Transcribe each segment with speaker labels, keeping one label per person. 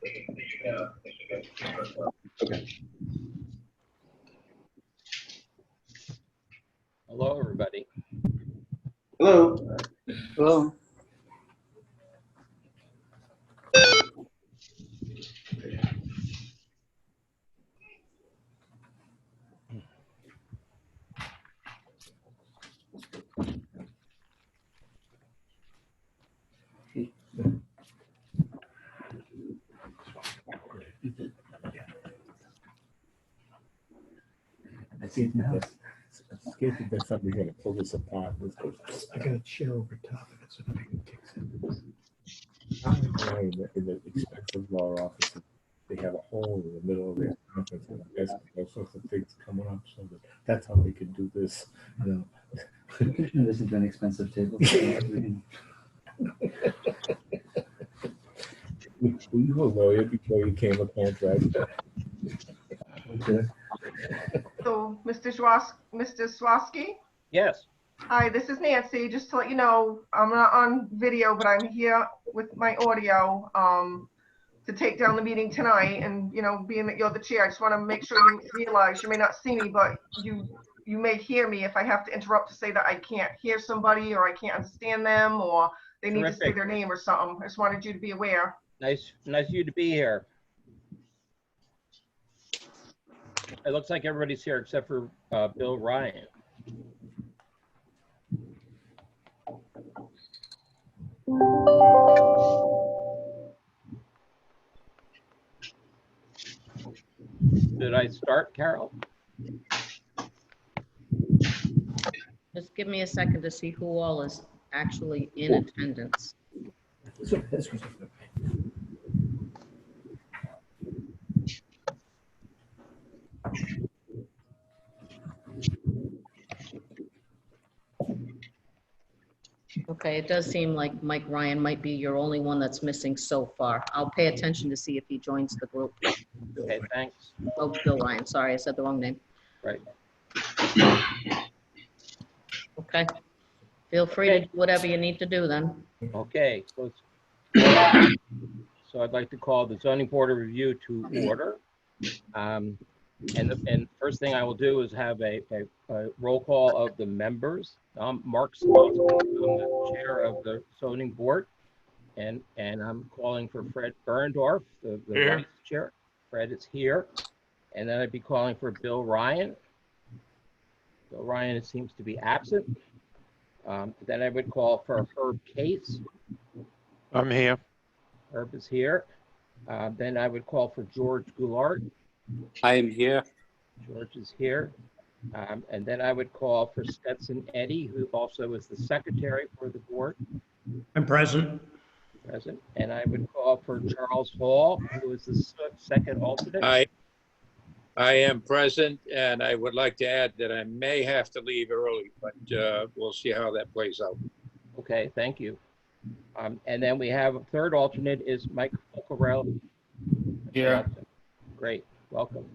Speaker 1: Okay.
Speaker 2: Hello, everybody.
Speaker 1: Hello.
Speaker 3: Hello.
Speaker 4: I see now. I'm scared that somebody's gonna pull this apart.
Speaker 5: I got a chair over top of it so nothing kicks in.
Speaker 4: In the expensive law offices, they have a hole in the middle of their conference room. There's all sorts of things coming up, so that's how they can do this. You know.
Speaker 3: This is an expensive table.
Speaker 4: Were you a lawyer before you came a contractor?
Speaker 3: Okay.
Speaker 6: So, Mr. Swasky?
Speaker 2: Yes.
Speaker 6: Hi, this is Nancy. Just to let you know, I'm not on video, but I'm here with my audio to take down the meeting tonight. And, you know, being that you're the chair, I just want to make sure you realize you may not see me, but you may hear me if I have to interrupt to say that I can't hear somebody or I can't understand them or they need to say
Speaker 2: Terrific.
Speaker 6: their name or something. I just wanted you to be aware.
Speaker 2: Nice of you to be here. It looks like everybody's here except for Bill Ryan. Did I start, Carol?
Speaker 7: Just give me a second to see who all is actually in attendance. Okay, it does seem like Mike Ryan might be your only one that's missing so far. I'll pay attention to see if he joins the group.
Speaker 2: Okay, thanks.
Speaker 7: Oh, Bill Ryan, sorry, I said the wrong name.
Speaker 2: Right.
Speaker 7: Okay. Feel free to do whatever you need to do then.
Speaker 2: Okay. So I'd like to call the Zoning Board of Review to order. And the first thing I will do is have a roll call of the members. Mark Swanson, I'm the chair of the zoning board, and I'm calling for Fred Berndorf, the vice chair. Fred is here. And then I'd be calling for Bill Ryan. Bill Ryan seems to be absent. Then I would call for Herb Case.
Speaker 8: I'm here.
Speaker 2: Herb is here. Then I would call for George Goulart.
Speaker 8: I am here.
Speaker 2: George is here. And then I would call for Stetson Eddy, who also is the secretary for the board.
Speaker 5: I'm present.
Speaker 2: Present. And I would call for Charles Hall, who is the second alternate.
Speaker 8: I am present, and I would like to add that I may have to leave early, but we'll see how that plays out.
Speaker 2: Okay, thank you. And then we have a third alternate is Mike Folcarelli.
Speaker 8: Yeah.
Speaker 2: Great, welcome.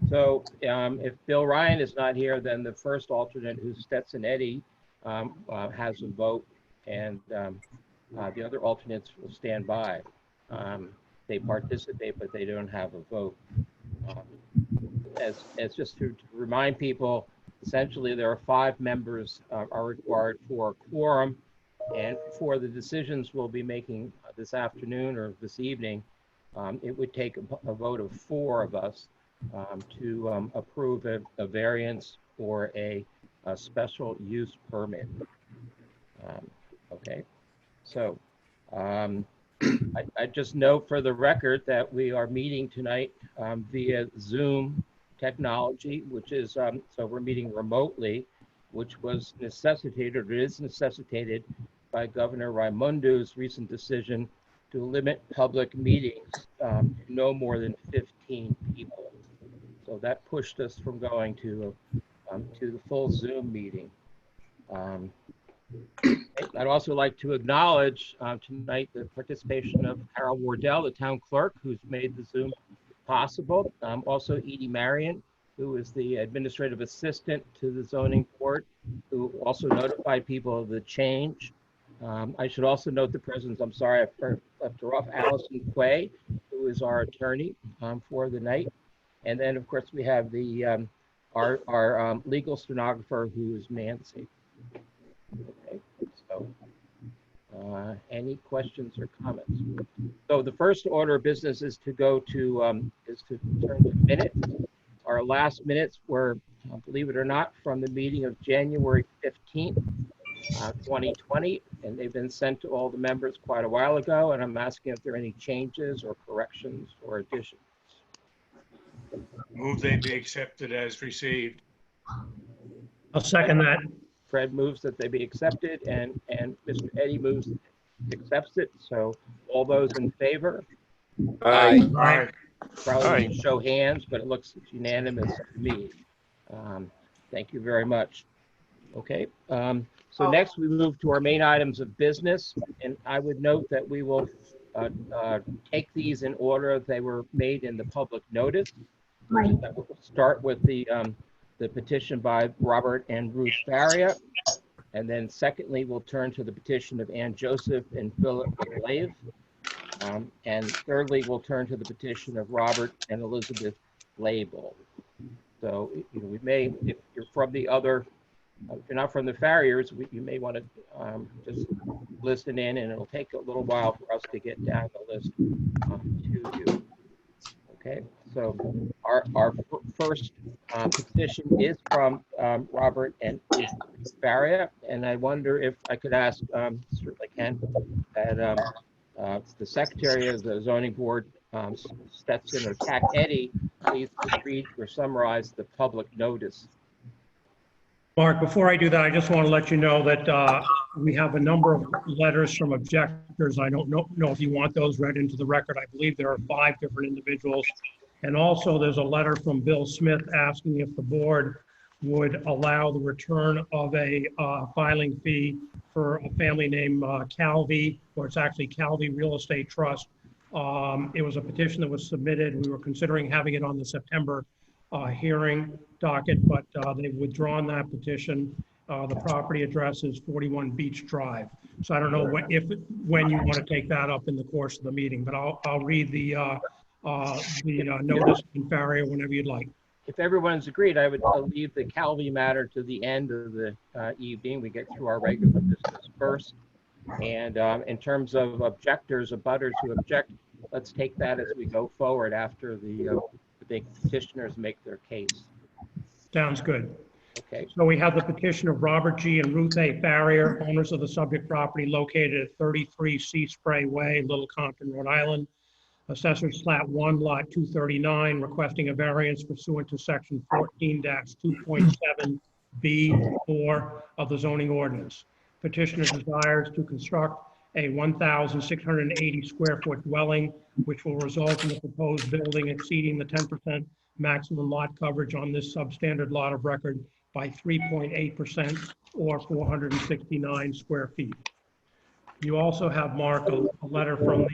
Speaker 2: So if Bill Ryan is not here, then the first alternate, who's Stetson Eddy, has a vote, and the other alternates will stand by. They participate, but they don't have a vote. As just to remind people, essentially there are 5 members are required for a quorum, and for the decisions we'll be making this afternoon or this evening, it would take a vote of 4 of us to approve a variance or a special use permit. Okay, so I just note for the record that we are meeting tonight via Zoom technology, which is, so we're meeting remotely, which was necessitated, or is necessitated by Governor Raimundo's recent decision to limit public meetings to no more than 15 people. So that pushed us from going to the full Zoom meeting. I'd also like to acknowledge tonight the participation of Carol Wardell, the town clerk, who's made the Zoom possible. Also Edie Marion, who is the administrative assistant to the zoning board, who also notified people of the change. I should also note the presence, I'm sorry, I left her off, Allison Quay, who who is our attorney for the night. And then, of course, we have the our legal stenographer, who is Nancy. Okay, so any questions or comments? So the first order of business is to go to turn to minutes. Our last minutes were, believe it or not, from the meeting of January 15th, 2020, and they've been sent to all the members quite a while ago, and I'm asking if there are any changes or corrections or additions.
Speaker 9: Move they be accepted as received.
Speaker 5: I'll second that.
Speaker 2: Fred moves that they be accepted, and Mr. Eddie moves, accepts it. So all those in favor,
Speaker 8: Aye.
Speaker 9: Aye.
Speaker 2: probably didn't show hands, but it looks unanimous to me. Thank you very much. Okay, so next we move to our main items of business, and I would note that we will take these in order they were made in the public notice. We'll start with the petition by Robert and Ruth Faria, and then secondly, we'll turn to the petition of Ann Joseph and Philip Lave. And thirdly, we'll turn to the petition of Robert and Elizabeth Label. So, you know, we may, if you're from the other, if you're not from the Farriers, you may want to just listen in, and it'll take a little while for us to get down the list to you. Okay, so our first petition is from Robert and Faria, and I wonder if I could ask, certainly can, that the Secretary of the Zoning Board, Stetson or Cat Eddie, please read or summarize the public notice.
Speaker 5: Mark, before I do that, I just want to let you know that we have a number of letters from objectors. I don't know if you want those read into the record. I believe there are 5 different individuals. And also there's a letter from Bill Smith asking if the board would allow the return of a filing fee for a family named Calvi, or it's actually Calvi Real Estate Trust. It was a petition that was submitted. We were considering having it on the September hearing docket, but they've withdrawn that petition. The property address is 41 Beach Drive. So I don't know when you want to take that up in the course of the meeting, but I'll read the notice in Faria whenever you'd like.
Speaker 2: If everyone's agreed, I would leave the Calvi matter to the end of the evening. We get through our regular business first. And in terms of objectors, abutters who object, let's take that as we go forward after the big petitioners make their case.
Speaker 5: Sounds good.
Speaker 2: Okay.
Speaker 5: So we have the petition of Robert G. and Ruth A. Farrier, owners of the subject property located at 33 Sea Spray Way, Little Compton, Rhode Island. Assessor's Plat 1, Lot 239, requesting a variance pursuant to Section 14-2.7B4 of the zoning ordinance. Petitioner desires to construct a 1,680 square foot dwelling, which will result in the proposed building exceeding the 10% maximum lot coverage on this substandard lot of record by 3.8% or 469 square feet. You also have, Mark, a letter from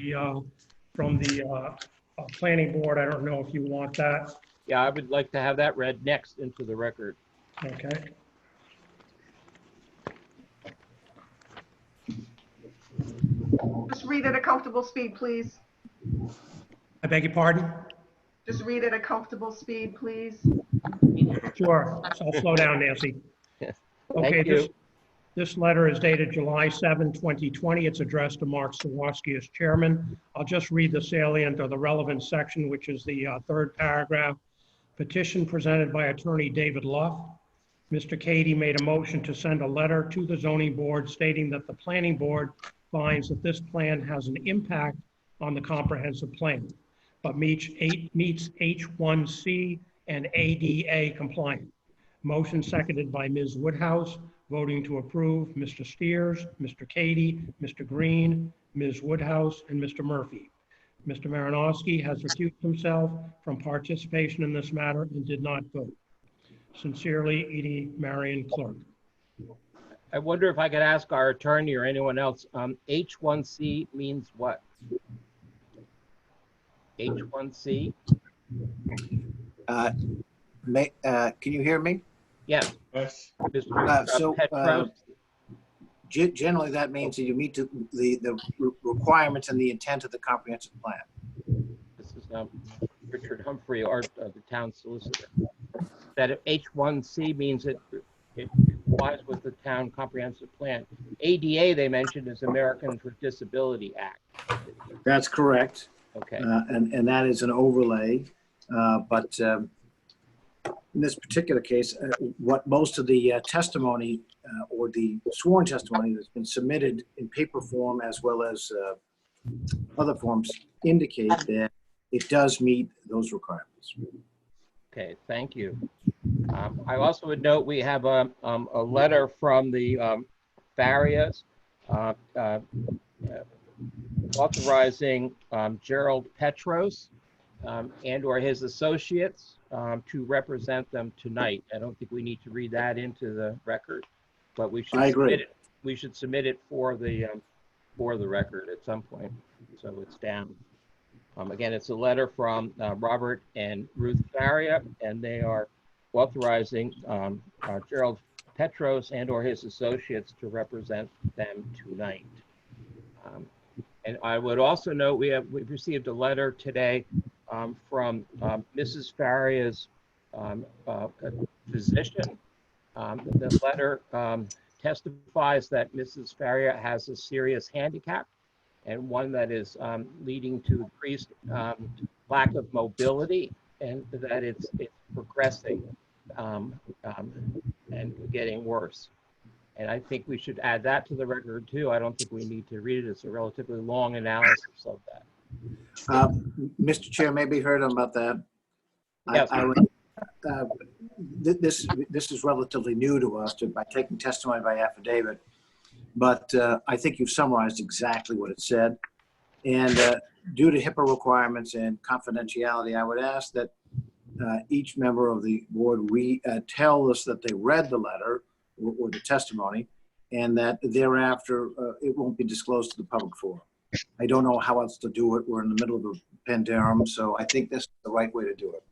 Speaker 5: the planning board. I don't know if you want that.
Speaker 2: Yeah, I would like to have that read next into the record.
Speaker 5: Okay.
Speaker 6: Just read at a comfortable speed, please.
Speaker 5: I beg your pardon?
Speaker 6: Just read at a comfortable speed, please.
Speaker 5: Sure. So I'll slow down, Nancy. Okay,
Speaker 2: Thank you.
Speaker 5: this letter is dated July 7, 2020. It's addressed to Mark Sawatsky as chairman. I'll just read the salient or the relevant section, which is the third paragraph. Petition presented by attorney David Luff. Mr. Cady made a motion to send a letter to the zoning board stating that the planning board finds that this plan has an impact on the comprehensive plan, but meets H1C and ADA compliant. Motion seconded by Ms. Woodhouse. Voting to approve, Mr. Steers, Mr. Cady, Mr. Green, Ms. Woodhouse, and Mr. Murphy. Mr. Marinowski has recused himself from participation in this matter and did not vote. Sincerely, Edie Marion, Clerk.
Speaker 2: I wonder if I could ask our attorney or anyone else, H1C means what? H1C?
Speaker 10: Can you hear me?
Speaker 2: Yes.
Speaker 9: Yes.
Speaker 10: So
Speaker 2: Petros.
Speaker 10: generally that means that you meet the requirements and the intent of the comprehensive plan.
Speaker 2: Richard Humphrey, the town solicitor. That H1C means it complies with the town comprehensive plan. ADA, they mentioned, is Americans with Disability Act.
Speaker 10: That's correct.
Speaker 2: Okay.
Speaker 10: And that is an overlay. But in this particular case, what most of the testimony or the sworn testimony that's been submitted in paper form as well as other forms indicate that it does meet those requirements.
Speaker 2: Okay, thank you. I also would note we have a letter from the Farias authorizing Gerald Petros and or his associates to represent them tonight. I don't think we need to read that into the record, but we should submit it. We should submit it for the record at some point, so it's down. Again, it's a letter from Robert and Ruth Faria, and they are authorizing Gerald Petros and or his associates to represent them tonight. And I would also note we've received a letter today from Mrs. Faria's physician. The letter testifies that Mrs. Faria has a serious handicap and one that is leading to increased lack of mobility, and that it's progressing and getting worse. And I think we should add that to the record too. I don't think we need to read it. It's a relatively long analysis of that.
Speaker 10: Mr. Chair, maybe heard about that.
Speaker 2: Yes.
Speaker 10: This is relatively new to us by taking testimony by affidavit, but I think you've summarized exactly what it said. And due to HIPAA requirements and confidentiality, I would ask that each member of the board tell us that they read the letter or the testimony, and that thereafter it won't be disclosed to the public forum. I don't know how else to do it. We're in the middle of a pandemic, so I think this is the right way to do it.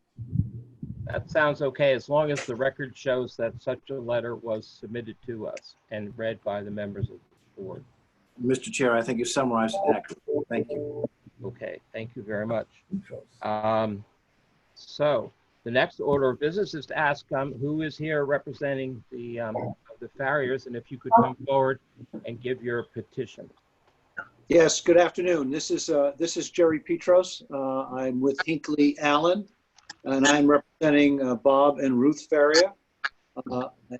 Speaker 2: That sounds okay, as long as the record shows that such a letter was submitted to us and read by the members of the board.
Speaker 10: Mr. Chair, I think you summarized it accurately. Thank you.
Speaker 2: Okay, thank you very much. So the next order of business is to ask who is here representing the Farriers, and if you could come forward and give your petition.
Speaker 11: Yes, good afternoon. This is Jerry Petros. I'm with Hinckley Allen, and I'm representing Bob and Ruth Faria.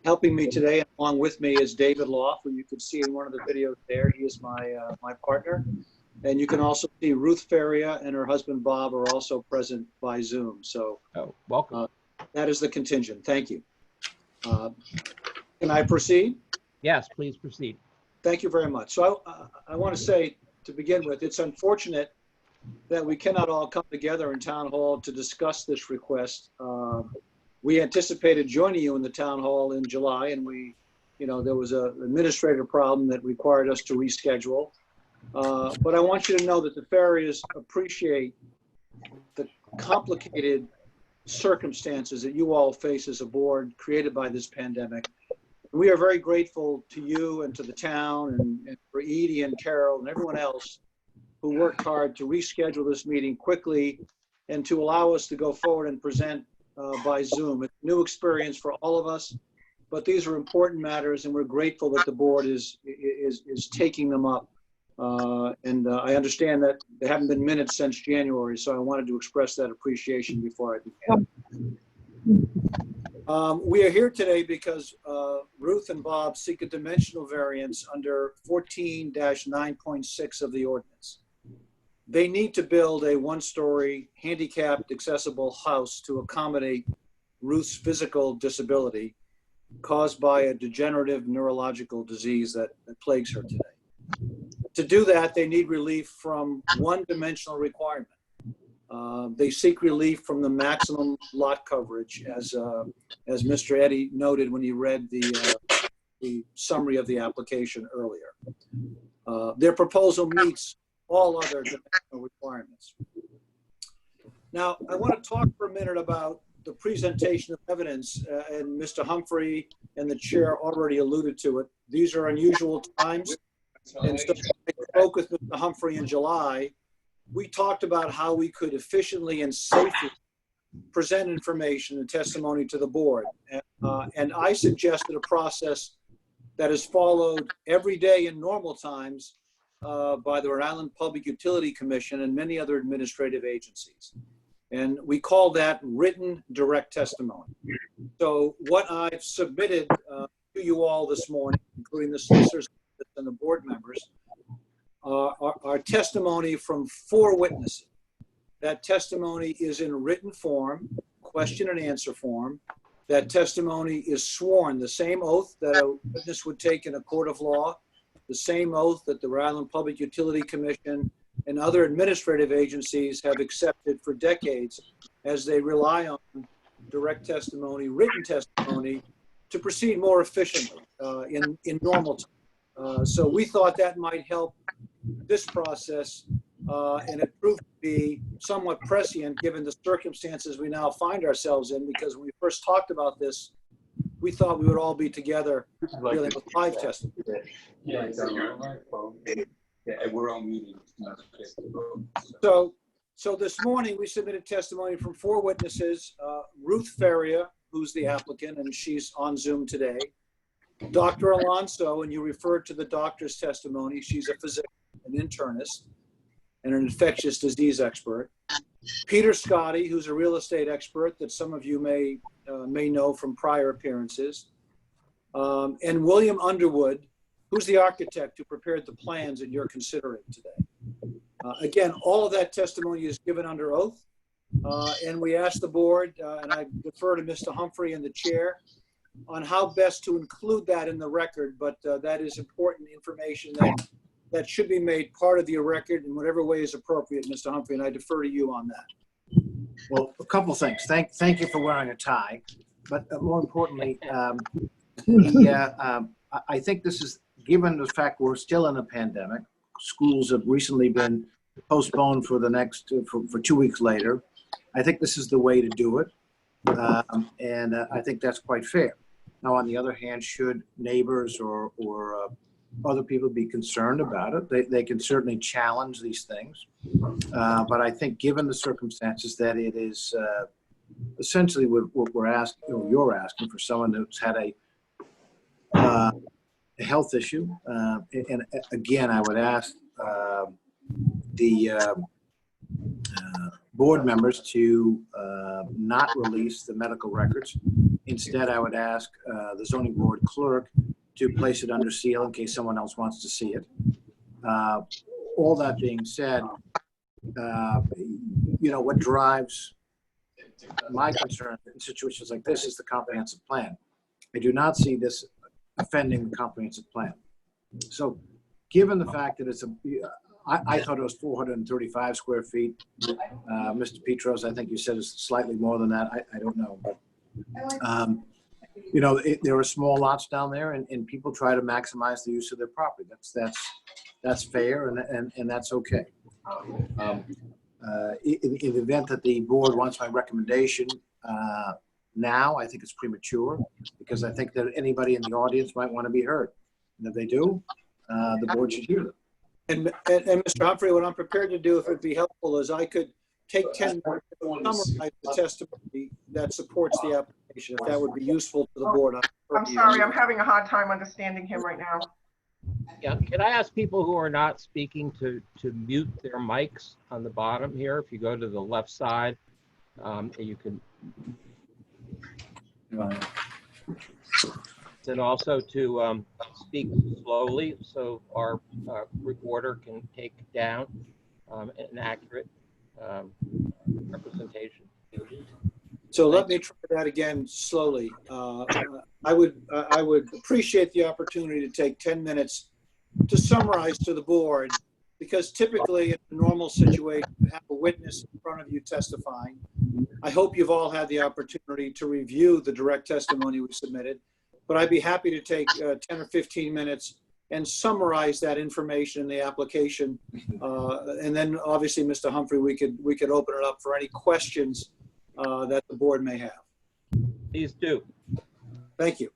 Speaker 11: Helping me today, along with me, is David Loff, who you can see in one of the videos there. He is my partner. And you can also see Ruth Faria and her husband Bob are also present by Zoom. So,
Speaker 2: welcome.
Speaker 11: That is the contingent. Thank you. Can I proceed?
Speaker 2: Yes, please proceed.
Speaker 11: Thank you very much. So I want to say, to begin with, it's unfortunate that we cannot all come together in town hall to discuss this request. We anticipated joining you in the town hall in July, and there was an administrative problem that required us to reschedule. But I want you to know that the Farriers appreciate the complicated circumstances that you all face as a board created by this pandemic. We are very grateful to you and to the town and for Edie and Carol and everyone else who worked hard to reschedule this meeting quickly and to allow us to go forward and present by Zoom. It's a new experience for all of us, but these are important matters, and we're grateful that the board is taking them up. And I understand that there haven't been minutes since January, so I wanted to express that appreciation before I began. We are here today because Ruth and Bob seek a dimensional variance under 14-9.6 of the ordinance. They need to build a one-story handicapped accessible house to accommodate Ruth's physical disability caused by a degenerative neurological disease that plagues her today. To do that, they need relief from one-dimensional requirement. They seek relief from the maximum lot coverage, as Mr. Eddy noted when he read the summary of the application earlier. Their proposal meets all other dimensional requirements. Now, I want to talk for a minute about the presentation of evidence, and Mr. Humphrey and the chair already alluded to it. These are unusual times, and so I spoke with Mr. Humphrey in July, we talked about how we could efficiently and safely present information and testimony to the board. And I suggested a process that is followed every day in normal times by the Rhode Island Public Utility Commission and many other administrative agencies. And we call that written direct testimony. So what I've submitted to you all this morning, including the solicitors and the board members, are testimony from 4 witnesses. That testimony is in written form, question and answer form. That testimony is sworn, the same oath that a witness would take in a court of law, the same oath that the Rhode Island Public Utility Commission and other administrative agencies have accepted for decades as they rely on direct testimony, written testimony, to proceed more efficiently in normal time. So we thought that might help this process, and it proved to be somewhat prescient given the circumstances we now find ourselves in, because when we first talked about this, we thought we would all be together dealing with live testimony.
Speaker 12: Yeah, we're all meeting.
Speaker 11: So this morning we submitted testimony from 4 witnesses, Ruth Feria, who's the applicant, and she's on Zoom today. Dr. Alonso, and you referred to the doctor's testimony. She's a physician, an internist, and an infectious disease expert. Peter Scotti, who's a real estate expert that some of you may know from prior appearances. And William Underwood, who's the architect who prepared the plans that you're considering today. Again, all of that testimony is given under oath. And we asked the board, and I defer to Mr. Humphrey and the chair, on how best to include that in the record, but that is important information that should be made part of the record in whatever way is appropriate, Mr. Humphrey, and I defer to you on that.
Speaker 10: Well, a couple of things. Thank you for wearing a tie, but more importantly, I think this is, given the fact we're still in a pandemic, schools have recently been postponed for the next, for 2 weeks later. I think this is the way to do it. And I think that's quite fair. Now, on the other hand, should neighbors or other people be concerned about it, they can certainly challenge these things. But I think given the circumstances that it is essentially what we're asking, or you're asking for someone who's had a health issue. And again, I would ask the board members to not release the medical records. Instead, I would ask the zoning board clerk to place it under seal in case someone else wants to see it. All that being said, what drives my concern in situations like this is the comprehensive plan. I do not see this offending the comprehensive plan. So given the fact that it's I thought it was 435 square feet. Mr. Petros, I think you said it's slightly more than that. I don't know, but there are small lots down there, and people try to maximize the use of their property. That's fair, and that's okay. In the event that the board wants my recommendation now, I think it's premature, because I think that anybody in the audience might want to be heard. And if they do, the board should hear them.
Speaker 11: And Mr. Humphrey, what I'm prepared to do, if it'd be helpful, is I could take 10 minutes to summarize the testimony that supports the application, if that would be useful to the board.
Speaker 6: I'm sorry, I'm having a hard time understanding him right now.
Speaker 2: Yeah, can I ask people who are not speaking to mute their mics on the bottom here? If you go to the left side, you can. And also to speak slowly so our reporter can take down an accurate representation.
Speaker 11: So let me try that again slowly. I would appreciate the opportunity to take 10 minutes to summarize to the board, because typically in a normal situation, you have a witness in front of you testifying. I hope you've all had the opportunity to review the direct testimony we submitted, but I'd be happy to take 10 or 15 minutes and summarize that information in the application. And then obviously, Mr. Humphrey, we could open it up for any questions that the board may have.
Speaker 2: Please do.
Speaker 11: Thank you.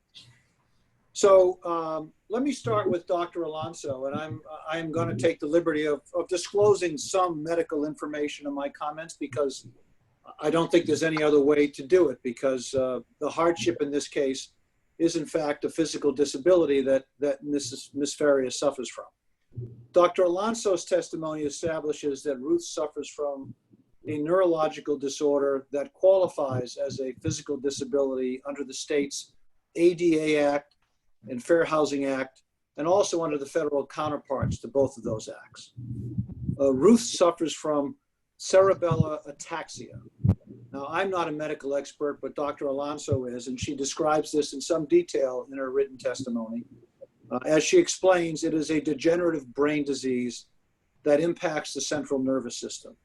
Speaker 11: So let me start with Dr. Alonso, and I'm going to take the liberty of disclosing some medical information in my comments because I don't think there's any other way to do it, because the hardship in this case is in fact a physical disability that Ms. Faria suffers from. Dr. Alonso's testimony establishes that Ruth suffers from a neurological disorder that qualifies as a physical disability under the state's ADA Act and Fair Housing Act, and also under the federal counterparts to both of those acts. Ruth suffers from cerebellar ataxia. Now, I'm not a medical expert, but Dr. Alonso is, and she describes this in some detail in her written testimony. As she explains, it is a degenerative brain disease that impacts the central nervous system.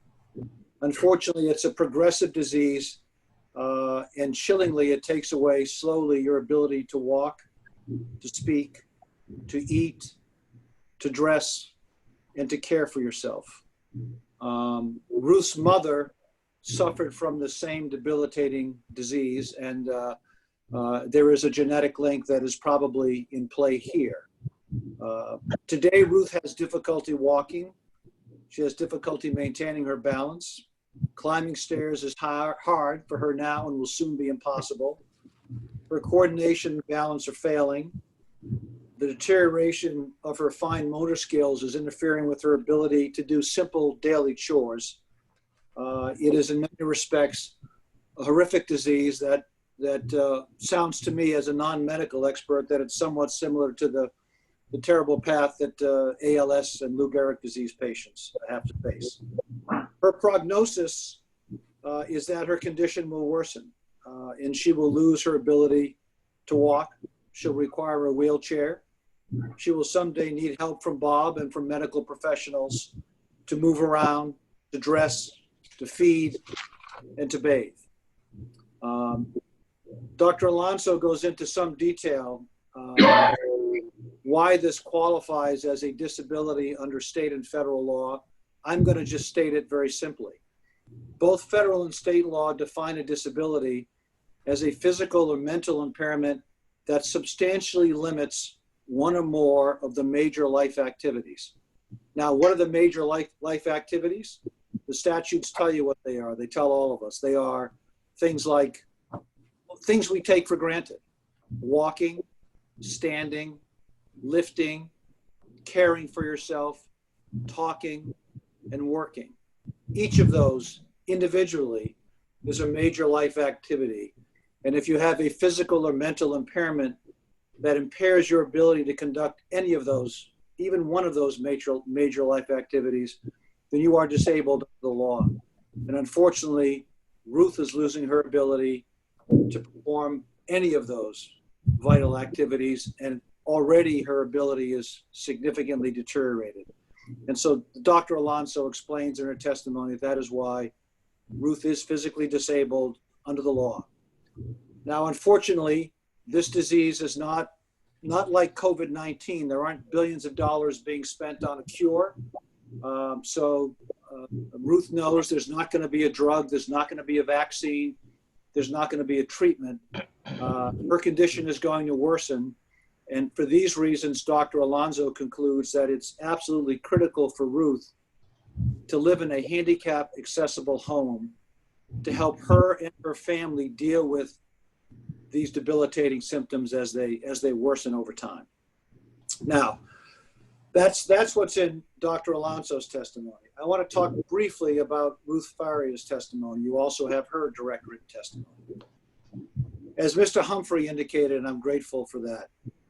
Speaker 11: Unfortunately, it's a progressive disease, and chillingly, it takes away slowly your ability to walk, to speak, to eat, to dress, and to care for yourself. Ruth's mother suffered from the same debilitating disease, and there is a genetic link that is probably in play here. Today, Ruth has difficulty walking. She has difficulty maintaining her balance. Climbing stairs is hard for her now and will soon be impossible. Her coordination and balance are failing. The deterioration of her fine motor skills is interfering with her ability to do simple daily chores. It is in many respects a horrific disease that sounds to me as a non-medical expert that it's somewhat similar to the terrible path that ALS and Lou Gehrig disease patients have to face. Her prognosis is that her condition will worsen and she will lose her ability to walk. She'll require a wheelchair. She will someday need help from Bob and from medical professionals to move around, to dress, to feed, and to bathe. Dr. Alonso goes into some detail why this qualifies as a disability under state and federal law. I'm going to just state it very simply. Both federal and state law define a disability as a physical or mental impairment that substantially limits one or more of the major life activities. Now, what are the major life activities? The statutes tell you what they are. They tell all of us. They are things like things we take for granted: walking, standing, lifting, caring for yourself, talking, and working. Each of those individually is a major life activity. And if you have a physical or mental impairment that impairs your ability to conduct any of those, even one of those major life activities, then you are disabled under the law. And unfortunately, Ruth is losing her ability to perform any of those vital activities, and already her ability is significantly deteriorated. And so Dr. Alonso explains in her testimony that is why Ruth is physically disabled under the law. Now, unfortunately, this disease is not like COVID-19. There aren't billions of dollars being spent on a cure. Ruth knows there's not going to be a drug, there's not going to be a vaccine, there's not going to be a treatment. Her condition is going to worsen. And for these reasons, Dr. Alonso concludes that it's absolutely critical for Ruth to live in a handicap accessible home to help her and her family deal with these debilitating symptoms as they worsen over time. Now, that's what's in Dr. Alonso's testimony. I want to talk briefly about Ruth Faria's testimony. You also have her direct written testimony. As Mr. Humphrey indicated, and I'm grateful for that,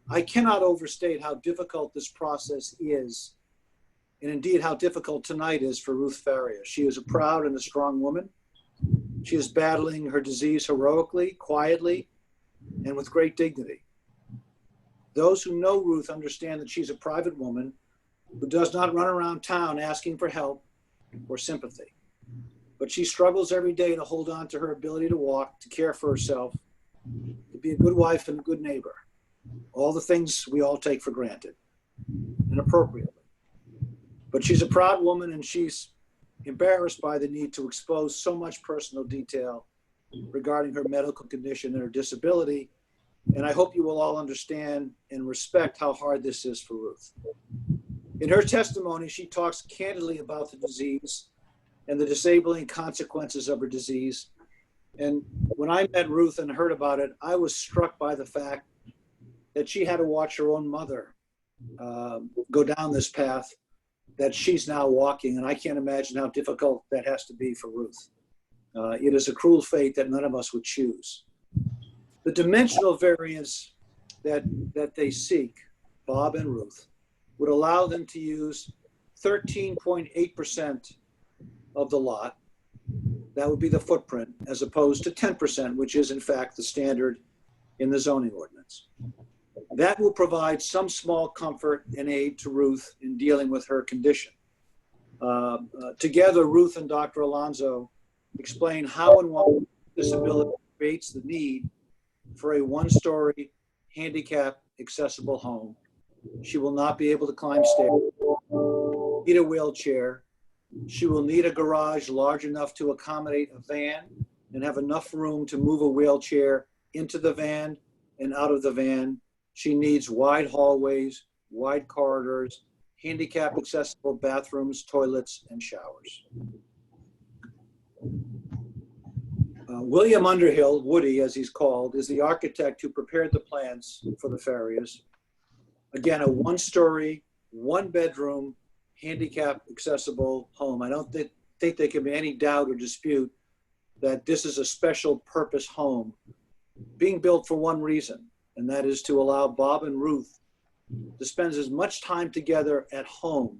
Speaker 11: I cannot overstate how difficult this process is, and indeed how difficult tonight is for Ruth Faria. She is a proud and a strong woman. She is battling her disease heroically, quietly, and with great dignity. Those who know Ruth understand that she's a private woman who does not run around town asking for help or sympathy. But she struggles every day to hold on to her ability to walk, to care for herself, to be a good wife and a good neighbor. All the things we all take for granted, and appropriately. But she's a proud woman, and she's embarrassed by the need to expose so much personal detail regarding her medical condition and her disability, And I hope you will all understand and respect how hard this is for Ruth. In her testimony, she talks candidly about the disease and the disabling consequences of her disease. And when I met Ruth and heard about it, I was struck by the fact that she had to watch her own mother go down this path that she's now walking. And I can't imagine how difficult that has to be for Ruth. It is a cruel fate that none of us would choose. The dimensional variance that they seek, Bob and Ruth, would allow them to use 13.8% of the lot. That would be the footprint, as opposed to 10%, which is in fact the standard in the zoning ordinance. That will provide some small comfort and aid to Ruth in dealing with her condition. Together, Ruth and Dr. Alonso explain how and why disability creates the need for a one-story handicap accessible home. She will not be able to climb stairs, need a wheelchair. She will need a garage large enough to accommodate a van and have enough room to move a wheelchair into the van and out of the van. She needs wide hallways, wide corridors, handicap accessible bathrooms, toilets, and showers. William Underhill, Woody as he's called, is the architect who prepared the plans for the Ferriers. Again, a one-story, one-bedroom, handicap accessible home. I don't think there can be any doubt or dispute that this is a special purpose home being built for one reason, and that is to allow Bob and Ruth to spend as much time together at home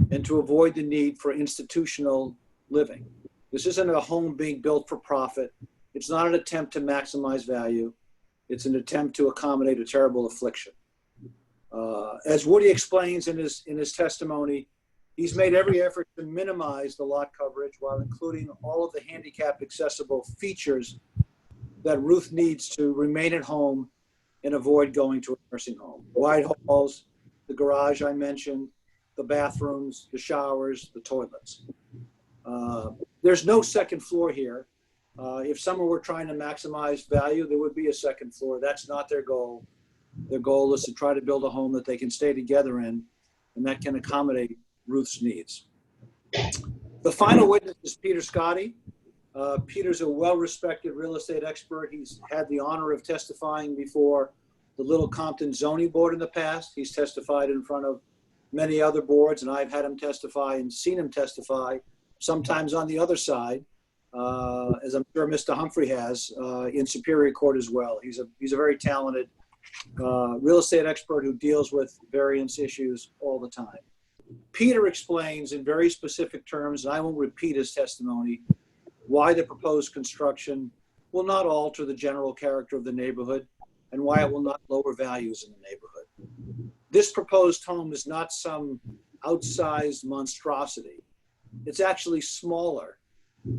Speaker 11: and to avoid the need for institutional living. This isn't a home being built for profit. It's not an attempt to maximize value. It's an attempt to accommodate a terrible affliction. As Woody explains in his testimony, he's made every effort to minimize the lot coverage while including all of the handicap accessible features that Ruth needs to remain at home and avoid going to a nursing home. Wide halls, the garage I mentioned, the bathrooms, the showers, the toilets. There's no second floor here. If someone were trying to maximize value, there would be a second floor. That's not their goal. Their goal is to try to build a home that they can stay together in and that can accommodate Ruth's needs. The final witness is Peter Scotti. Peter's a well-respected real estate expert. He's had the honor of testifying before the Little Compton Zoning Board in the past. He's testified in front of many other boards, and I've had him testify and seen him testify, sometimes on the other side, as I'm sure Mr. Humphrey has, in Superior Court as well. He's a very talented real estate expert who deals with variance issues all the time. Peter explains in very specific terms, and I won't repeat his testimony, why the proposed construction will not alter the general character of the neighborhood and why it will not lower values in the neighborhood. This proposed home is not some outsized monstrosity. It's actually smaller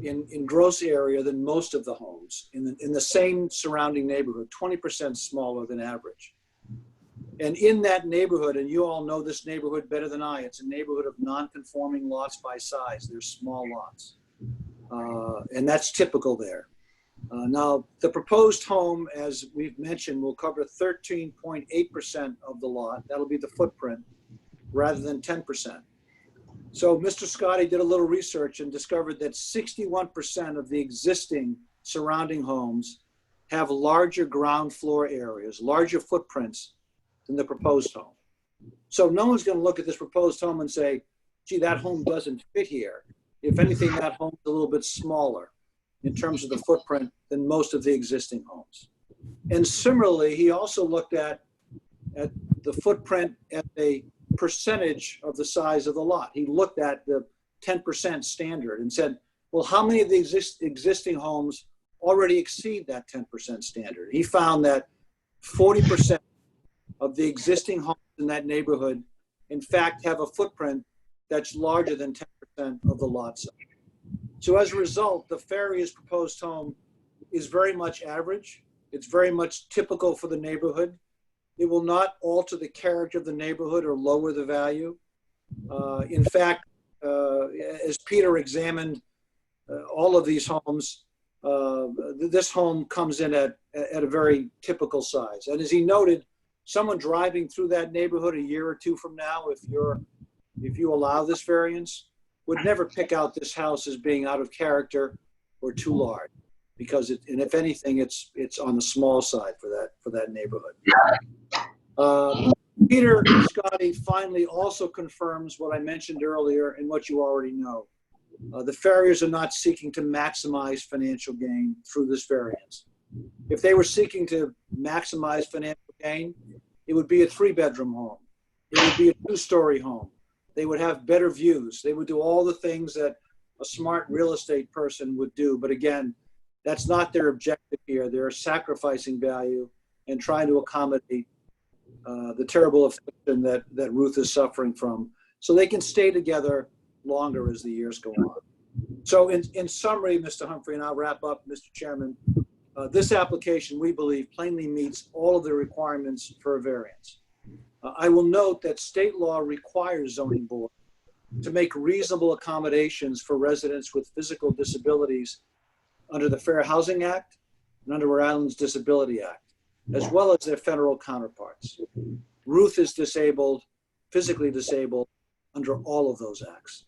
Speaker 11: in gross area than most of the homes in the same surrounding neighborhood, 20% smaller than average. And in that neighborhood, and you all know this neighborhood better than I, it's a neighborhood of non-conforming lots by size. They're small lots. And that's typical there. Now, the proposed home, as we've mentioned, will cover 13.8% of the lot. That'll be the footprint rather than 10%. So Mr. Scotti did a little research and discovered that 61% of the existing surrounding homes have larger ground floor areas, larger footprints than the proposed home. So no one's going to look at this proposed home and say, gee, that home doesn't fit here. If anything, that home's a little bit smaller in terms of the footprint than most of the existing homes. And similarly, he also looked at the footprint at a percentage of the size of the lot. He looked at the 10% standard and said, well, how many of the existing homes already exceed that 10% standard? He found that 40% of the existing homes in that neighborhood, in fact, have a footprint that's larger than 10% of the lot size. So as a result, the Ferriers proposed home is very much average. It's very much typical for the neighborhood. It will not alter the character of the neighborhood or lower the value. In fact, as Peter examined all of these homes, this home comes in at at a very typical size. And as he noted, someone driving through that neighborhood a year or two from now, if you allow this variance, would never pick out this house as being out of character or too large, because and if anything, it's on the small side for that neighborhood. Peter Scotti finally also confirms what I mentioned earlier and what you already know. The Farriers are not seeking to maximize financial gain through this variance. If they were seeking to maximize financial gain, it would be a 3-bedroom home. It would be a 2-story home. They would have better views. They would do all the things that a smart real estate person would do. But again, that's not their objective here. They're sacrificing value and trying to accommodate the terrible affliction that Ruth is suffering from, so they can stay together longer as the years go on. So in summary, Mr. Humphrey, and I'll wrap up, Mr. Chairman, this application, we believe, plainly meets all of the requirements for a variance. I will note that state law requires zoning board to make reasonable accommodations for residents with physical disabilities under the Fair Housing Act and under Rhode Island's Disability Act, as well as their federal counterparts. Ruth is disabled, physically disabled, under all of those acts.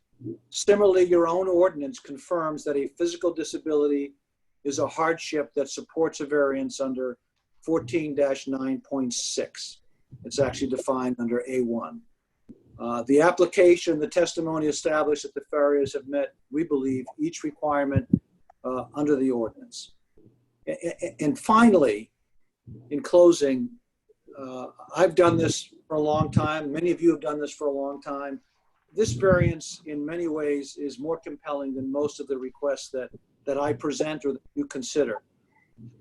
Speaker 11: Similarly, your own ordinance confirms that a physical disability is a hardship that supports a variance under 14-9.6. It's actually defined under A1. The application, the testimony established that the Farriers have met, we believe, each requirement under the ordinance. And finally, in closing, I've done this for a long time. Many of you have done this for a long time. This variance, in many ways, is more compelling than most of the requests that I present or that you consider.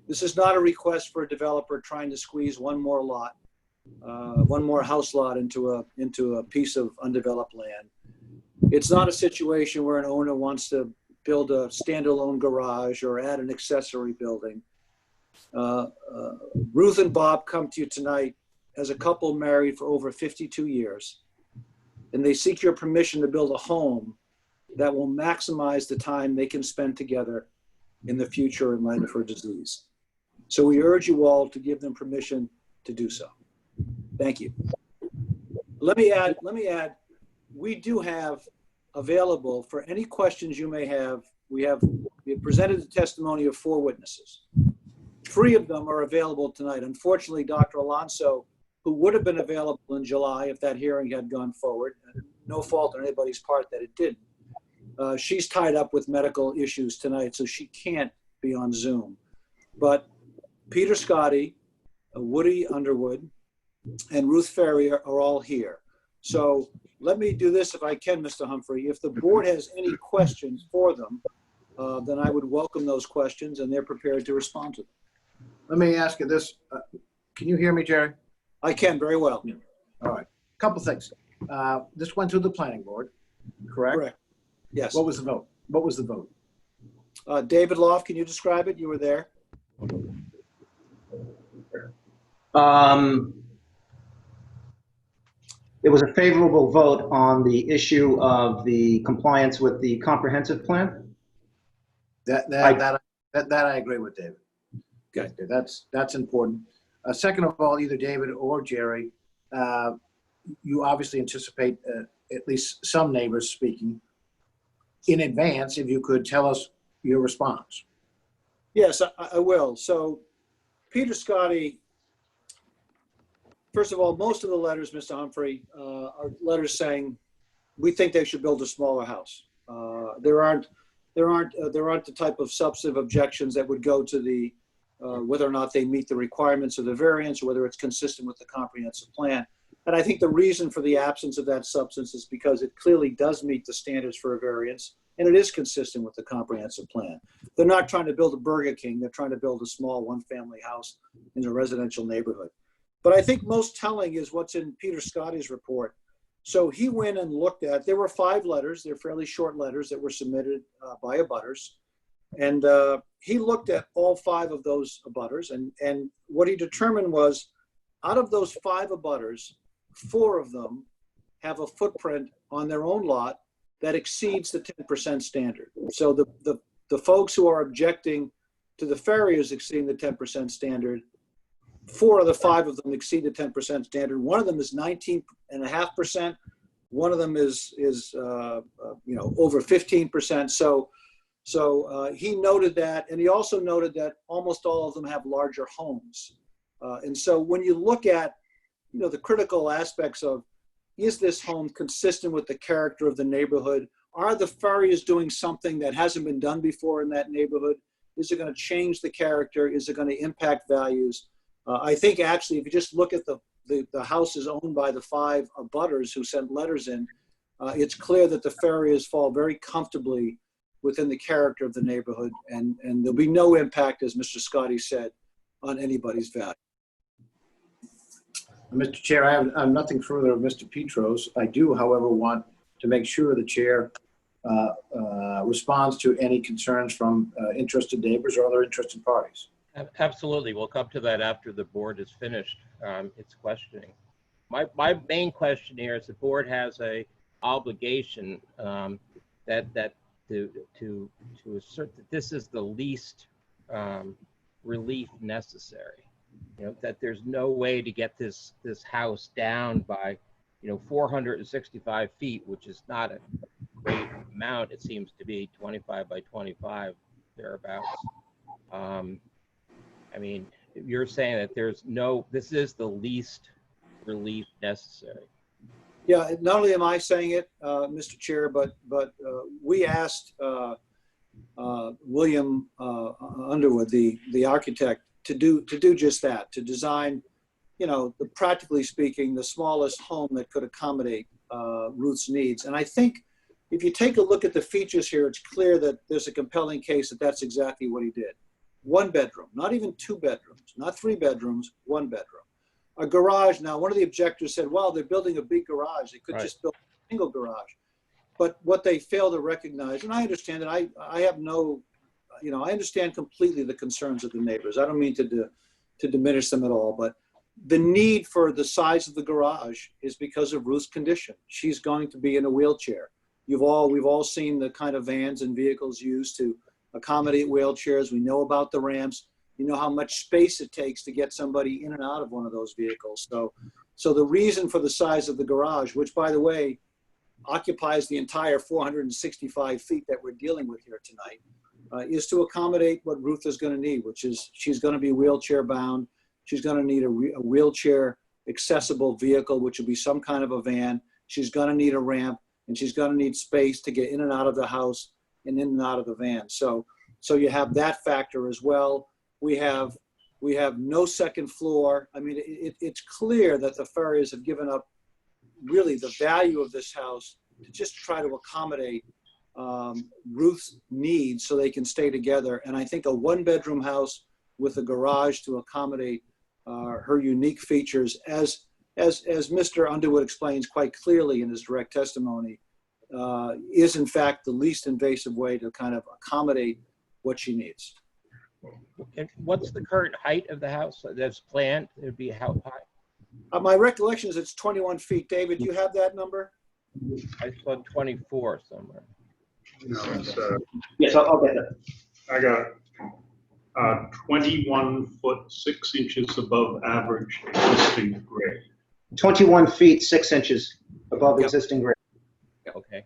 Speaker 11: This is not a request for a developer trying to squeeze one more lot, one more house lot into a piece of undeveloped land. It's not a situation where an owner wants to build a standalone garage or add an accessory building. Ruth and Bob come to you tonight as a couple married for over 52 years, and they seek your permission to build a home that will maximize the time they can spend together in the future in light of her disease. So we urge you all to give them permission to do so. Thank you. Let me add, we do have available for any questions you may have. We have presented the testimony of 4 witnesses. 3 of them are available tonight. Unfortunately, Dr. Alonso, who would have been available in July if that hearing had gone forward, no fault on anybody's part that it didn't. She's tied up with medical issues tonight, so she can't be on Zoom. But Peter Scotti, Woody Underwood, and Ruth Farrier are all here. So let me do this if I can, Mr. Humphrey. If the board has any questions for them, then I would welcome those questions, and they're prepared to respond to them.
Speaker 10: Let me ask you this. Can you hear me, Jerry?
Speaker 11: I can very well.
Speaker 10: Yeah. All right. Couple things. This went to the planning board, correct?
Speaker 11: Correct. Yes.
Speaker 10: What was the vote? What was the vote?
Speaker 11: David Loft, can you describe it? You were there.
Speaker 1: It was a favorable vote on the issue of the compliance with the comprehensive plan.
Speaker 10: That I agree with David. Okay, that's important. Second of all, either David or Jerry, you obviously anticipate at least some neighbors speaking. In advance, if you could tell us your response.
Speaker 11: Yes, I will. So Peter Scotti, first of all, most of the letters, Mr. Humphrey, are letters saying we think they should build a smaller house. There aren't the type of substantive objections that would go to the whether or not they meet the requirements of the variance or whether it's consistent with the comprehensive plan. And I think the reason for the absence of that substance is because it clearly does meet the standards for a variance, and it is consistent with the comprehensive plan. They're not trying to build a Burger King. They're trying to build a small one-family house in a residential neighborhood. But I think most telling is what's in Peter Scotti's report. So he went and looked at, there were 5 letters. They're fairly short letters that were submitted by abutters. And he looked at all 5 of those abutters. And what he determined was, out of those 5 abutters, 4 of them have a footprint on their own lot that exceeds the 10% standard. So the folks who are objecting to the farriers exceeding the 10% standard. 4 of the 5 of them exceed the 10% standard. One of them is 19.5%. One of them is over 15%. So he noted that, and he also noted that almost all of them have larger homes. And so when you look at, the critical aspects of, is this home consistent with the character of the neighborhood? Are the farriers doing something that hasn't been done before in that neighborhood? Is it going to change the character? Is it going to impact values? I think actually, if you just look at the houses owned by the 5 abutters who sent letters in, it's clear that the farriers fall very comfortably within the character of the neighborhood, and there'll be no impact, as Mr. Scotty said, on anybody's value.
Speaker 10: Mr. Chair, I have nothing further of Mr. Petros. I do, however, want to make sure the chair responds to any concerns from interested neighbors or other interested parties.
Speaker 2: Absolutely. We'll come to that after the board is finished its questioning. My main question here is the board has a obligation that to assert that this is the least relief necessary. That there's no way to get this house down by 465 feet, which is not a great amount. It seems to be 25 by 25 thereabouts. I mean, you're saying that this is the least relief necessary.
Speaker 11: Yeah, not only am I saying it, Mr. Chair, but we asked William Underwood, the architect, to do just that, to design, practically speaking, the smallest home that could accommodate Ruth's needs. And I think if you take a look at the features here, it's clear that there's a compelling case that that's exactly what he did. 1 bedroom, not even 2 bedrooms, not 3 bedrooms, 1 bedroom. A garage. Now, one of the objectors said, well, they're building a big garage. They could just build a single garage. But what they fail to recognize, and I understand that I have no, I understand completely the concerns of the neighbors. I don't mean to diminish them at all, but the need for the size of the garage is because of Ruth's condition. She's going to be in a wheelchair. We've all seen the kind of vans and vehicles used to accommodate wheelchairs. We know about the ramps. You know how much space it takes to get somebody in and out of one of those vehicles. So the reason for the size of the garage, which by the way, occupies the entire 465 feet that we're dealing with here tonight, is to accommodate what Ruth is going to need, which is she's going to be wheelchair bound. She's going to need a wheelchair accessible vehicle, which will be some kind of a van. She's going to need a ramp, and she's going to need space to get in and out of the house and in and out of the van. So you have that factor as well. We have no second floor. I mean, it's clear that the farriers have given up really the value of this house to just try to accommodate Ruth's needs so they can stay together. And I think a 1-bedroom house with a garage to accommodate her unique features, as Mr. Underwood explains quite clearly in his direct testimony, is in fact the least invasive way to kind of accommodate what she needs.
Speaker 2: And what's the current height of the house that's planned? It'd be how high?
Speaker 11: My recollection is it's 21 feet. David, do you have that number?
Speaker 2: I saw 24 somewhere.
Speaker 9: No, it's,
Speaker 1: Yes, I'll get that.
Speaker 9: I got 21 foot 6 inches above average existing grade.
Speaker 1: 21 feet, 6 inches above existing grade.
Speaker 2: Okay.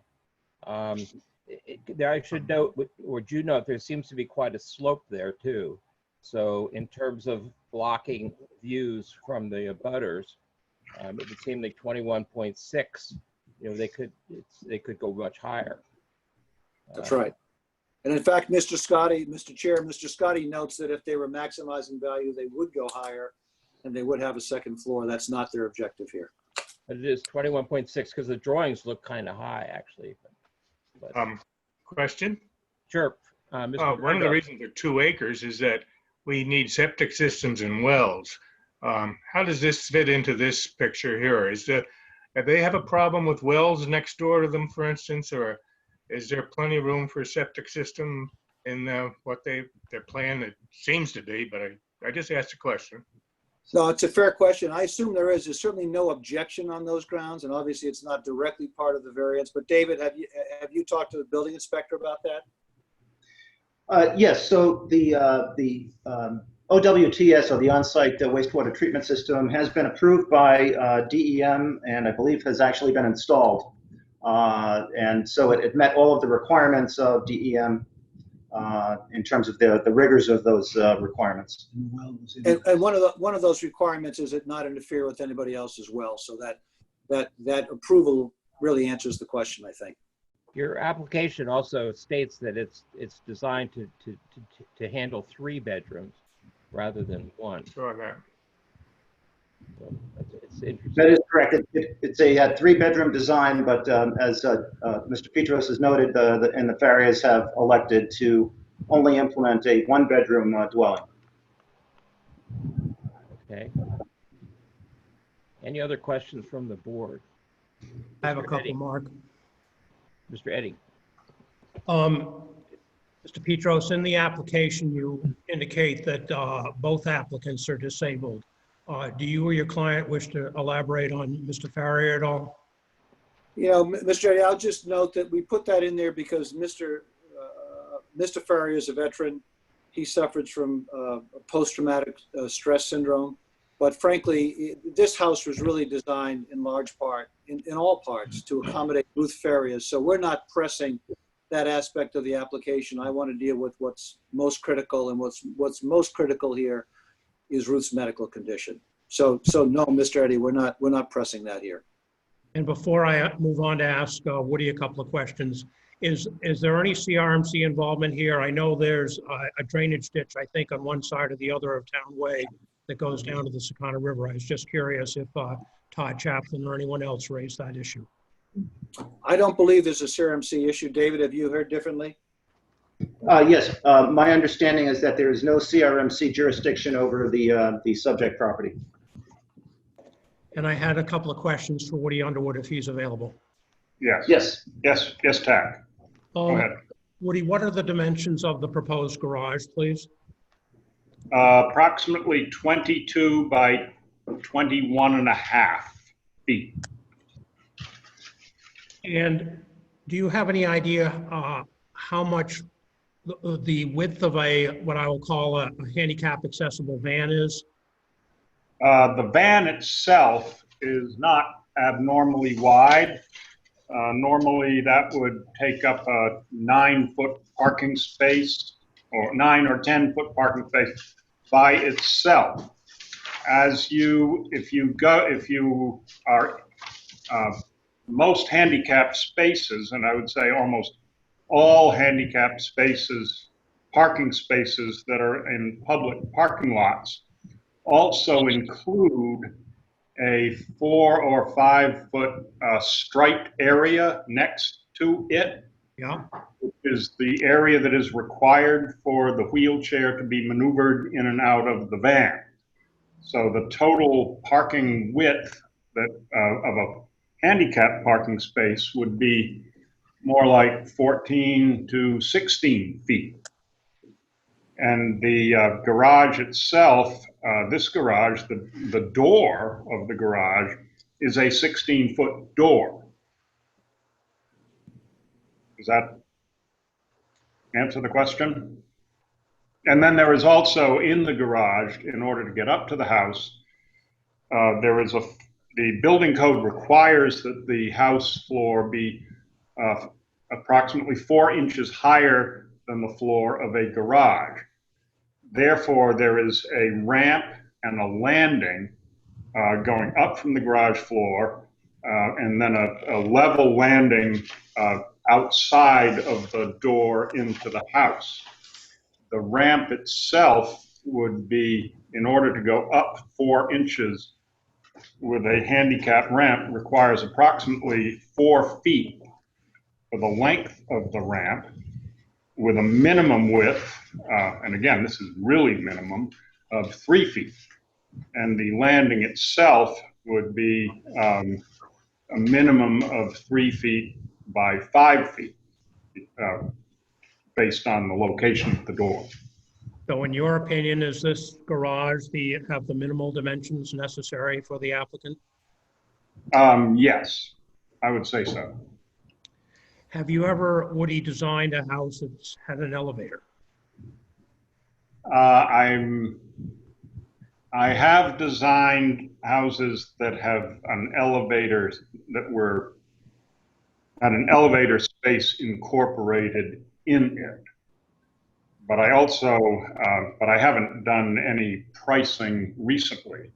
Speaker 2: I should note, or do you note, there seems to be quite a slope there too. So in terms of blocking views from the abutters, it would seem like 21.6. They could go much higher.
Speaker 11: That's right. And in fact, Mr. Scotty notes that if they were maximizing value, they would go higher and they would have a second floor. That's not their objective here.
Speaker 2: But it is 21.6 because the drawings look kind of high, actually. But
Speaker 9: Question?
Speaker 2: Sure. Mr.
Speaker 9: One of the reasons for 2 acres is that we need septic systems and wells. How does this fit into this picture here? Do they have a problem with wells next door to them, for instance, or is there plenty of room for a septic system in their plan? It seems to be, but I just asked a question.
Speaker 11: No, it's a fair question. I assume there is. There's certainly no objection on those grounds, and obviously it's not directly part of the variance. But David, have you talked to the building inspector about that?
Speaker 1: Yes, so the OWTS, or the on-site wastewater treatment system, has been approved by DEM, and I believe has actually been installed. And so it met all of the requirements of DEM in terms of the rigors of those requirements.
Speaker 11: And one of those requirements is it not interfere with anybody else's well. So that approval really answers the question, I think.
Speaker 2: Your application also states that it's designed to handle 3 bedrooms rather than 1.
Speaker 9: Saw that.
Speaker 2: So it's interesting.
Speaker 1: That is correct. It's a 3-bedroom design, but as Mr. Petros has noted, and the Farriers have elected to only implement a 1-bedroom dwelling.
Speaker 2: Okay. Any other questions from the board?
Speaker 5: I have a
Speaker 2: Mr.
Speaker 5: couple,
Speaker 2: Eddy.
Speaker 5: Mark.
Speaker 2: Mr. Eddy.
Speaker 5: Mr. Petros, in the application, you indicate that both applicants are disabled. Do you or your client wish to elaborate on Mr. Farrier at all?
Speaker 11: You know, Mr. Eddy, I'll just note that we put that in there because Mr. Farrier is a veteran. He suffers from post-traumatic stress syndrome. But frankly, this house was really designed in large part, in all parts, to accommodate Ruth Farrier. So we're not pressing that aspect of the application. I want to deal with what's most critical, and what's most critical here is Ruth's medical condition. So no, Mr. Eddy, we're not pressing that here.
Speaker 5: And before I move on to ask Woody a couple of questions, is there any CRMC involvement here? I know there's a drainage ditch, I think, on one side or the other of Town Way that goes down to the Sakana River. I was just curious if Todd Chaplin or anyone else raised that issue.
Speaker 11: I don't believe there's a CRMC issue. David, have you heard differently?
Speaker 1: Yes, my understanding is that there is no CRMC jurisdiction over the subject property.
Speaker 5: And I had a couple of questions for Woody Underwood if he's available.
Speaker 9: Yes. Tack. Go ahead.
Speaker 5: Woody, what are the dimensions of the proposed garage, please?
Speaker 9: Approximately 22 by 21.5 feet.
Speaker 5: And do you have any idea how much the width of what I will call a handicap accessible van is?
Speaker 9: The van itself is not abnormally wide. Normally that would take up a 9-foot parking space, or 9 or 10-foot parking space by itself. If you are most handicapped spaces, and I would say almost all handicapped spaces, parking spaces that are in public parking lots, also include a 4 or 5 foot striped area next to it.
Speaker 5: Yeah.
Speaker 9: Which is the area that is required for the wheelchair to be maneuvered in and out of the van. So the total parking width of a handicap parking space would be more like 14 to 16 feet. And the garage itself, this garage, the door of the garage is a 16-foot door. Does that answer the question? And then there is also in the garage, in order to get up to the house, the building code requires that the house floor be approximately 4 inches higher than the floor of a garage. Therefore, there is a ramp and a landing going up from the garage floor, and then a level landing outside of the door into the house. The ramp itself would be, in order to go up 4 inches with a handicap ramp, requires approximately 4 feet for the length of the ramp, with a minimum width, and again, this is really minimum, of 3 feet. And the landing itself would be a minimum of 3 feet by 5 feet, based on the location of the door.
Speaker 5: So in your opinion, is this garage have the minimal dimensions necessary for the applicant?
Speaker 9: Yes, I would say so.
Speaker 5: Have you ever, Woody, designed a house that's had an elevator?
Speaker 12: I have designed houses that have an elevator had an elevator space incorporated in it. But I also, but I haven't done any pricing recently.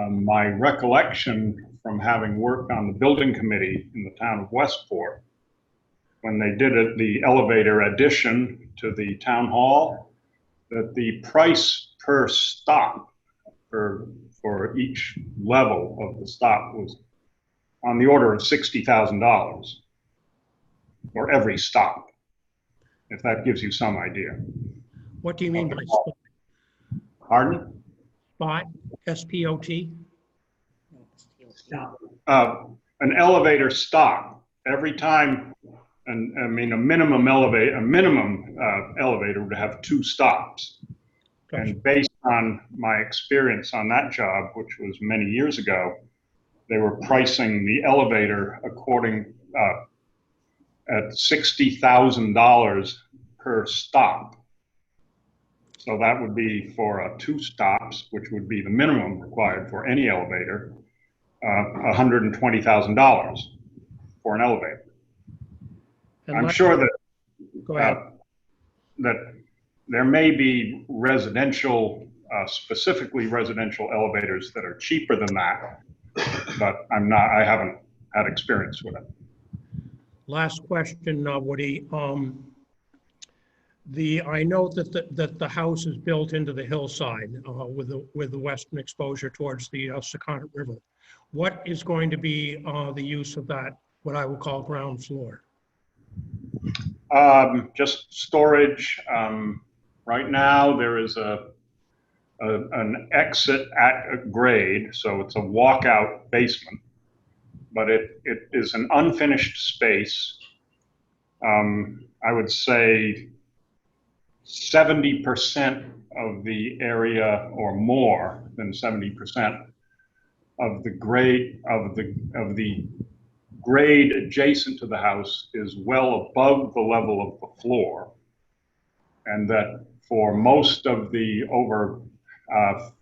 Speaker 12: My recollection from having worked on the building committee in the town of Westport, when they did the elevator addition to the town hall, that the price per stop for each level of the stop was on the order of $60,000 for every stop, if that gives you some idea.
Speaker 5: What do you mean by spot?
Speaker 12: Pardon?
Speaker 5: Spot, S-P-O-T?
Speaker 12: An elevator stop every time, and I mean a minimum elevator would have 2 stops.
Speaker 5: Gotcha.
Speaker 12: And based on my experience on that job, which was many years ago, they were pricing the elevator according at $60,000 per stop. So that would be for 2 stops, which would be the minimum required for any elevator, $120,000 for an elevator.
Speaker 5: And
Speaker 12: I'm sure that
Speaker 5: Go ahead.
Speaker 12: that there may be residential, specifically residential elevators that are cheaper than that, but I haven't had experience with it.
Speaker 5: Last question, Woody. I know that the house is built into the hillside with the western exposure towards the Secundit River. What is going to be the use of that, what I would call ground floor?
Speaker 12: Just storage. Right now, there is an exit at grade, so it's a walkout basement, but it is an unfinished space. I would say 70% of the area, or more than 70% of the grade grade adjacent to the house is well above the level of the floor, and that for most of the over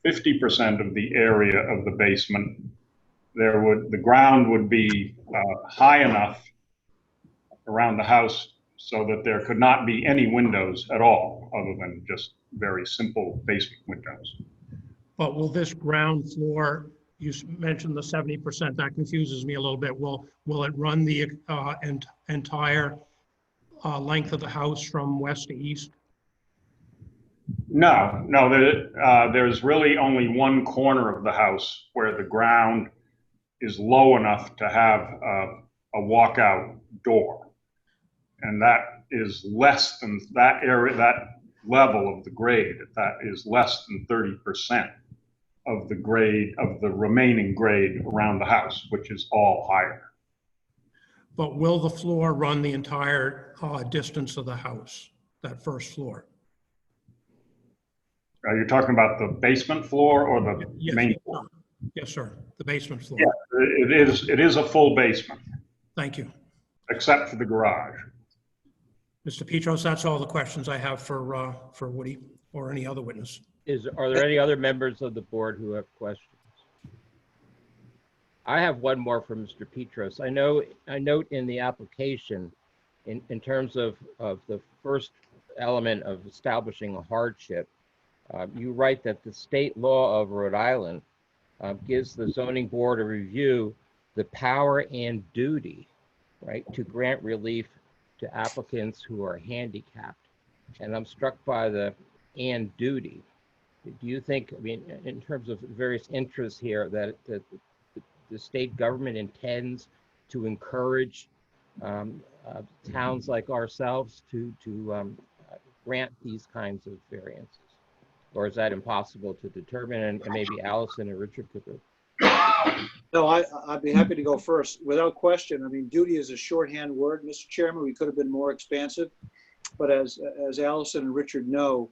Speaker 12: 50% of the area of the basement, the ground would be high enough around the house so that there could not be any windows at all, other than just very simple basement windows.
Speaker 5: But will this ground floor, you mentioned the 70%, that confuses me a little bit. Will it run the entire length of the house from west to east?
Speaker 12: No, there's really only one corner of the house where the ground is low enough to have a walkout door. And that is less than that area, that level of the grade, that is less than 30% of the grade, of the remaining grade around the house, which is all higher.
Speaker 5: But will the floor run the entire distance of the house, that first floor?
Speaker 12: Are you talking about the basement floor or the main floor?
Speaker 5: Yes, sir. The basement floor.
Speaker 12: Yeah, it is a full basement.
Speaker 5: Thank you.
Speaker 12: Except for the garage.
Speaker 5: Mr. Petros, that's all the questions I have for Woody or any other witness.
Speaker 2: Are there any other members of the board who have questions? I have one more for Mr. Petros. I note in the application, in terms of the first element of establishing a hardship, you write that the state law of Rhode Island gives the zoning board of review the power and duty, right, to grant relief to applicants who are handicapped. And I'm struck by the "and duty." Do you think, I mean, in terms of various interests here, that the state government intends to encourage towns like ourselves to grant these kinds of variances? Or is that impossible to determine? And maybe Allison and Richard could go.
Speaker 11: No, I'd be happy to go first. Without question, I mean, duty is a shorthand word, Mr. Chairman. We could have been more expansive. But as Allison and Richard know,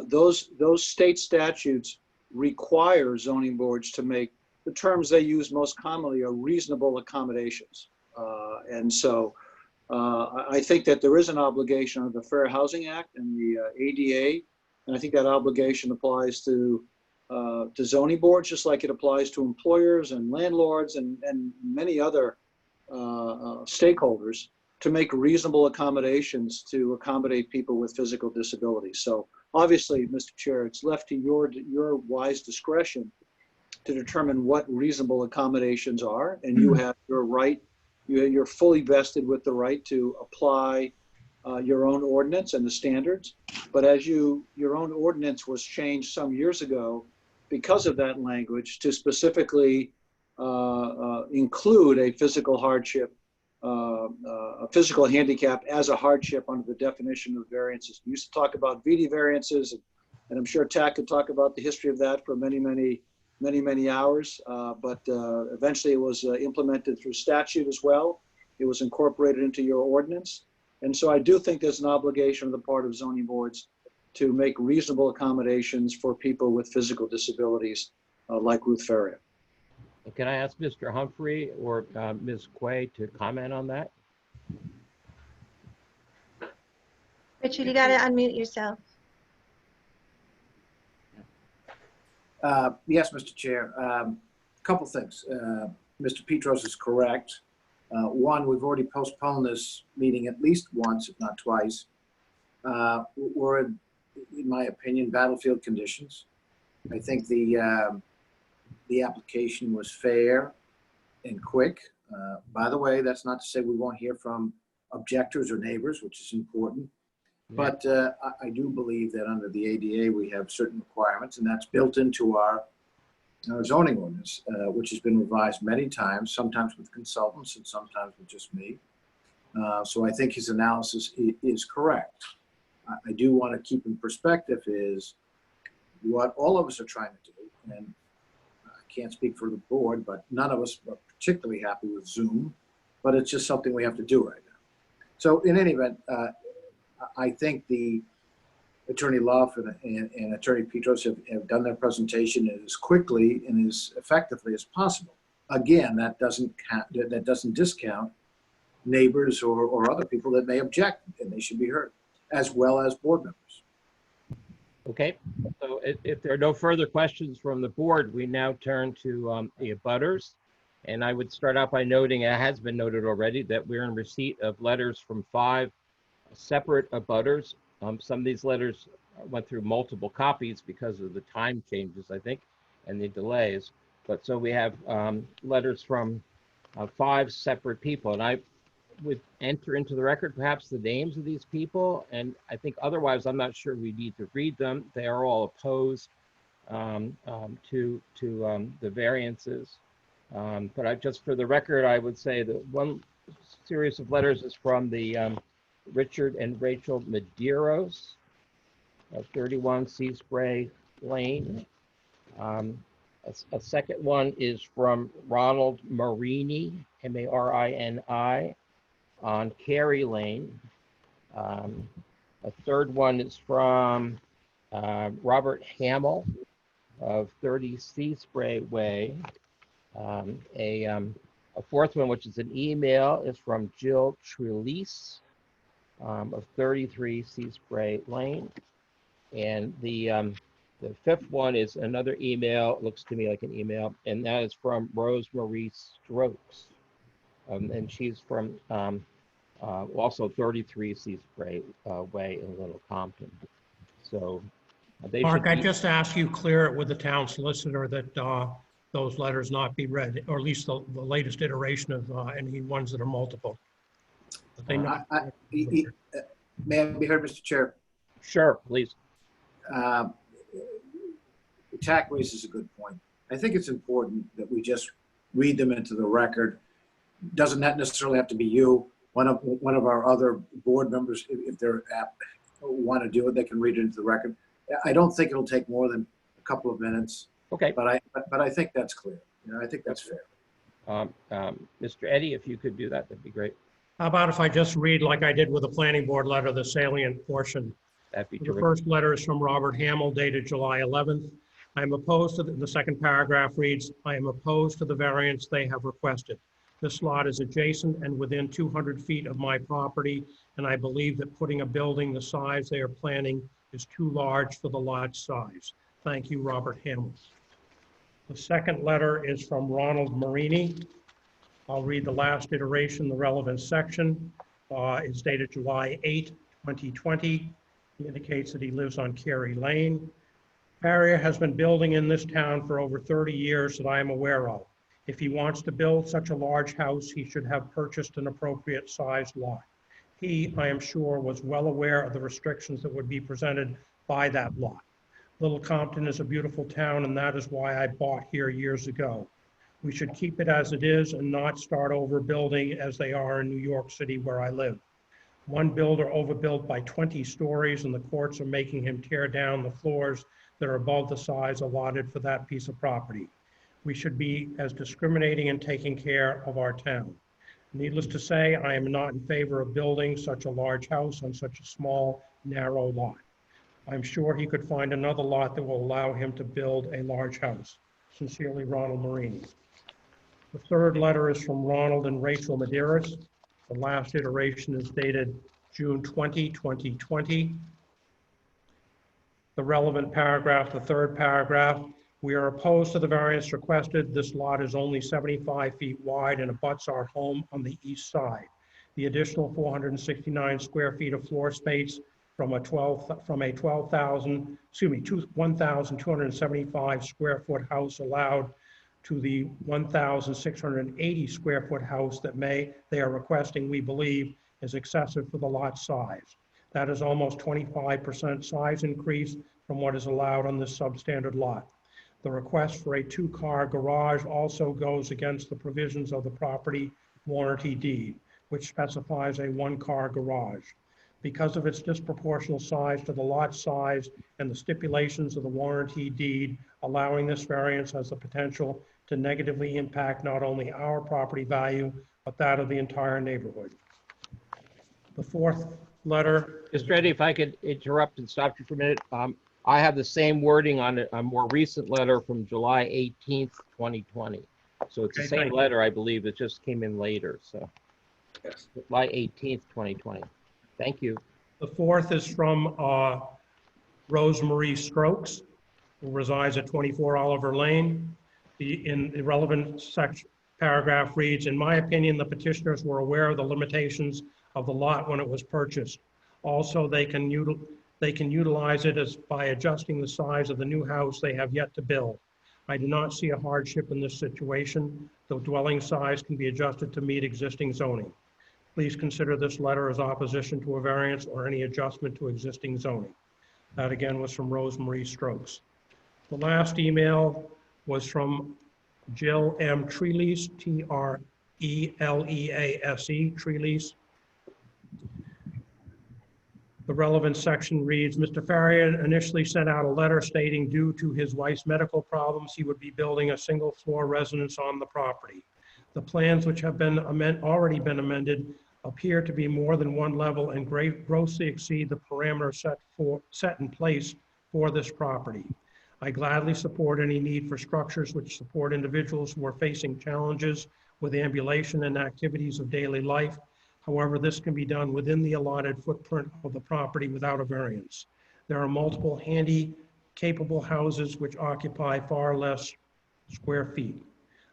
Speaker 11: those state statutes require zoning boards to make the terms they use most commonly are reasonable accommodations. And so I think that there is an obligation under the Fair Housing Act and the ADA And I think that obligation applies to zoning boards, just like it applies to employers and landlords and many other stakeholders, to make reasonable accommodations to accommodate people with physical disabilities. So obviously, Mr. Chair, it's left to your wise discretion to determine what reasonable accommodations are, and you have your right, you're fully vested with the right to apply your own ordinance and the standards. But as your own ordinance was changed some years ago because of that language to specifically include a physical hardship, a physical handicap as a hardship under the definition of variances. We used to talk about VD variances, and I'm sure TAC could talk about the history of that for many hours, but eventually it was implemented through statute as well. It was incorporated into your ordinance. And so I do think there's an obligation on the part of zoning boards to make reasonable accommodations for people with physical disabilities like Ruth Ferrier.
Speaker 2: Can I ask Mr. Humphrey or Ms. Quay to comment on that?
Speaker 13: Richard, you got to unmute yourself.
Speaker 10: Yes, Mr. Chair. Couple things. Mr. Petros is correct. One, we've already postponed this meeting at least once, if not twice. We're, in my opinion, battlefield conditions. I think the application was fair and quick. By the way, that's not to say we won't hear from objectors or neighbors, which is important. But I do believe that under the ADA, we have certain requirements, and that's built into our zoning ordinance, which has been revised many times, sometimes with consultants and sometimes with just me. So I think his analysis is correct. I do want to keep in perspective is what all of us are trying to do, and I can't speak for the board, but none of us are particularly happy with Zoom, but it's just something we have to do right now. So in any event, I think the Attorney Luff and Attorney Petros have done their presentation as quickly and as effectively as possible. Again, that doesn't discount neighbors or other people that may object, and they should be heard, as well as board members.
Speaker 2: Okay, so if there are no further questions from the board, we now turn to the abutters. And I would start out by noting, it has been noted already, that we're in receipt of letters from 5 separate abutters. Some of these letters went through multiple copies because of the time changes, I think, and the delays. But so we have letters from 5 separate people. And I would enter into the record perhaps the names of these people. And I think otherwise, I'm not sure we need to read them. They are all opposed to the variances. But just for the record, I would say that one series of letters is from the Richard and Rachel Medeiros of 31 Sea Spray Lane. A second one is from Ronald Marini, M-A-R-I-N-I, on Cary Lane. A third one is from Robert Hamill of 30 Sea Spray Way. A fourth one, which is an email, is from Jill Trelease of 33 Sea Spray Lane. And the fifth one is another email, looks to me like an email, and that is from Rosemarie Strokes. And she's from also 33 Sea Spray Way in Little Compton. So they
Speaker 5: Mark,
Speaker 2: should
Speaker 5: I just asked you clear it with the town solicitor that those letters not be read, or at least the latest iteration of any ones that are multiple. They
Speaker 10: May I be heard, Mr. Chair?
Speaker 2: Sure, please.
Speaker 10: TAC raises a good point. I think it's important that we just read them into the record. Doesn't that necessarily have to be you? One of our other board members, if they're want to do it, they can read it into the record. I don't think it'll take more than a couple of minutes.
Speaker 2: Okay.
Speaker 10: But I think that's clear. You know, I think that's fair.
Speaker 2: Mr. Eddy, if you could do that, that'd be great.
Speaker 5: How about if I just read like I did with the planning board letter, the salient portion?
Speaker 2: That'd be
Speaker 5: The
Speaker 2: terrific.
Speaker 5: first letter is from Robert Hamill, dated July 11th. I am opposed to the second paragraph reads, I am opposed to the variance they have requested. This lot is adjacent and within 200 feet of my property, and I believe that putting a building the size they are planning is too large for the lot size. Thank you, Robert Hamill. The second letter is from Ronald Marini. I'll read the last iteration, the relevant section. It's dated July 8, 2020. He indicates that he lives on Carey Lane. Farrier has been building in this town for over 30 years that I am aware of. If he wants to build such a large house, he should have purchased an appropriate sized lot. He, I am sure, was well aware of the restrictions that would be presented by that lot. Little Compton is a beautiful town, and that is why I bought here years ago. We should keep it as it is and not start over building as they are in New York City where I live. One builder overbuilt by 20 stories, and the courts are making him tear down the floors that are above the size allotted for that piece of property. We should be as discriminating in taking care of our town. Needless to say, I am not in favor of building such a large house on such a small, narrow lot. I'm sure he could find another lot that will allow him to build a large house. Sincerely, Ronald Marini. The third letter is from Ronald and Rachel Medeiros. The last iteration is dated June 20, 2020. The relevant paragraph, the third paragraph, we are opposed to the variance requested. This lot is only 75 feet wide and abuts our home on the east side. The additional 469 square feet of floor space from a 1,275 square foot house allowed to the 1,680 square foot house that they are requesting, we believe, is excessive for the lot size. That is almost 25% size increase from what is allowed on this substandard lot. The request for a two-car garage also goes against the provisions of the property warranty deed, which specifies a one-car garage. Because of its disproportional size to the lot size and the stipulations of the warranty deed, allowing this variance has the potential to negatively impact not only our property value, but that of the entire neighborhood. The fourth letter.
Speaker 2: Mr. Eddy, if I could interrupt and stop you for a minute. I have the same wording on a more recent letter from July 18th, 2020. So it's the same letter, I believe. It just came in later. So
Speaker 11: Yes.
Speaker 2: July 18th, 2020. Thank you.
Speaker 5: The fourth is from Rosemarie Strokes, who resides at 24 Oliver Lane. In the relevant section, paragraph reads, in my opinion, the petitioners were aware of the limitations of the lot when it was purchased. Also, they can utilize it as by adjusting the size of the new house they have yet to build. I do not see a hardship in this situation. The dwelling size can be adjusted to meet existing zoning. Please consider this letter as opposition to a variance or any adjustment to existing zoning. That again was from Rosemarie Strokes. The last email was from Jill M. Trelease, T-R-E-L-E-A-S-E, Trelease. The relevant section reads, Mr. Farrier initially sent out a letter stating due to his wife's medical problems, he would be building a single floor residence on the property. The plans, which have been already been amended, appear to be more than one level and grossly exceed the parameters set in place for this property. I gladly support any need for structures which support individuals who are facing challenges with ambulation and activities of daily life. However, this can be done within the allotted footprint of the property without a variance. There are multiple handy-capable houses which occupy far less square feet.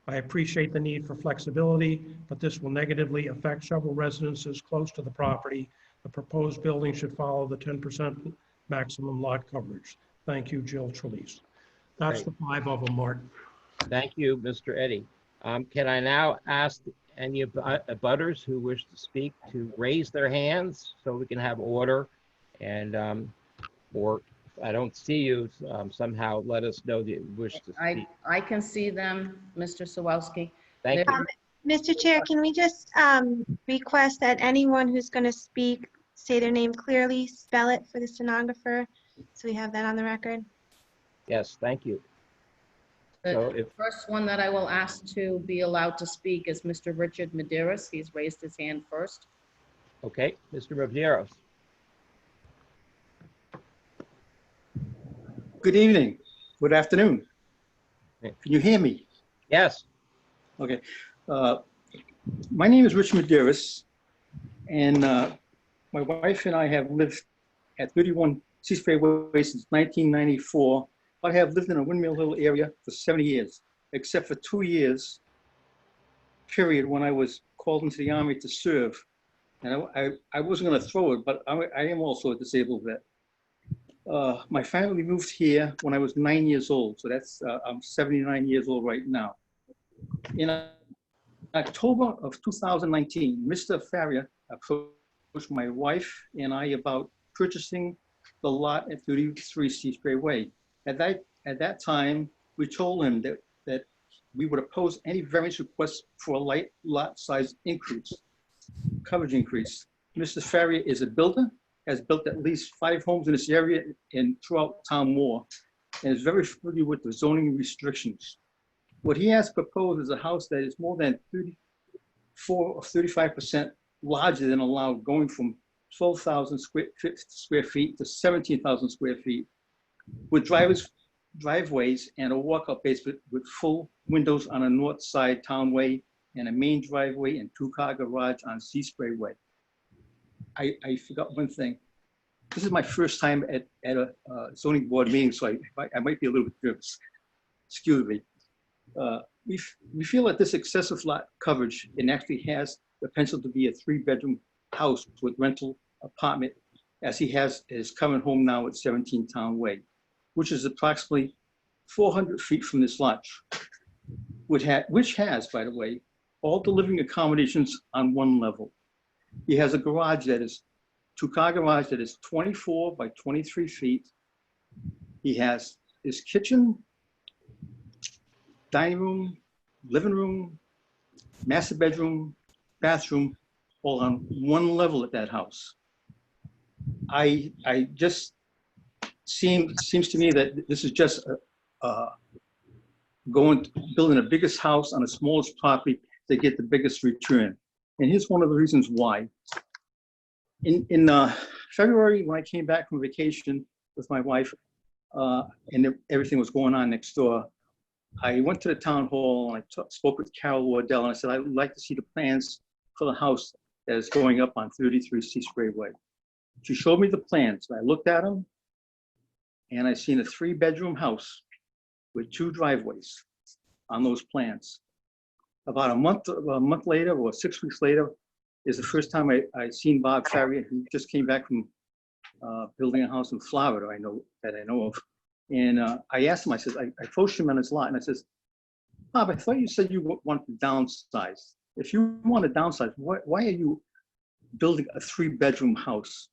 Speaker 5: I appreciate the need for flexibility, but this will negatively affect several residences close to the property. The proposed building should follow the 10% maximum lot coverage. Thank you, Jill Trelease. That's the 5 of them, Martin.
Speaker 2: Thank you, Mr. Eddy. Can I now ask any of abutters who wish to speak to raise their hands so we can have order? And or if I don't see you, somehow let us know that you wish to speak.
Speaker 7: I can see them, Mr. Sawowski.
Speaker 2: Thank you.
Speaker 13: Mr. Chair, can we just request that anyone who's going to speak say their name clearly, spell it for the stenographer, so we have that on the record?
Speaker 2: Yes, thank you.
Speaker 7: The first one that I will ask to be allowed to speak is Mr. Richard Medeiros. He's raised his hand first.
Speaker 2: Okay, Mr. Medeiros.
Speaker 14: Good evening. Good afternoon. Can you hear me?
Speaker 2: Yes.
Speaker 14: Okay. My name is Richard Medeiros, and my wife and I have lived at 31 Seaspray Way since 1994. I have lived in a Windmill Hill area for 70 years, except for 2 years, period, when I was called into the Army to serve. And I wasn't going to throw it, but I am also a disabled vet. My family moved here when I was 9 years old. So that's, I'm 79 years old right now. In October of 2019, Mr. Farrier approached my wife and I about purchasing the lot at 33 Seaspray Way. At that time, we told him that we would oppose any variance requests for a light lot size increase, coverage increase. Mr. Farrier is a builder, has built at least 5 homes in this area and throughout Town Moore, and is very familiar with the zoning restrictions. What he has proposed is a house that is more than 34 or 35% larger than allowed, going from 12,000 square feet to 17,000 square feet, with driveways and a walkout basement with full windows on a north side townway and a main driveway and 2-car garage on Seaspray Way. I forgot one thing. This is my first time at a zoning board meeting, so I might be a little bit nervous. Excuse me. We feel that this excessive lot coverage, it actually has the potential to be a 3-bedroom house with rental apartment, as he has his current home now at 17 Town Way, which is approximately 400 feet from this lot, which has, by the way, all the living accommodations on one level. He has a garage that is 2-car garage that is 24 by 23 feet. He has his kitchen, dining room, living room, master bedroom, bathroom, all on one level at that house. I just seems to me that this is just building the biggest house on the smallest property to get the biggest return. And here's one of the reasons why. In February, when I came back from vacation with my wife, and everything was going on next door, I went to the town hall and I spoke with Carol Wardell, and I said, I would like to see the plans for the house that is going up on 33 Seaspray Way. She showed me the plans. I looked at them, and I seen a 3-bedroom house with 2 driveways on those plans. About a month later, or 6 weeks later, is the first time I seen Bob Farrier, who just came back from building a house in Florida, I know of. And I asked him, I said, I approached him on his lot, and I says, Bob, I thought you said you want to downsize. If you want to downsize, why are you building a 3-bedroom house?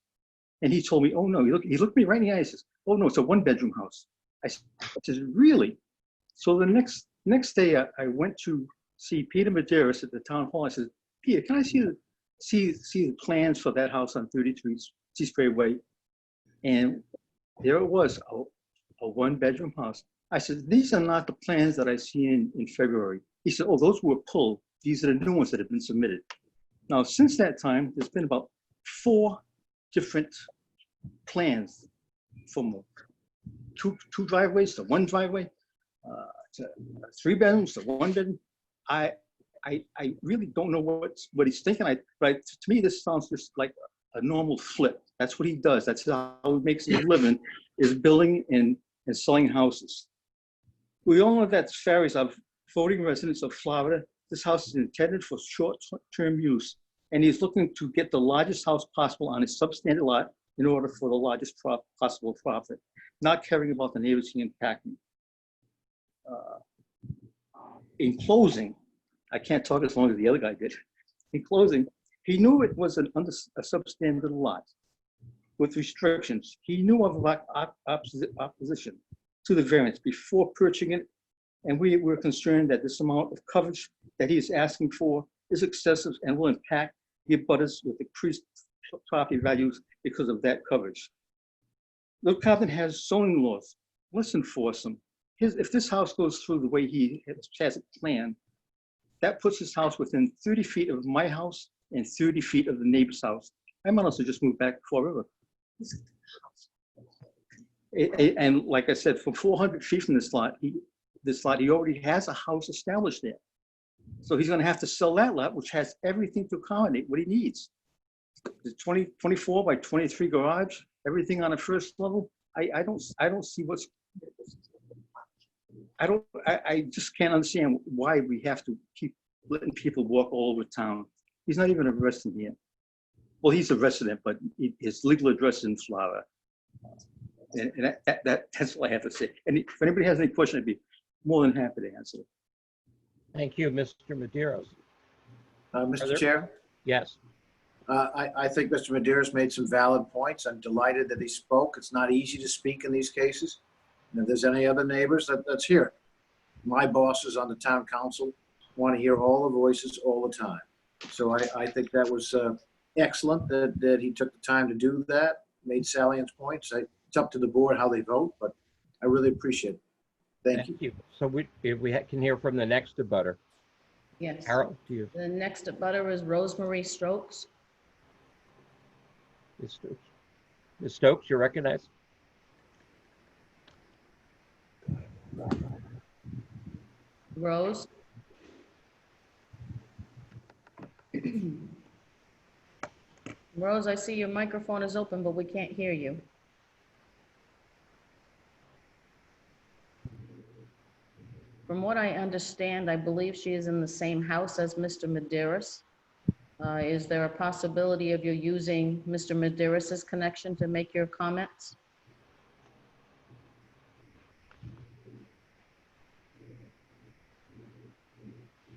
Speaker 14: And he told me, oh no, he looked me right in the eye and says, oh no, it's a 1-bedroom house. I said, really? So the next day I went to see Peter Medeiros at the town hall. I said, Peter, can I see the plans for that house on 33 Seaspray Way? And there it was, a 1-bedroom house. I said, these are not the plans that I see in February. He said, oh, those were pulled. These are the new ones that have been submitted. Now, since that time, there's been about 4 different plans from 2 driveways to 1 driveway, to 3 bedrooms to 1 bedroom. I really don't know what he's thinking. But to me, this sounds just like a normal flip. That's what he does. That's how he makes his living, is building and selling houses. We all know that Farriers are voting residents of Florida. This house is intended for short-term use, and he's looking to get the largest house possible on his substandard lot in order for the largest possible profit, not caring about the neighbors he impacting. In closing, I can't talk as long as the other guy did. In closing, he knew it was a substandard lot with restrictions. He knew of opposition to the variance before purchasing it, and we were concerned that this amount of coverage that he is asking for is excessive and will impact the abutters with increased property values because of that coverage. Look, Compton has zoning laws. Let's enforce them. If this house goes through the way he has it planned, that puts his house within 30 feet of my house and 30 feet of the neighbor's house. I might also just move back to Fall River. And like I said, from 400 feet from this lot, he already has a house established there. So he's going to have to sell that lot, which has everything to accommodate what he needs. the 24 by 23 garage, everything on the first level, I don't see what's, I just can't understand why we have to keep letting people walk all over town. He's not even a resident here. Well, he's a resident, but his legal address is in Florida. And that's all I have to say. And if anybody has any question, I'd be more than happy to answer.
Speaker 2: Thank you, Mr. Medeiros.
Speaker 10: Mr. Chair,
Speaker 2: Yes.
Speaker 10: I think Mr. Medeiros made some valid points. I'm delighted that he spoke. It's not easy to speak in these cases. And if there's any other neighbors, let's hear it. My bosses on the town council want to hear all the voices all the time. So I think that was excellent that he took the time to do that, made salient points. It's up to the board how they vote, but I really appreciate it. Thank you.
Speaker 2: So we can hear from the next abutter.
Speaker 7: Yes.
Speaker 2: Harold, to you.
Speaker 7: The next abutter is Rosemary Stokes.
Speaker 2: Ms. Stokes. Ms. Stokes, you're recognized.
Speaker 7: Rose? Rose, I see your microphone is open, but we can't hear you. From what I understand, I believe she is in the same house as Mr. Medeiros. Is there a possibility of you using Mr. Medeiros' connection to make your comments?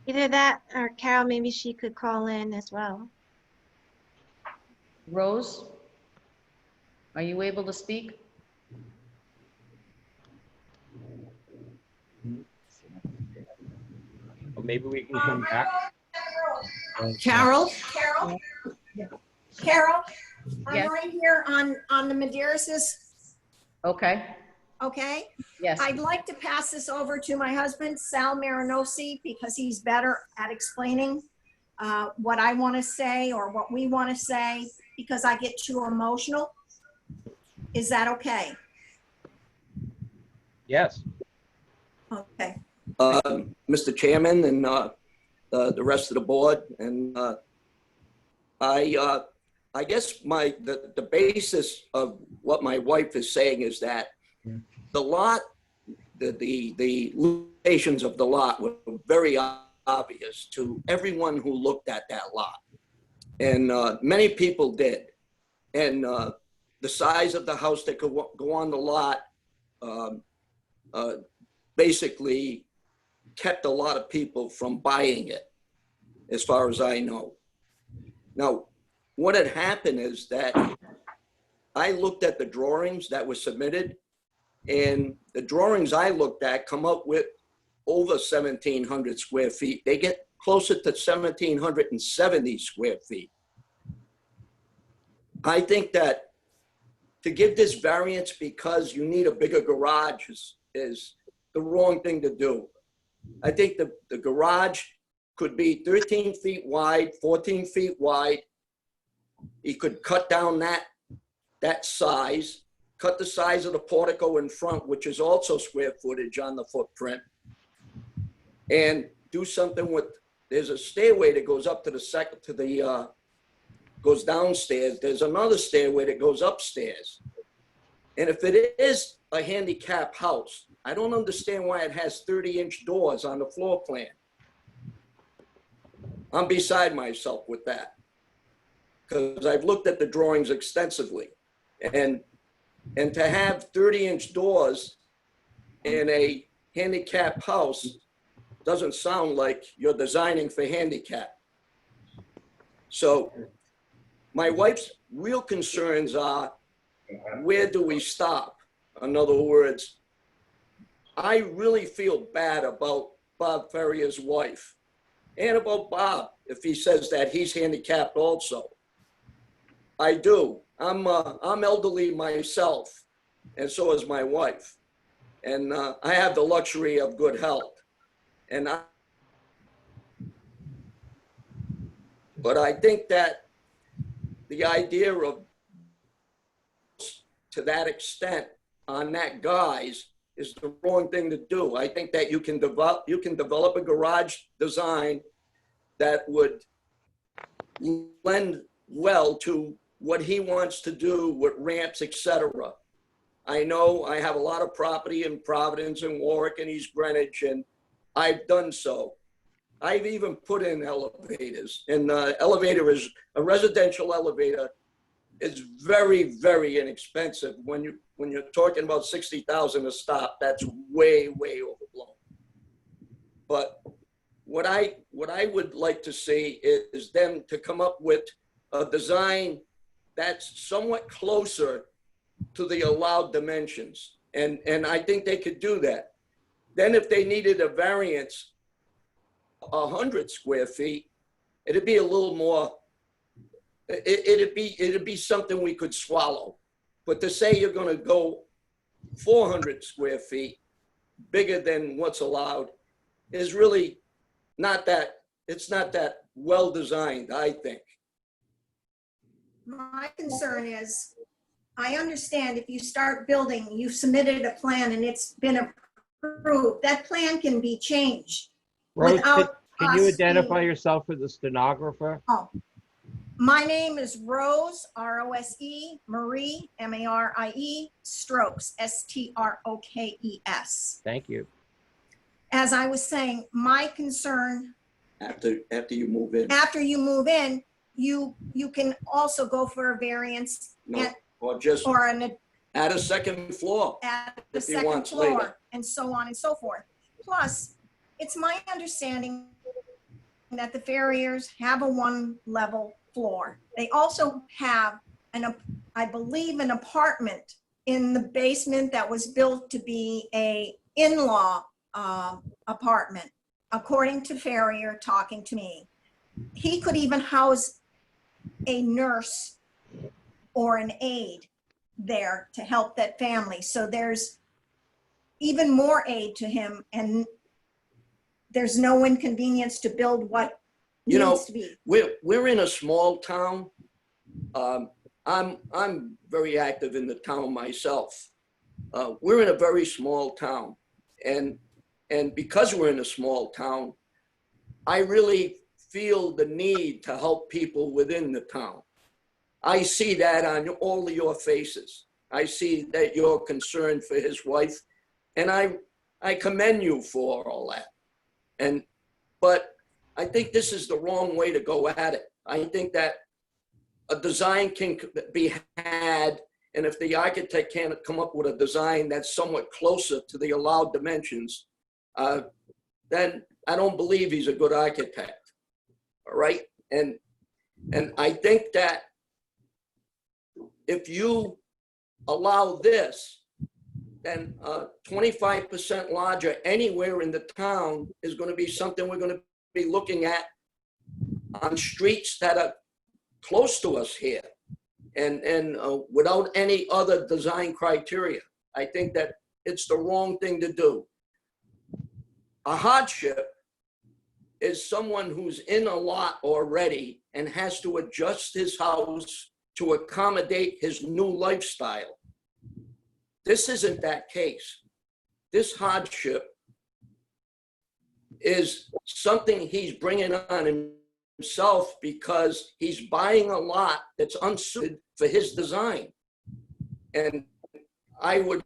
Speaker 13: Either that or Carol, maybe she could call in as well.
Speaker 7: Rose, are you able to speak?
Speaker 2: Or maybe we can come back.
Speaker 15: Carol? Carol, I'm
Speaker 7: Yes.
Speaker 15: right here on the Medeiros'.
Speaker 7: Okay.
Speaker 15: Okay?
Speaker 7: Yes.
Speaker 15: I'd like to pass this over to my husband, Sal Marinosi, because he's better at explaining what I want to say or what we want to say, because I get too emotional. Is that okay?
Speaker 2: Yes.
Speaker 15: Okay.
Speaker 16: Mr. Chairman and the rest of the board, and I guess the basis of what my wife is saying is that the lot, the limitations of the lot were very obvious to everyone who looked at that lot, and many people did, and the size of the house that could go on the lot basically kept a lot of people from buying it, as far as I know. Now, what had happened is that I looked at the drawings that were submitted, and the drawings I looked at come up with over 1,700 square feet. They get closer to 1,770 square feet. I think that to give this variance because you need a bigger garage is the wrong thing to do. I think the garage could be 13 feet wide, 14 feet wide. He could cut down that size, cut the size of the portico in front, which is also square footage on the footprint, and do something with, there's a stairway that goes up to the goes downstairs. There's another stairway that goes upstairs. And if it is a handicap house, I don't understand why it has 30-inch doors on the floor plan. I'm beside myself with that, because I've looked at the drawings extensively, and to have 30-inch doors in a handicap house doesn't sound like you're designing for handicap. So my wife's real concerns are, where do we stop? In other words, I really feel bad about Bob Ferrier's wife, and about Bob if he says that he's handicapped also. I do. I'm elderly myself, and so is my wife, and I have the luxury of good health. But I think that the idea of, to that extent, on that guise, is the wrong thing to do. I think that you can develop a garage design that would lend well to what he wants to do with ramps, etc. I know I have a lot of property in Providence and Warwick and East Greenwich, and I've done so. I've even put in elevators, and elevator is a residential elevator is very, very inexpensive. When you're talking about 60,000 a stop, that's way, way overblown. But what I would like to see is them to come up with a design that's somewhat closer to the allowed dimensions. And I think they could do that. Then if they needed a variance, 100 square feet, it'd be a little more, it'd be something we could swallow. But to say you're gonna go 400 square feet, bigger than what's allowed, is really not that, it's not that well designed, I think.
Speaker 15: My concern is, I understand if you start building, you've submitted a plan and it's been approved, that plan can be changed.
Speaker 2: Rose,
Speaker 15: without
Speaker 2: can you
Speaker 15: us
Speaker 2: identify
Speaker 15: being-
Speaker 2: yourself for the stenographer?
Speaker 15: Oh, my name is Rose, R-O-S-E, Marie, M-A-R-I-E, Strokes, S-T-R-O-K-E-S.
Speaker 2: Thank you.
Speaker 15: As I was saying, my concern,
Speaker 16: After you move in.
Speaker 15: after you move in, you can also go for a variance
Speaker 16: No,
Speaker 15: and,
Speaker 16: or just
Speaker 15: or an
Speaker 16: add a second floor.
Speaker 15: at the
Speaker 16: if he
Speaker 15: second
Speaker 16: wants
Speaker 15: floor,
Speaker 16: later.
Speaker 15: and so on and so forth. Plus, it's my understanding that the Farriers have a one-level floor. They also have I believe, an apartment in the basement that was built to be a in-law apartment, according to Farrier talking to me. He could even house a nurse or an aide there to help that family. So there's even more aid to him, and there's no inconvenience to build what
Speaker 16: You know,
Speaker 15: needs to be.
Speaker 16: we're in a small town. I'm very active in the town myself. We're in a very small town, and because we're in a small town, I really feel the need to help people within the town. I see that on all of your faces. I see that you're concerned for his wife, and I commend you for all that. But I think this is the wrong way to go at it. I think that a design can be had, and if the architect can't come up with a design that's somewhat closer to the allowed dimensions, then I don't believe he's a good architect. All right, and I think that if you allow this, then 25% larger anywhere in the town is going to be something we're going to be looking at on streets that are close to us here, and without any other design criteria. I think that it's the wrong thing to do. A hardship is someone who's in a lot already and has to adjust his house to accommodate his new lifestyle. This isn't that case. This hardship is something he's bringing on himself because he's buying a lot that's unsuited for his design. And I would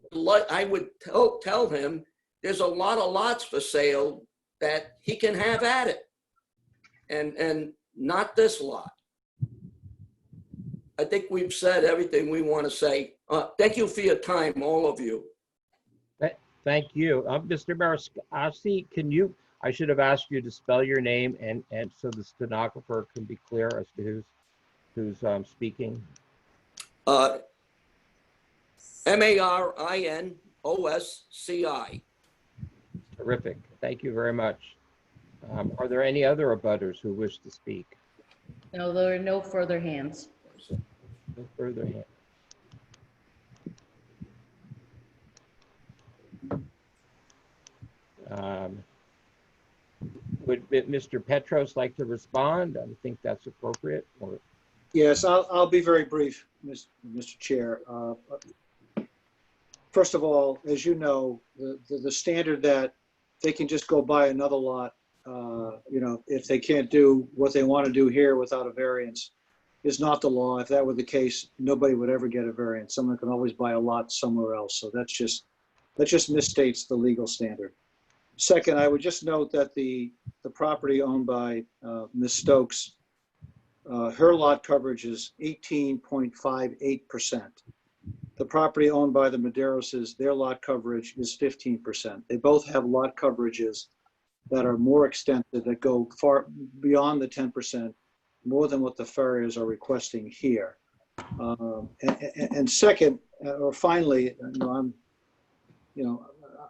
Speaker 16: tell him there's a lot of lots for sale that he can have at it, and not this lot. I think we've said everything we want to say. Thank you for your time, all of you.
Speaker 2: Thank you. Mr. Marascasi, can you, I should have asked you to spell your name and so the stenographer can be clear as to who's speaking.
Speaker 16: Marinosci.
Speaker 2: Terrific. Thank you very much. Are there any other abutters who wish to speak?
Speaker 7: No, there are no further hands.
Speaker 2: No further hand. Would Mr. Petros like to respond? I think that's appropriate. Or
Speaker 11: Yes, I'll be very brief, Mr. Chair. First of all, as you know, the standard that they can just go buy another lot, if they can't do what they want to do here without a variance, is not the law. If that were the case, nobody would ever get a variance. Someone can always buy a lot somewhere else. So that just misstates the legal standard. Second, I would just note that the property owned by Ms. Stokes, her lot coverage is 18.58%. The property owned by the Madeiroses, their lot coverage is 15%. They both have lot coverages that are more extensive, that go far beyond the 10%, more than what the Ferriers are requesting here. And second, or finally,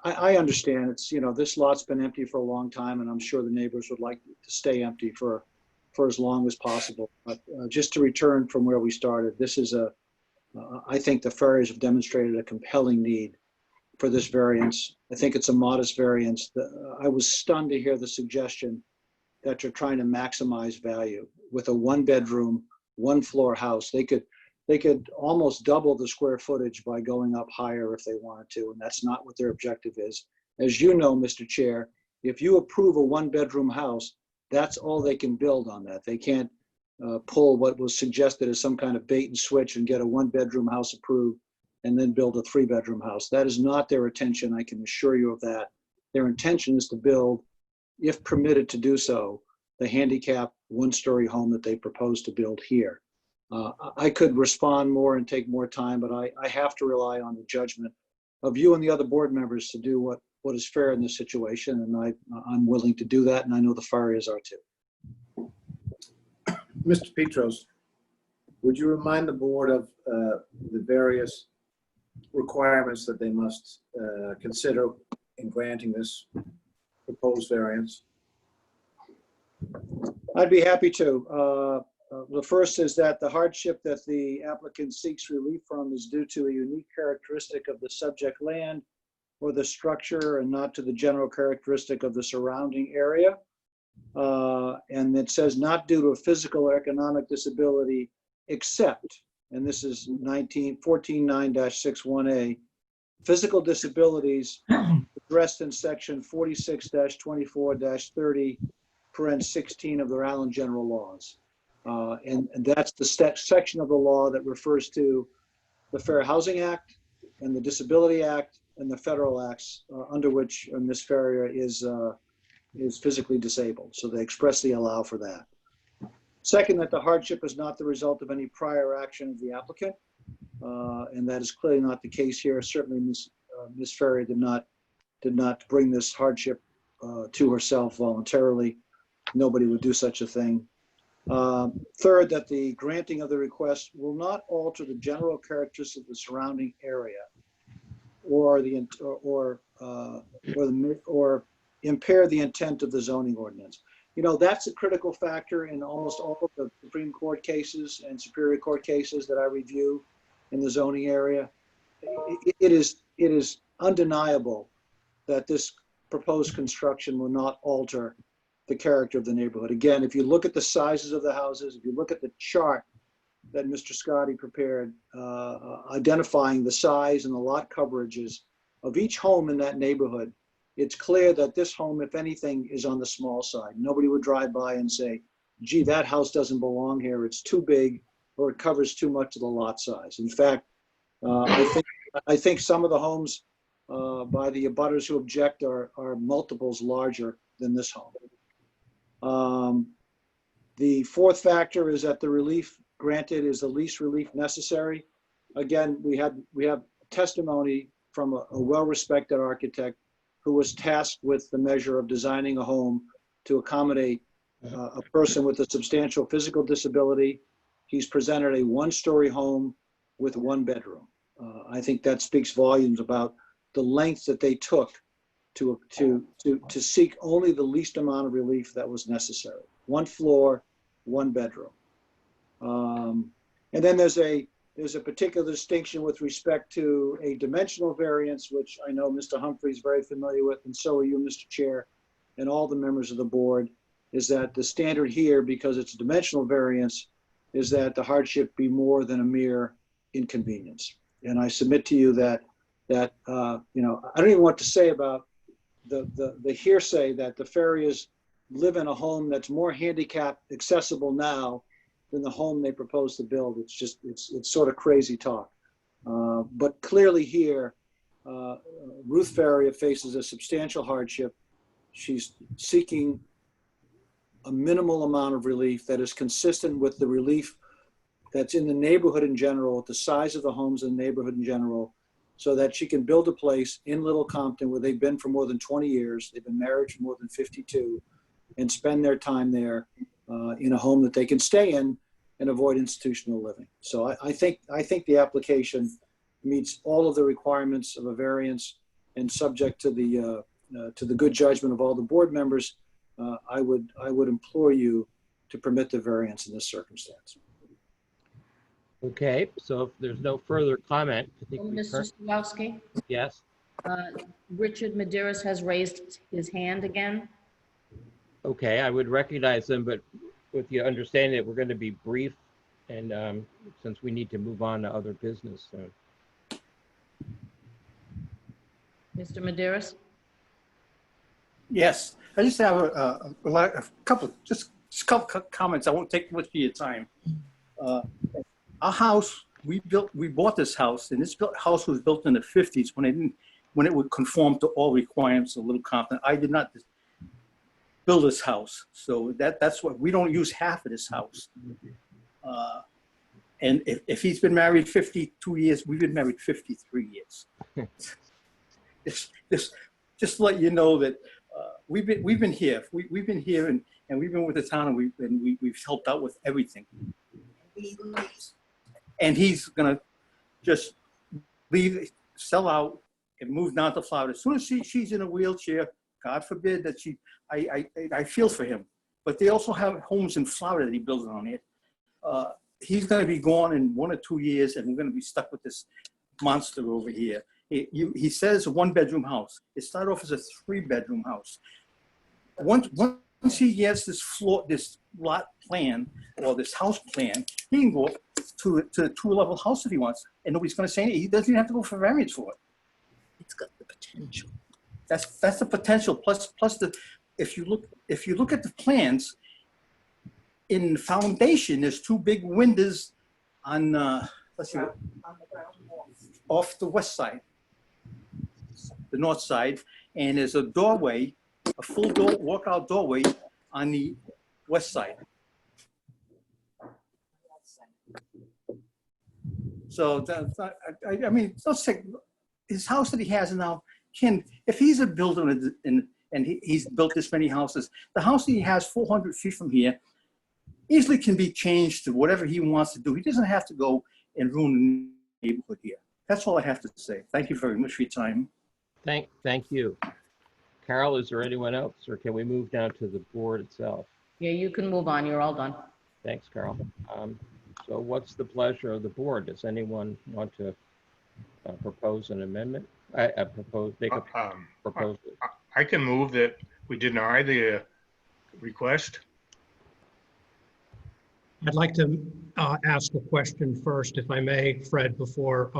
Speaker 11: I understand it's, this lot's been empty for a long time, and I'm sure the neighbors would like to stay empty for as long as possible. But just to return from where we started, this is I think the Ferriers have demonstrated a compelling need for this variance. I think it's a modest variance. I was stunned to hear the suggestion that you're trying to maximize value with a 1-bedroom, 1-floor house. They could almost double the square footage by going up higher if they wanted to, and that's not what their objective is. As you know, Mr. Chair, if you approve a 1-bedroom house, that's all they can build on that. They can't pull what was suggested as some kind of bait and switch and get a 1-bedroom house approved and then build a 3-bedroom house. That is not their intention, I can assure you of that. Their intention is to build, if permitted to do so, the handicap 1-story home that they propose to build here. I could respond more and take more time, but I have to rely on the judgment of you and the other board members to do what is fair in this situation, and I'm willing to do that, and I know the Ferriers are too.
Speaker 10: Mr. Petros, would you remind the board of the various requirements that they must consider in granting this proposed variance?
Speaker 11: I'd be happy to. The first is that the hardship that the applicant seeks relief from is due to a unique characteristic of the subject land or the structure and not to the general characteristic of the surrounding area. And it says not due to a physical or economic disability except, and this is 14.9-61A, physical disabilities addressed in section 46-24-30, parent 16 of the Rhode Island General Laws. And that's the section of the law that refers to the Fair Housing Act and the Disability Act and the federal acts under which Ms. Ferrier is physically disabled. So they expressly allow for that. Second, that the hardship is not the result of any prior action of the applicant. And that is clearly not the case here. Certainly Ms. Ferrier did not bring this hardship to herself voluntarily. Nobody would do such a thing. Third, that the granting of the request will not alter the general characteristics of the surrounding area or impair the intent of the zoning ordinance. That's a critical factor in almost all of the Supreme Court cases and Superior Court cases that I review in the zoning area. It is undeniable that this proposed construction will not alter the character of the neighborhood. Again, if you look at the sizes of the houses, if you look at the chart that Mr. Scotty prepared, identifying the size and the lot coverages of each home in that neighborhood, it's clear that this home, if anything, is on the small side. Nobody would drive by and say, gee, that house doesn't belong here. It's too big, or it covers too much of the lot size. In fact, I think some of the homes by the abutters who object are multiples larger than this home. The fourth factor is that the relief granted is the least relief necessary. Again, we have testimony from a well-respected architect who was tasked with the measure of designing a home to accommodate a person with a substantial physical disability. He's presented a 1-story home with 1 bedroom. I think that speaks volumes about the length that they took to seek only the least amount of relief that was necessary. 1 floor, 1 bedroom. And then there's a particular distinction with respect to a dimensional variance, which I know Mr. Humphrey is very familiar with, and so are you, Mr. Chair, and all the members of the board, is that the standard here, because it's a dimensional variance, is that the hardship be more than a mere inconvenience. And I submit to you that I don't even want to say about the hearsay that the Ferriers live in a home that's more handicap accessible now than the home they propose to build. It's just, it's sort of crazy talk. But clearly here, Ruth Faria faces a substantial hardship. She's seeking a minimal amount of relief that is consistent with the relief that's in the neighborhood in general, with the size of the homes in the neighborhood in general, so that she can build a place in Little Compton where they've been for more than 20 years. They've been married for more than 52, and spend their time there in a home that they can stay in and avoid institutional living. So I think the application meets all of the requirements of a variance, and subject to the good judgment of all the board members, I would implore you to permit the variance in this circumstance.
Speaker 2: Okay, so if there's no further comment, I think we
Speaker 7: Mr. Stolowski,
Speaker 2: yes.
Speaker 7: Richard Maderas has raised his hand again.
Speaker 2: Okay, I would recognize them, but with the understanding that we're going to be brief, and since we need to move on to other business. So.
Speaker 7: Mr. Maderas?
Speaker 14: Yes, I just have a couple comments. I won't take much of your time. Our house, we bought this house, and this house was built in the 50s when it would conform to all requirements of Little Compton. I did not build this house, so that's what we don't use half of this house. And if he's been married 52 years, we've been married 53 years. Just to let you know that we've been here. We've been here, and we've been with the town, and we've helped out with everything. And he's gonna just leave, sell out, and move down to Florida. As soon as she's in a wheelchair, God forbid that I feel for him. But they also have homes in Florida that he builds on it. He's gonna be gone in 1 or 2 years, and we're gonna be stuck with this monster over here. He says a 1-bedroom house. It started off as a 3-bedroom house. Once he gets this lot plan, or this house plan, he can go to a 2-level house if he wants, and nobody's going to say anything. He doesn't even have to go for variance for it. It's got the potential. That's the potential. Plus if you look at the plans, in the foundation, there's 2 big windows on let's see, off the west side, the north side, and there's a doorway, a full door walkout doorway on the west side. So I mean, let's take his house that he has now. If he's a builder and he's built this many houses, the house that he has 400 feet from here easily can be changed to whatever he wants to do. He doesn't have to go and ruin the neighborhood here. That's all I have to say. Thank you very much for your time.
Speaker 2: Thank you. Carol, is there anyone else, or can we move down to the board itself?
Speaker 7: Yeah, you can move on. You're all done.
Speaker 2: Thanks, Carol. So what's the pleasure of the board? Does anyone want to propose an amendment? Make a proposal.
Speaker 9: I can move that we deny the request.
Speaker 5: I'd like to ask a question first, if I may, Fred, before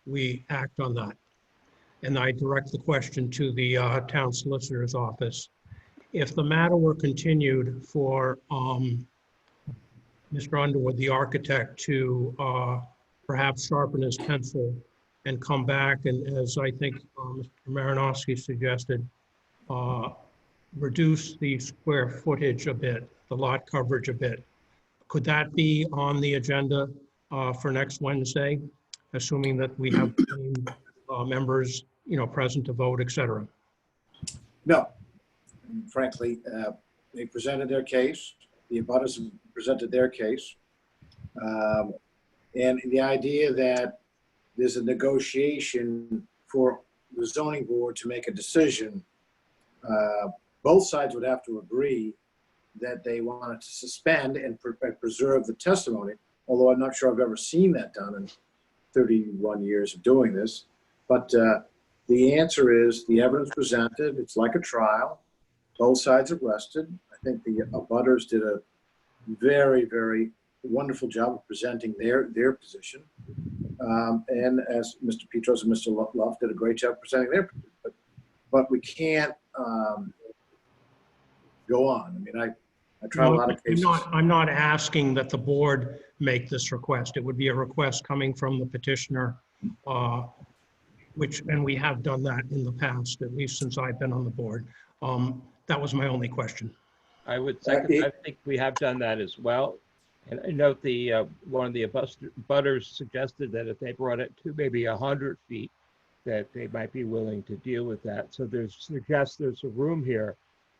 Speaker 5: we act on that. And I direct the question to the town solicitor's office. If the matter were continued for Mr. Underwood, the architect, to perhaps sharpen his pencil and come back, and as I think Mr. Marinowski suggested, reduce the square footage a bit, the lot coverage a bit. Could that be on the agenda for next Wednesday, assuming that we have members, present to vote, et cetera?
Speaker 10: No. Frankly, they presented their case. The abutters presented their case. And the idea that there's a negotiation for the zoning board to make a decision, both sides would have to agree that they wanted to suspend and preserve the testimony, although I'm not sure I've ever seen that done in 31 years of doing this. But the answer is the evidence presented, it's like a trial. Both sides have rested. I think the abutters did a very, very wonderful job of presenting their position. And as Mr. Petros and Mr. Luff did a great job presenting their position. But we can't go on. I mean, I I tried a lot of cases.
Speaker 5: I'm not asking that the board make this request. It would be a request coming from the petitioner, and we have done that in the past, at least since I've been on the board. That was my only question.
Speaker 2: I would second, I think we have done that as well. And I note one of the butters suggested that if they brought it to maybe 100 feet, that they might be willing to deal with that. So there's a room here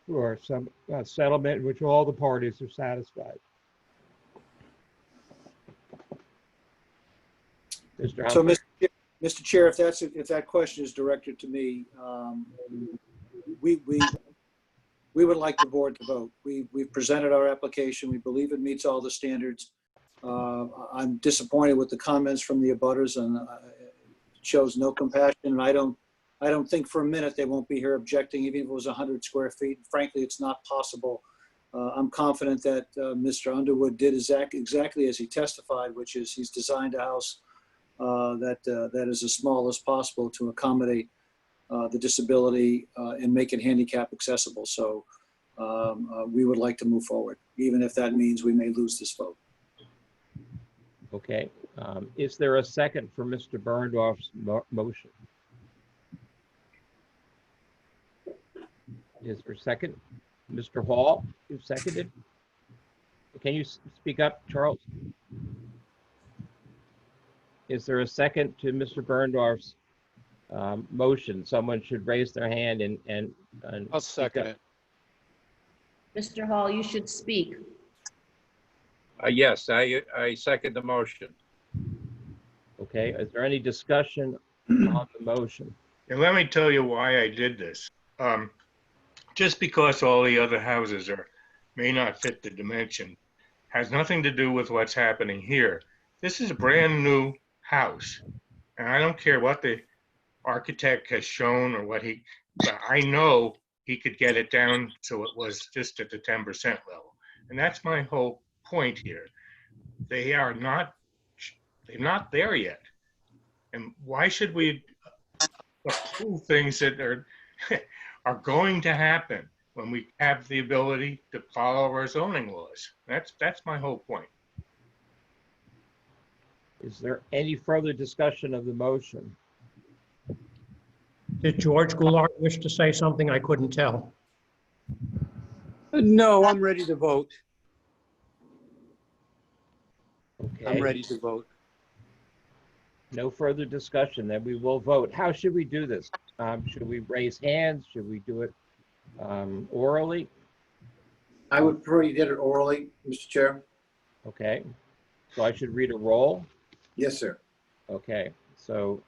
Speaker 2: for some settlement in which all the parties are satisfied. Mr.
Speaker 11: So,
Speaker 2: Humphrey?
Speaker 11: Mr. Chair, if that question is directed to me, we would like the board to vote. We've presented our application. We believe it meets all the standards. I'm disappointed with the comments from the abutters, and it shows no compassion. And I don't think for a minute they won't be here objecting, even if it was 100 square feet. Frankly, it's not possible. I'm confident that Mr. Underwood did exactly as he testified, which is he's designed a house that is as small as possible to accommodate the disability and make it handicap accessible. So we would like to move forward, even if that means we may lose this vote.
Speaker 2: Okay. Is there a second for Mr. Berndorf's motion? Is there a second? Mr. Hall, you seconded? Can you speak up, Charles? Is there a second to Mr. Berndorf's motion? Someone should raise their hand and
Speaker 17: I'll second it.
Speaker 7: Mr. Hall, you should speak.
Speaker 8: Yes, I second the motion.
Speaker 2: Okay, is there any discussion on the motion?
Speaker 9: And let me tell you why I did this. Just because all the other houses may not fit the dimension has nothing to do with what's happening here. This is a brand new house, and I don't care what the architect has shown or but I know he could get it down so it was just at the 10% level. And that's my whole point here. They're not there yet. And why should we approve things that are going to happen when we have the ability to follow our zoning laws? That's my whole point.
Speaker 2: Is there any further discussion of the motion?
Speaker 5: Did George Goulart wish to say something? I couldn't tell.
Speaker 17: No, I'm ready to vote.
Speaker 2: Okay.
Speaker 17: I'm ready to vote.
Speaker 2: No further discussion, then we will vote. How should we do this? Should we raise hands? Should we do it orally?
Speaker 10: I would prefer you did it orally, Mr. Chair.
Speaker 2: Okay, so I should read a roll?
Speaker 10: Yes, sir.
Speaker 2: Okay, so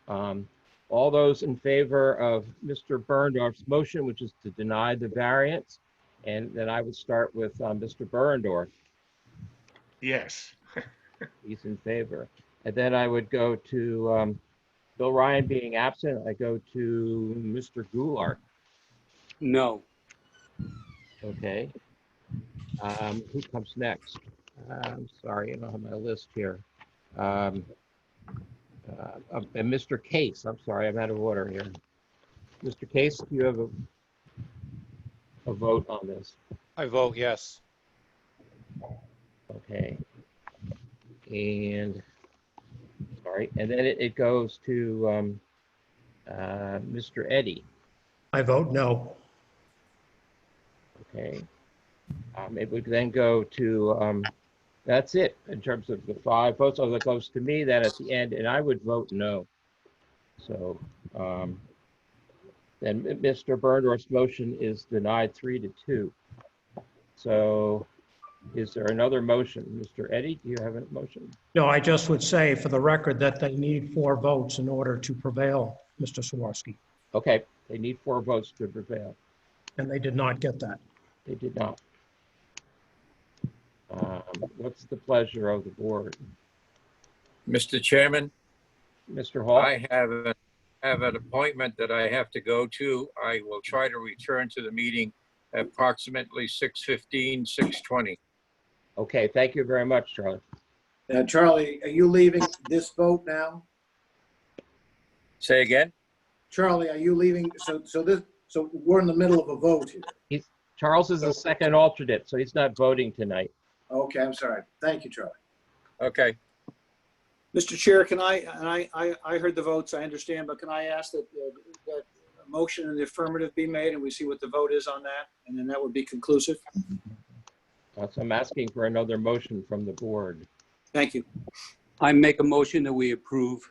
Speaker 2: all those in favor of Mr. Berndorf's motion, which is to deny the variance, and then I would start with Mr. Berndorf.
Speaker 9: Yes.
Speaker 2: He's in favor. And then I would go to Bill Ryan being absent. I go to Mr. Goulart.
Speaker 17: No.
Speaker 2: Okay. Who comes next? I'm sorry, I don't have my list here. And Mr. Case, I'm sorry, I'm out of order here. Mr. Case, do you have a vote on this?
Speaker 17: I vote yes.
Speaker 2: Okay. And, sorry, and then it goes to Mr. Eddy.
Speaker 5: I vote no.
Speaker 2: Okay. It would then go to, that's it in terms of the 5 votes. So that goes to me then at the end, and I would vote no. So then Mr. Berndorf's motion is denied 3-2. So is there another motion? Mr. Eddy, do you have a motion?
Speaker 5: No, I just would say for the record that they need 4 votes in order to prevail, Mr. Sawarski.
Speaker 2: Okay, they need 4 votes to prevail.
Speaker 5: And they did not get that.
Speaker 2: They did not. What's the pleasure of the board?
Speaker 8: Mr. Chairman?
Speaker 2: Mr. Hall?
Speaker 8: I have an appointment that I have to go to. I will try to return to the meeting at approximately 6:15, 6:20.
Speaker 2: Okay, thank you very much, Charlie.
Speaker 10: Charlie, are you leaving this vote now?
Speaker 8: Say again?
Speaker 10: Charlie, are you leaving? So we're in the middle of a vote here.
Speaker 2: Charles is the second alternate, so he's not voting tonight.
Speaker 10: Okay, I'm sorry. Thank you, Charlie.
Speaker 8: Okay.
Speaker 11: Mr. Chair, can I heard the votes, I understand, but can I ask that a motion in the affirmative be made and we see what the vote is on that? And then that would be conclusive.
Speaker 2: So I'm asking for another motion from the board.
Speaker 11: Thank you.
Speaker 17: I make a motion that we approve.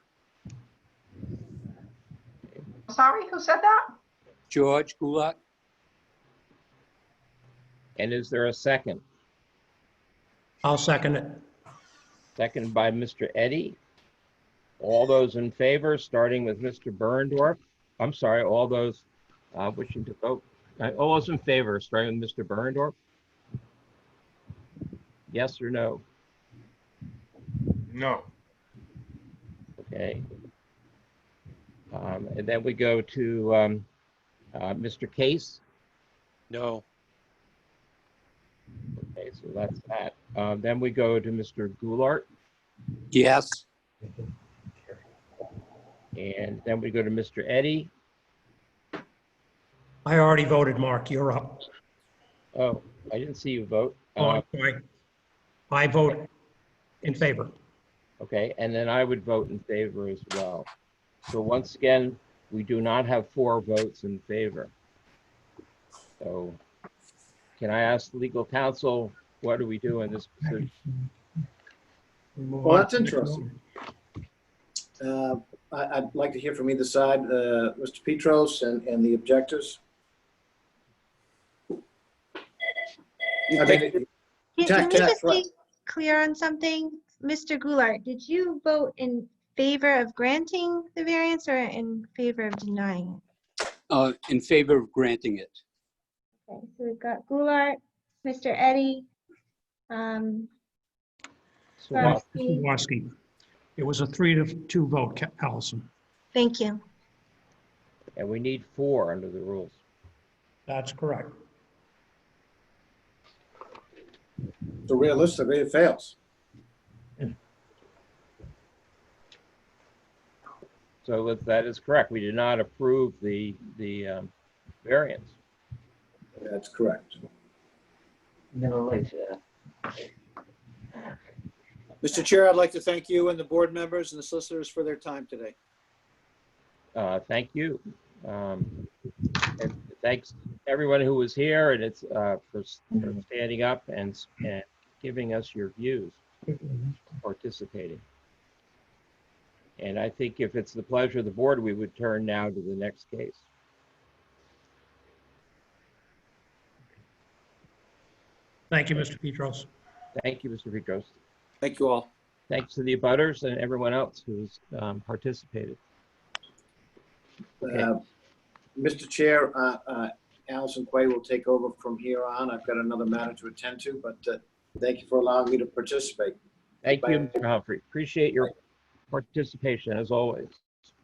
Speaker 6: Sorry, who said that?
Speaker 17: George Gulart?
Speaker 2: And is there a second?
Speaker 5: I'll second it.
Speaker 2: Second by Mr. Eddy. All those in favor, starting with Mr. Berndorf. I'm sorry, all those wishing to vote. All those in favor, starting with Mr. Berndorf. Yes or no?
Speaker 9: No.
Speaker 2: Okay. And then we go to Mr. Case.
Speaker 17: No.
Speaker 2: Okay, so that's that. Then we go to Mr. Goulart.
Speaker 17: Yes.
Speaker 2: And then we go to Mr. Eddy.
Speaker 5: I already voted, Mark. You're up.
Speaker 2: Oh, I didn't see you vote.
Speaker 5: Oh, I'm sorry. I vote in favor.
Speaker 2: Okay, and then I would vote in favor as well. So once again, we do not have 4 votes in favor. So can I ask the legal counsel, what do we do in this position?
Speaker 10: Well, that's interesting. I'd like to hear from either side, Mr. Petros and the objectors.
Speaker 13: Can we just be clear on something? Mr. Goulart, did you vote in favor of granting the variance or in favor of denying it?
Speaker 17: In favor of granting it.
Speaker 13: Okay, so we've got Goulart, Mr. Eddy,
Speaker 5: Sawaski. It was a 3-2 vote, Allison.
Speaker 13: Thank you.
Speaker 2: And we need 4 under the rules.
Speaker 5: That's correct.
Speaker 10: So realistically, it fails.
Speaker 2: So that is correct. We did not approve the variance.
Speaker 10: That's correct.
Speaker 11: Mr. Chair, I'd like to thank you and the board members and the solicitors for their time today.
Speaker 2: Thank you. And thanks everyone who was here and it's for standing up and giving us your views, participating. And I think if it's the pleasure of the board, we would turn now to the next case.
Speaker 5: Thank you, Mr. Petros.
Speaker 2: Thank you, Mr. Petros.
Speaker 11: Thank you all.
Speaker 2: Thanks to the abutters and everyone else who's participated. Okay.
Speaker 10: Mr. Chair, Allison Quay will take over from here on. I've got another matter to attend to, but thank you for allowing me to participate.
Speaker 2: Thank you, Mr. Humphrey. Appreciate your participation as always.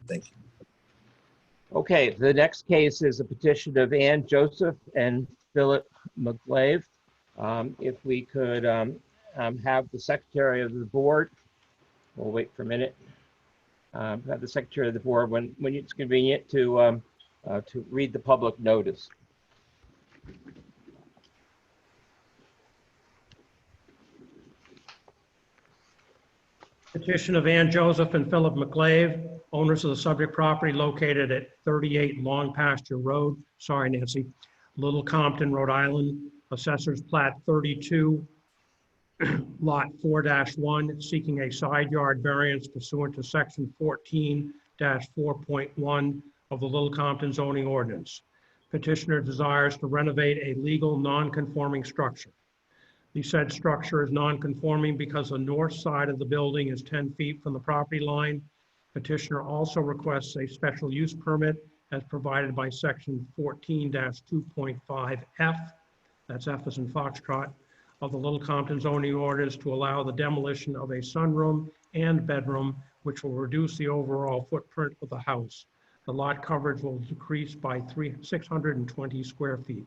Speaker 10: Thank you.
Speaker 2: Okay, the next case is a petition of Ann Joseph and Philip McGlave. If we could have the secretary of the board, we'll wait for a minute. Have the secretary of the board when it's convenient to read the public notice.
Speaker 5: Petition of Ann Joseph and Philip McGlave, owners of the subject property located at 38 Long Pasture Road. Sorry, Nancy. Little Compton, Rhode Island. Assessors Plat 32, Lot 4-1, seeking a side yard variance pursuant to Section 14-4.1 of the Little Compton zoning ordinance. Petitioner desires to renovate a legal non-conforming structure. The said structure is non-conforming because the north side of the building is 10 feet from the property line. Petitioner also requests a special use permit as provided by Section 14-2.5F, that's F as in Foxtrot, of the Little Compton zoning orders to allow the demolition of a sunroom and bedroom, which will reduce the overall footprint of the house. The lot coverage will decrease by 620 square feet.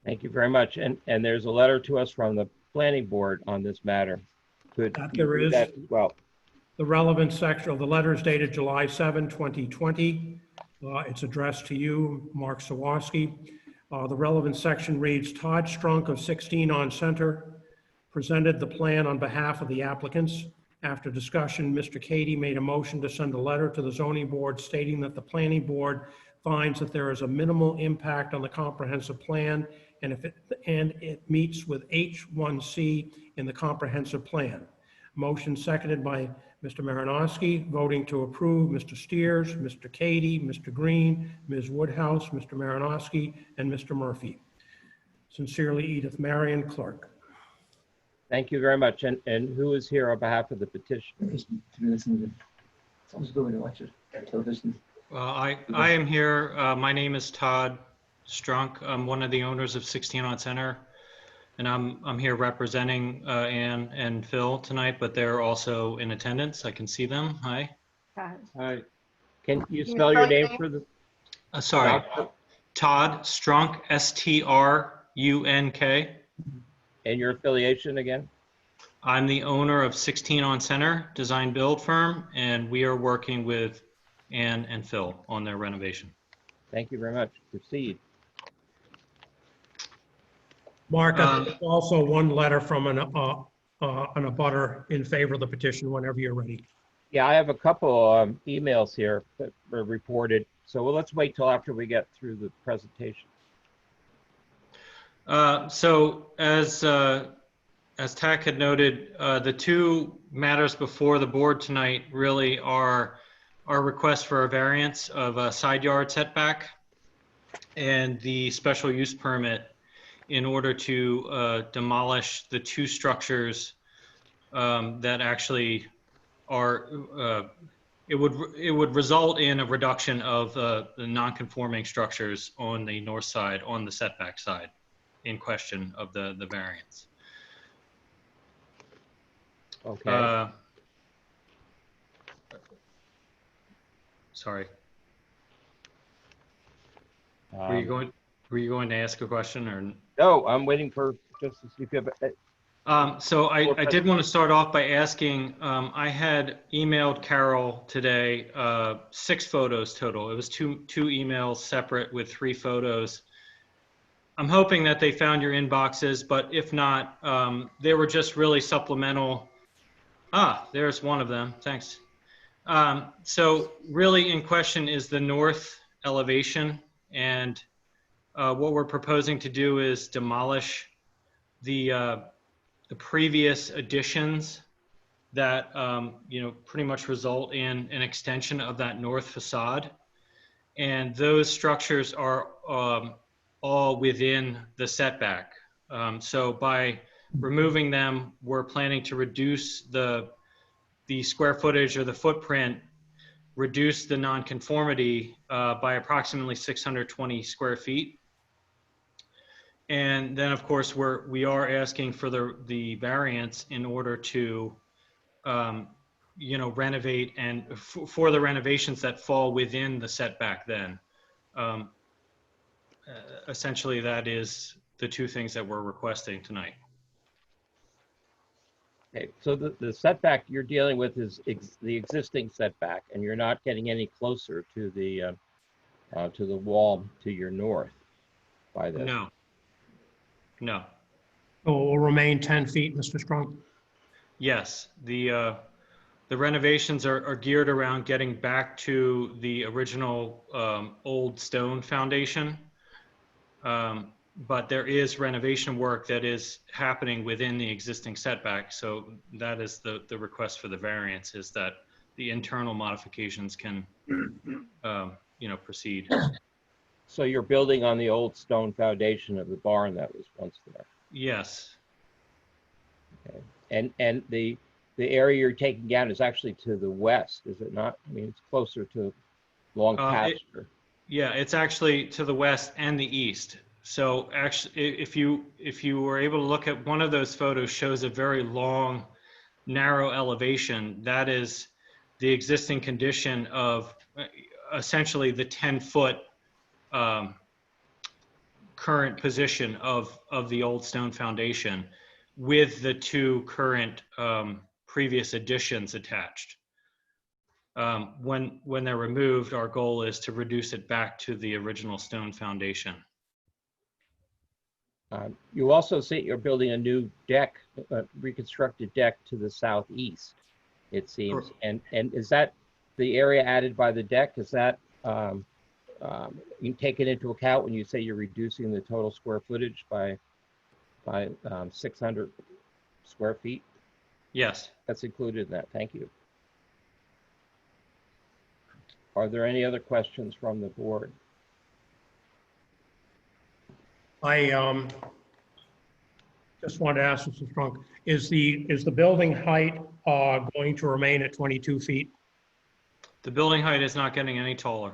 Speaker 2: Thank you very much. And there's a letter to us from the planning board on this matter. Could you read that as well?
Speaker 5: The relevant section of the letter is dated July 7, 2020. It's addressed to you, Mark Sawaski. The relevant section reads, Todd Strunk of 16 on Center presented the plan on behalf of the applicants. After discussion, Mr. Cady made a motion to send a letter to the zoning board stating that the planning board finds that there is a minimal impact on the comprehensive plan and it meets with H1C in the comprehensive plan. Motion seconded by Mr. Marinowski, voting to approve Mr. Steers, Mr. Cady, Mr. Green, Ms. Woodhouse, Mr. Marinowski, and Mr. Murphy. Sincerely, Edith Marion, clerk.
Speaker 2: Thank you very much. And who is here on behalf of the petitioners?
Speaker 18: I am here. My name is Todd Strunk. I'm one of the owners of 16 on Center, and I'm here representing Ann and Phil tonight, but they're also in attendance. I can see them. Hi.
Speaker 2: Hi. Can you spell your name for the?
Speaker 18: Sorry, Todd Strunk, S-T-R-U-N-K.
Speaker 2: And your affiliation again?
Speaker 18: I'm the owner of 16 on Center design build firm, and we are working with Ann and Phil on their renovation.
Speaker 2: Thank you very much. Proceed.
Speaker 5: Mark, I think also one letter from an abutter in favor of the petition whenever you're ready.
Speaker 2: Yeah, I have a couple emails here that were reported. So let's wait till after we get through the presentation.
Speaker 18: So as TAC had noted, the two matters before the board tonight really are our request for a variance of a side yard setback and the special use permit in order to demolish the two structures that actually are, it would result in a reduction of the non-conforming structures on the north side, on the setback side in question of the variance.
Speaker 2: Okay.
Speaker 18: Sorry. Were you going to ask a question or?
Speaker 2: No, I'm waiting for just to see if you have.
Speaker 18: So I did want to start off by asking, I had emailed Carol today, 6 photos total. It was two emails separate with 3 photos. I'm hoping that they found your inboxes, but if not, they were just really supplemental. There's one of them. Thanks. So really in question is the north elevation, and what we're proposing to do is demolish the previous additions that pretty much result in an extension of that north facade, and those structures are all within the setback. So by removing them, we're planning to reduce the square footage or the footprint, reduce the nonconformity by approximately 620 square feet. And then of course we are asking for the variance in order to renovate and for the renovations that fall within the setback then. Essentially that is the two things that we're requesting tonight.
Speaker 2: Okay, so the setback you're dealing with is the existing setback, and you're not getting any closer to the wall to your north by this.
Speaker 18: No. No.
Speaker 5: So it will remain 10 feet, Mr. Strunk?
Speaker 18: Yes, the renovations are geared around getting back to the original old stone foundation. But there is renovation work that is happening within the existing setback. So that is the request for the variance, is that the internal modifications can, proceed.
Speaker 2: So you're building on the old stone foundation of the barn that was once there?
Speaker 18: Yes.
Speaker 2: Okay. And the area you're taking down is actually to the west, is it not? I mean, it's closer to long pasture.
Speaker 18: Yeah, it's actually to the west and the east. So actually, if you were able to look at one of those photos, shows a very long, narrow elevation. That is the existing condition of essentially the 10-foot current position of the old stone foundation, with the 2 current previous additions attached. When they're removed, our goal is to reduce it back to the original stone foundation.
Speaker 2: You also say you're building a new deck, reconstructed deck to the southeast, it seems. And is that the area added by the deck? Is that you take it into account when you say you're reducing the total square footage by 600 square feet?
Speaker 18: Yes.
Speaker 2: That's included in that. Thank you. Are there any other questions from the board?
Speaker 5: I just wanted to ask Mr. Strunk, is the building height going to remain at 22 feet?
Speaker 18: The building height is not getting any taller.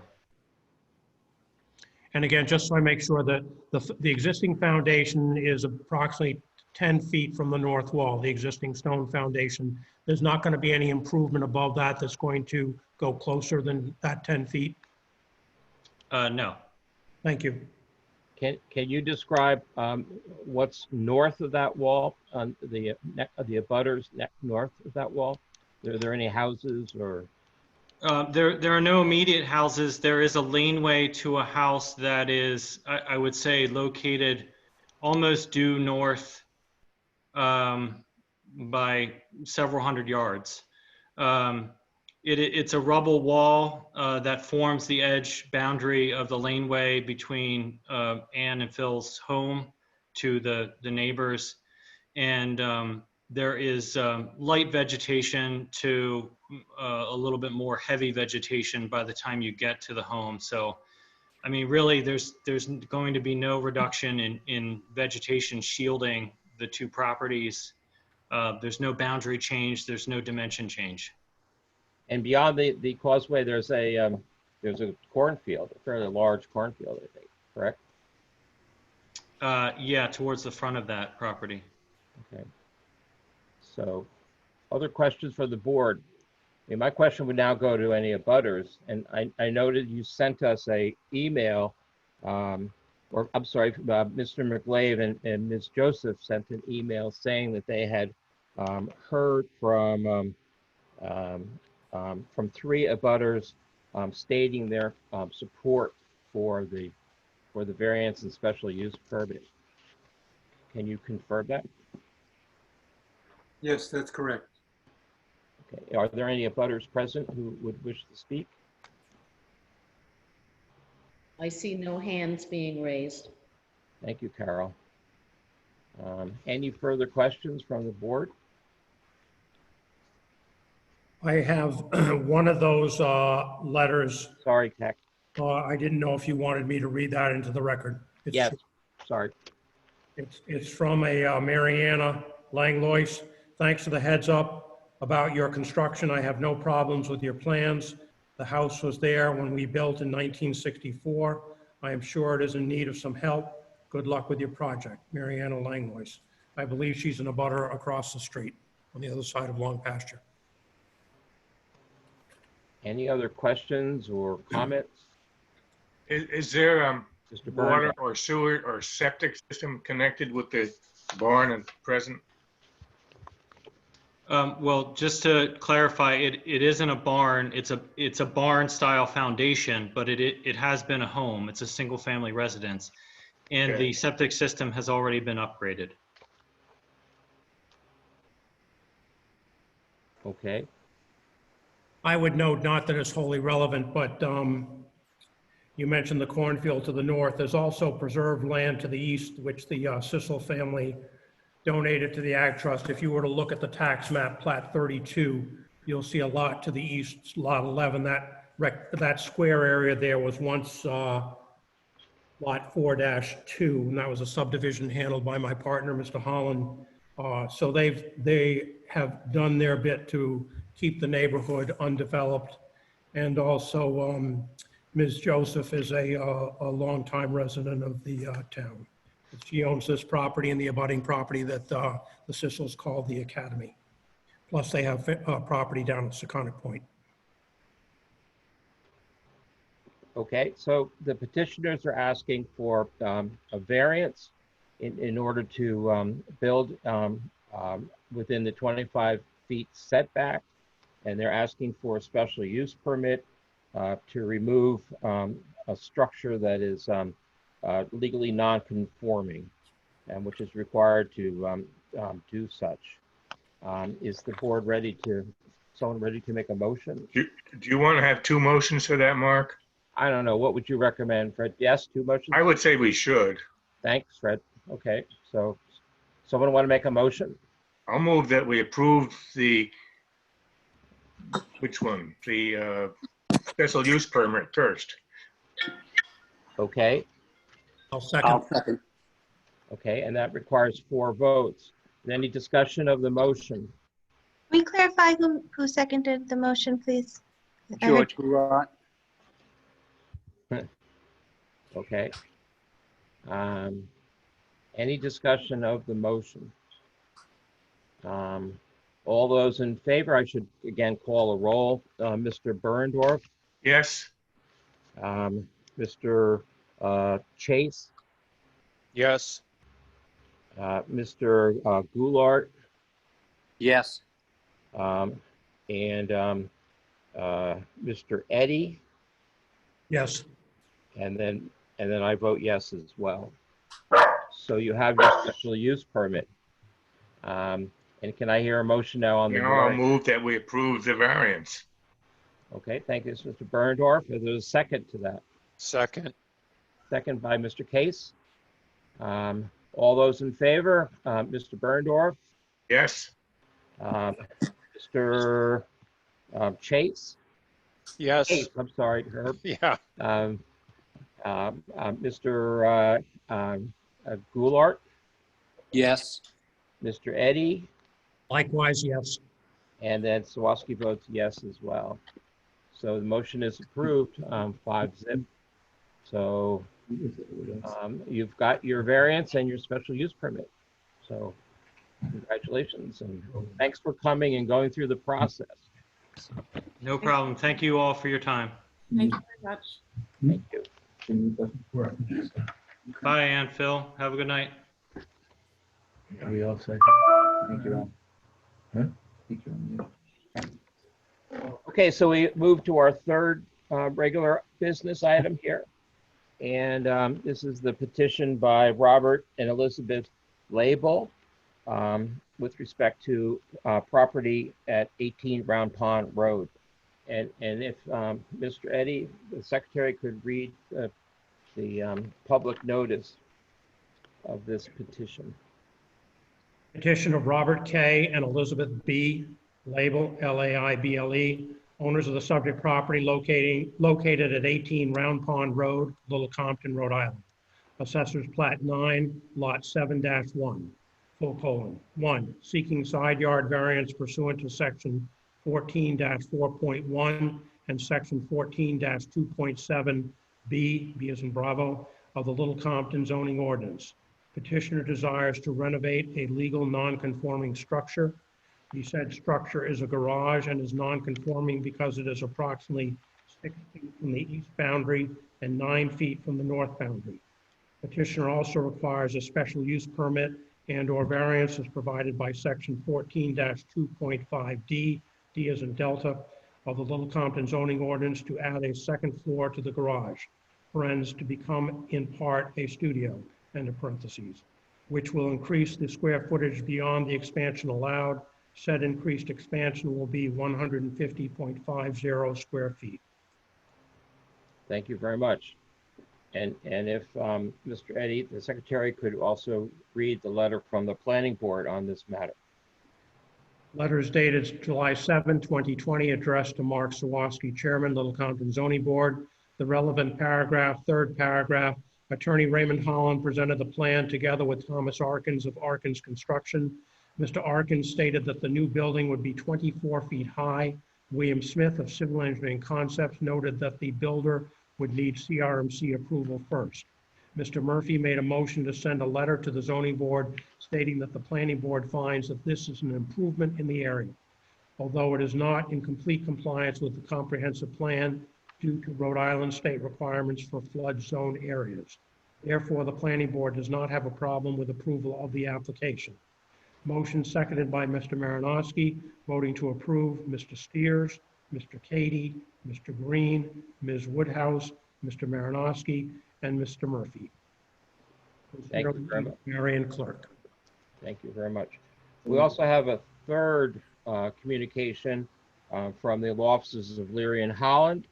Speaker 5: And again, just so I make sure that the existing foundation is approximately 10 feet from the north wall, the existing stone foundation. There's not going to be any improvement above that that's going to go closer than that 10 feet?
Speaker 18: No.
Speaker 5: Thank you.
Speaker 2: Can you describe what's north of that wall, on the abutters north of that wall? Are there any houses or?
Speaker 18: There are no immediate houses. There is a laneway to a house that is, I would say, located almost due north by several hundred yards. It's a rubble wall that forms the edge boundary of the laneway between Ann and Phil's home to the neighbors. And there is light vegetation to a little bit more heavy vegetation by the time you get to the home. So, I mean, really, there's going to be no reduction in vegetation shielding the two properties. There's no boundary change. There's no dimension change.
Speaker 2: And beyond the causeway, there's a cornfield, a fairly large cornfield, I think, correct?
Speaker 18: Yeah, towards the front of that property.
Speaker 2: Okay. So, other questions for the board? I mean, my question would now go to any abutters, and I noted you sent us a email, or I'm sorry, Mr. McGlave and Ms. Joseph sent an email saying that they had heard from three abutters stating their support for the variance and special use permit. Can you confirm that?
Speaker 19: Yes, that's correct.
Speaker 2: Okay. Are there any abutters present who would wish to speak?
Speaker 7: I see no hands being raised.
Speaker 2: Thank you, Carol. Any further questions from the board?
Speaker 5: I have one of those letters.
Speaker 2: Sorry, Keck.
Speaker 5: I didn't know if you wanted me to read that into the record.
Speaker 2: Yes, sorry.
Speaker 5: It's from a Mariana Langlois. Thanks for the heads up about your construction. I have no problems with your plans. The house was there when we built in 1964. I am sure it is in need of some help. Good luck with your project. Mariana Langlois. I believe she's an abutter across the street on the other side of Long Pasture.
Speaker 2: Any other questions or comments?
Speaker 9: Is there
Speaker 2: Mr.
Speaker 9: water or sewer or septic system connected with the barn at present?
Speaker 18: Well, just to clarify, it isn't a barn. It's a barn style foundation, but it has been a home. It's a single family residence, and
Speaker 9: Okay.
Speaker 18: the septic system has already been upgraded.
Speaker 2: Okay.
Speaker 5: I would note, not that it's wholly relevant, but you mentioned the cornfield to the north. There's also preserved land to the east, which the Sissel family donated to the Ag Trust. If you were to look at the tax map, Plat 32, you'll see a lot to the east, Lot 11. That square area there was once Lot 4-2, and that was a subdivision handled by my partner, Mr. Holland. So they have done their bit to keep the neighborhood undeveloped. And also Ms. Joseph is a longtime resident of the town. She owns this property and the abutting property that the Sissels call the Academy. Plus they have property down at Seconic Point.
Speaker 2: Okay, so the petitioners are asking for a variance in order to build within the 25 feet setback, and they're asking for a special use permit to remove a structure that is legally non-conforming. and which is required to do such. Is the board ready to, someone ready to make a motion?
Speaker 9: Do you want to have two motions for that, Mark?
Speaker 2: I don't know. What would you recommend, Fred? Yes, two motions?
Speaker 9: I would say we should.
Speaker 2: Thanks, Fred. Okay, so someone want to make a motion?
Speaker 9: I'll move that we approve the, which one? The special use permit first.
Speaker 2: Okay,
Speaker 5: I'll second.
Speaker 17: second.
Speaker 2: okay, and that requires 4 votes. Any discussion of the motion?
Speaker 13: Can we clarify who seconded the motion, please? I heard-
Speaker 17: George Goulart.
Speaker 2: Okay. Any discussion of the motion? All those in favor, I should again call a roll. Mr. Berndorf,
Speaker 9: Yes?
Speaker 2: Mr. Chase,
Speaker 17: Yes.
Speaker 2: Mr. Goulart,
Speaker 17: Yes.
Speaker 2: and Mr. Eddy,
Speaker 5: Yes.
Speaker 2: and then I vote yes as well. So you have your special use permit. And can I hear a motion now on the
Speaker 9: Now I'll
Speaker 2: variance?
Speaker 9: move that we approve the variance.
Speaker 2: Okay, thank you, Mr. Berndorf. Is there a second to that?
Speaker 17: Second.
Speaker 2: Second by Mr. Case. All those in favor, Mr. Berndorf,
Speaker 9: Yes?
Speaker 2: Mr. Chase,
Speaker 17: Yes.
Speaker 2: Chase, I'm sorry, Herb.
Speaker 17: Yeah.
Speaker 2: Mr. Goulart,
Speaker 17: Yes.
Speaker 2: Mr. Eddy,
Speaker 5: Likewise, yes.
Speaker 2: and then Sawaski votes yes as well. So the motion is approved, 5-0. So you've got your variance and your special use permit. So congratulations, and thanks for coming and going through the process.
Speaker 18: No problem. Thank you all for your time.
Speaker 15: Thank you very much.
Speaker 2: Thank you.
Speaker 18: Bye, Ann, Phil. Have a good night.
Speaker 3: Are we all set? Thank you, Ron. Huh? Thank you, Ron.
Speaker 2: Okay, so we move to our third regular business item here. And this is the petition by Robert and Elizabeth Label with respect to property at 18 Round Pond Road. And if Mr. Eddy, the secretary, could read the public notice of this petition.
Speaker 5: Petition of Robert K. and Elizabeth B. Label, L-A-I-B-L-E, owners of the subject property located at 18 Round Pond Road, Little Compton, Rhode Island. Assessors Plat 9, Lot 7-1, : 1, seeking side yard variance pursuant to Section 14-4.1 and Section 14-2.7 B as in Bravo, of the Little Compton zoning ordinance. Petitioner desires to renovate a legal non-conforming structure. The said structure is a garage and is non-conforming because it is approximately 6 feet from the east boundary and 9 feet from the north boundary. Petitioner also requires a special use permit and/or variance as provided by Section 14-2.5D, D as in Delta, of the Little Compton zoning ordinance to add a second floor to the garage, parens to become in part a studio, end of parentheses, which will increase the square footage beyond the expansion allowed. Said increased expansion will be 150.50 square feet.
Speaker 2: Thank you very much. And if Mr. Eddy, the secretary, could also read the letter from the planning board on this matter.
Speaker 5: Letter is dated July 7, 2020, addressed to Mark Sawaski, Chairman, Little Compton Zoning Board. The relevant paragraph, third paragraph, Attorney Raymond Holland presented the plan together with Thomas Arkins of Arkins Construction. Mr. Arkins stated that the new building would be 24 feet high. William Smith of Civil Engineering Concepts noted that the builder would need CRMC approval first. Mr. Murphy made a motion to send a letter to the zoning board stating that the planning board finds that this is an improvement in the area, although it is not in complete compliance with the comprehensive plan due to Rhode Island state requirements for flood zone areas. Therefore, the planning board does not have a problem with approval of the application. Motion seconded by Mr. Marinowski, voting to approve Mr. Steers, Mr. Cady, Mr. Green, Ms. Woodhouse, Mr. Marinowski, and Mr. Murphy.
Speaker 2: Thank you very much.
Speaker 5: Marion Clerk.
Speaker 2: Thank you very much. We also have a third communication from the law offices of Leary and Holland.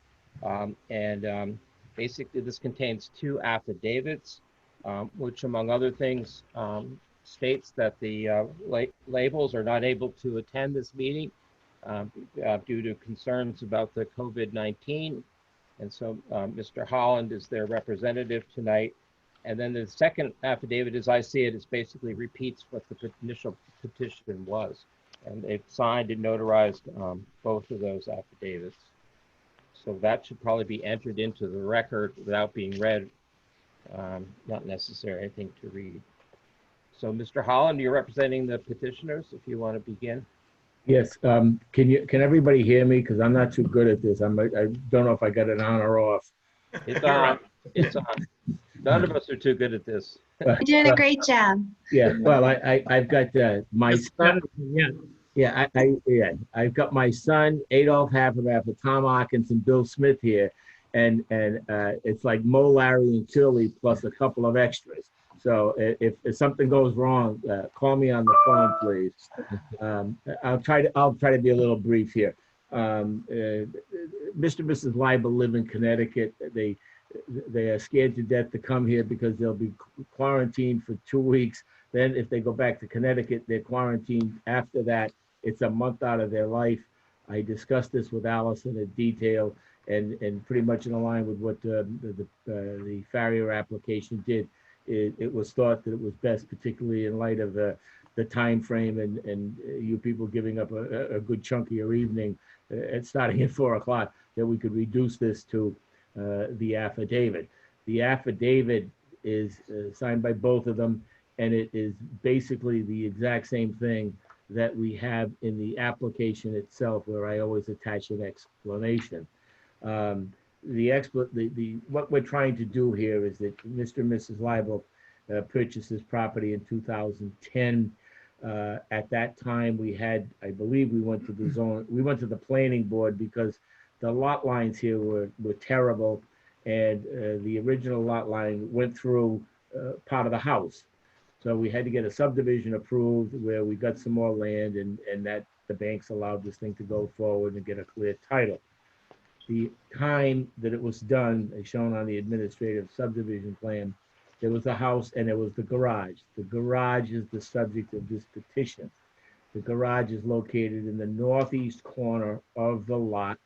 Speaker 2: Basically, this contains two affidavits, which, among other things, states that the labels are not able to attend this meeting due to concerns about the COVID-19. And so Mr. Holland is their representative tonight. And then the second affidavit, as I see it, is basically repeats what the initial petition was. And they've signed and notarized both of those affidavits. So that should probably be entered into the record without being read. Not necessary, I think, to read. So Mr. Holland, you're representing the petitioners, if you want to begin.
Speaker 3: Yes, can everybody hear me? Because I'm not too good at this. I don't know if I got it on or off.
Speaker 2: It's on. It's on. None of us are too good at this.
Speaker 13: You're doing a great job.
Speaker 3: Yeah, well, I've got my son. Yeah, I've got my son, Adolph Haffenraffer, Tom Hawkins, and Bill Smith here. And it's like Mo, Larry, and Shirley plus a couple of extras. So if something goes wrong, call me on the phone, please. I'll try to be a little brief here. Mr. and Mrs. Leibel live in Connecticut. They are scared to death to come here because they'll be quarantined for 2 weeks. Then if they go back to Connecticut, they're quarantined. After that, it's a month out of their life. I discussed this with Allison in detail and pretty much in line with what the Farrier application did. It was thought that it was best, particularly in light of the time frame and you people giving up a good chunk of your evening starting at 4 o'clock, that we could reduce this to the affidavit. The affidavit is signed by both of them, and it is basically the exact same thing that we have in the application itself, where I always attach an explanation. What we're trying to do here is that Mr. and Mrs. Leibel purchased this property in 2010. At that time, I believe we went to the planning board because the lot lines here were terrible, and the original lot line went through part of the house. So we had to get a subdivision approved where we got some more land, and that the banks allowed this thing to go forward and get a clear title. The time that it was done, as shown on the administrative subdivision plan, there was a house and there was the garage. The garage is the subject of this petition. The garage is located in the northeast corner of the lot,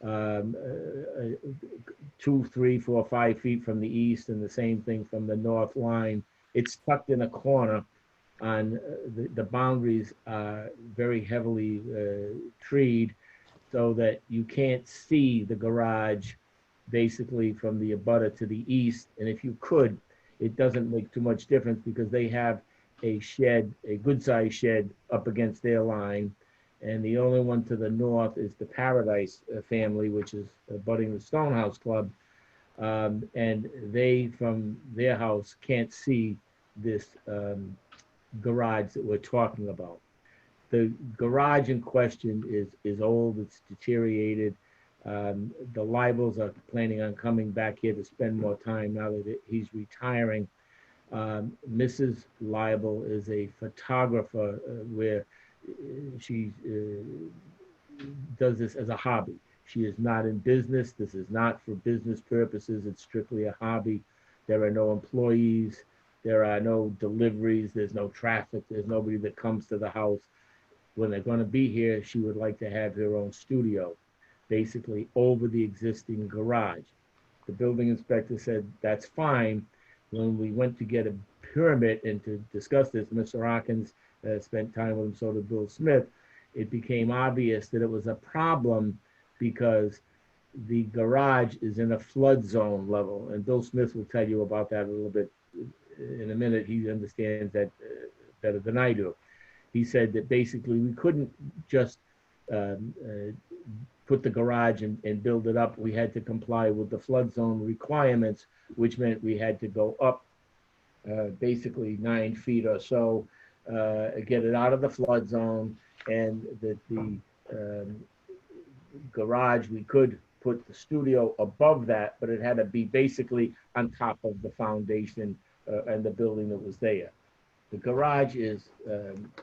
Speaker 3: 2, 3, 4, 5 feet from the east, and the same thing from the north line. It's tucked in a corner on the boundaries are very heavily treed, so that you can't see the garage basically from the abutter to the east. And if you could, it doesn't make too much difference because they have a shed, a good-sized shed up against their line. And the only one to the north is the Paradise family, which is abutting the Stonehouse Club. And they, from their house, can't see this garage that we're talking about. The garage in question is old, it's deteriorated. The Leibels are planning on coming back here to spend more time now that he's retiring. Mrs. Leibel is a photographer where she does this as a hobby. She is not in business. This is not for business purposes. It's strictly a hobby. There are no employees. There are no deliveries. There's no traffic. There's nobody that comes to the house. When they're going to be here, she would like to have her own studio, basically over the existing garage. The building inspector said, that's fine. When we went to get a permit and to discuss this, Mr. Hawkins spent time with him, so did Bill Smith. It became obvious that it was a problem because the garage is in a flood zone level. And Bill Smith will tell you about that a little bit in a minute. He understands that better than I do. He said that basically we couldn't just put the garage and build it up. We had to comply with the flood zone requirements, which meant we had to go up basically 9 feet or so, get it out of the flood zone, and that the garage, we could put the studio above that, but it had to be basically on top of the foundation and the building that was there. The garage is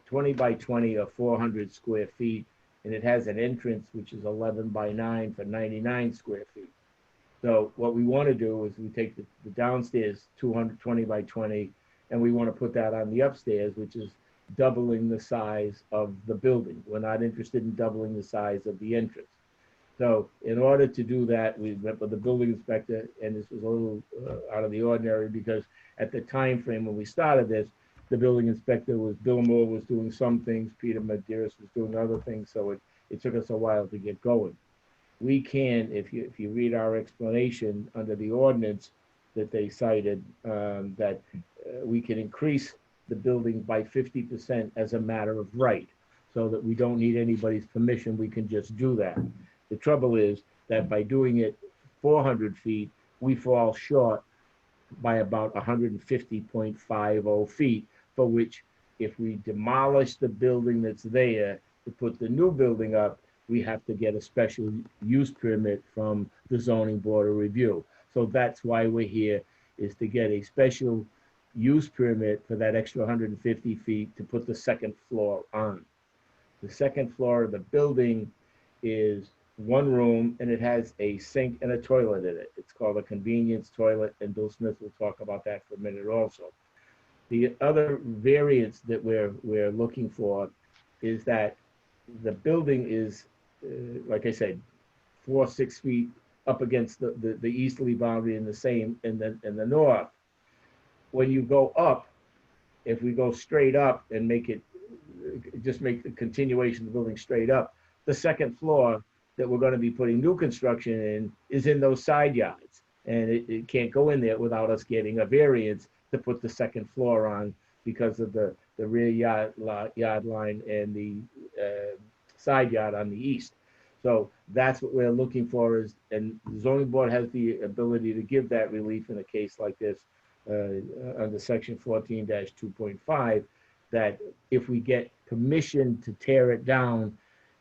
Speaker 3: 20 by 20 or 400 square feet, and it has an entrance which is 11 by 9 for 99 square feet. So what we want to do is we take the downstairs 220 by 20, and we want to put that on the upstairs, which is doubling the size of the building. We're not interested in doubling the size of the entrance. So in order to do that, we met with the building inspector, and this was a little out of the ordinary because at the time frame when we started this, the building inspector was, Bill Moore was doing some things, Peter Medeiros was doing other things, so it took us a while to get going. We can, if you read our explanation under the ordinance that they cited, that we can increase the building by 50% as a matter of right, so that we don't need anybody's permission, we can just do that. The trouble is that by doing it 400 feet, we fall short by about 150.50 feet, for which if we demolish the building that's there to put the new building up, we have to get a special use permit from the zoning board of review. So that's why we're here, is to get a special use permit for that extra 150 feet to put the second floor on. The second floor of the building is one room, and it has a sink and a toilet in it. It's called a convenience toilet, and Bill Smith will talk about that for a minute also. The other variance that we're looking for is that the building is, like I said, 6 feet up against the easterly boundary and the same in the north. When you go up, if we go straight up and make the continuation of the building straight up, the second floor that we're going to be putting new construction in is in those side yards, and it can't go in there without us getting a variance to put the second floor on because of the rear yard line and the side yard on the east. So that's what we're looking for, and the zoning board has the ability to give that relief in a case like this under section 14-2.5, that if we get permission to tear it down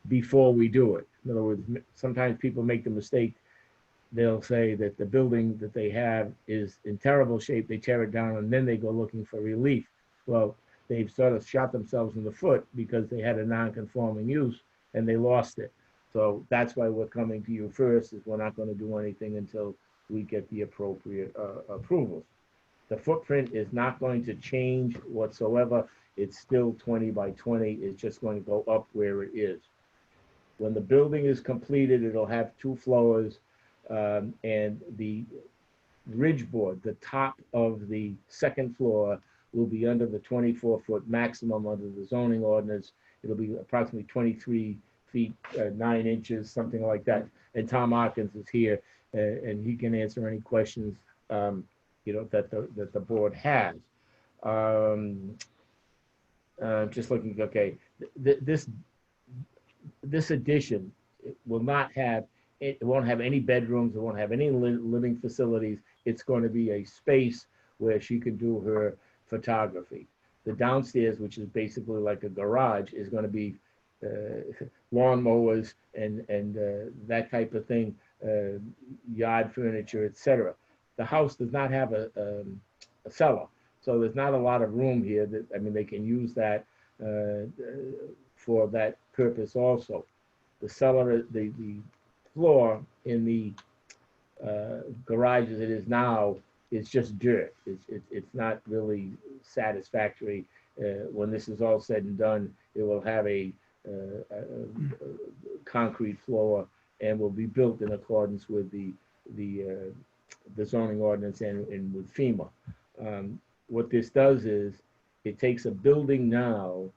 Speaker 3: before we do it. In other words, sometimes people make the mistake, they'll say that the building that they have is in terrible shape, they tear it down, and then they go looking for relief. Well, they've sort of shot themselves in the foot because they had a non-conforming use and they lost it. So that's why we're coming to you first, is we're not going to do anything until we get the appropriate approvals. The footprint is not going to change whatsoever. It's still 20 by 20. It's just going to go up where it is. When the building is completed, it'll have 2 floors, and the ridge board, the top of the second floor, will be under the 24-foot maximum under the zoning ordinance. It'll be approximately 23 feet, 9 inches, something like that. And Tom Hawkins is here, and he can answer any questions, that the board has. Just looking, okay, this addition will not have, it won't have any bedrooms, it won't have any living facilities. It's going to be a space where she can do her photography. The downstairs, which is basically like a garage, is going to be lawnmowers and that type of thing, yard furniture, etc. The house does not have a cellar, so there's not a lot of room here. They can use that for that purpose also. The cellar, the floor in the garage as it is now is just dirt. It's not really satisfactory. When this is all said and done, it will have a concrete floor and will be built in accordance with the zoning ordinance and with FEMA. What this does is it takes a building now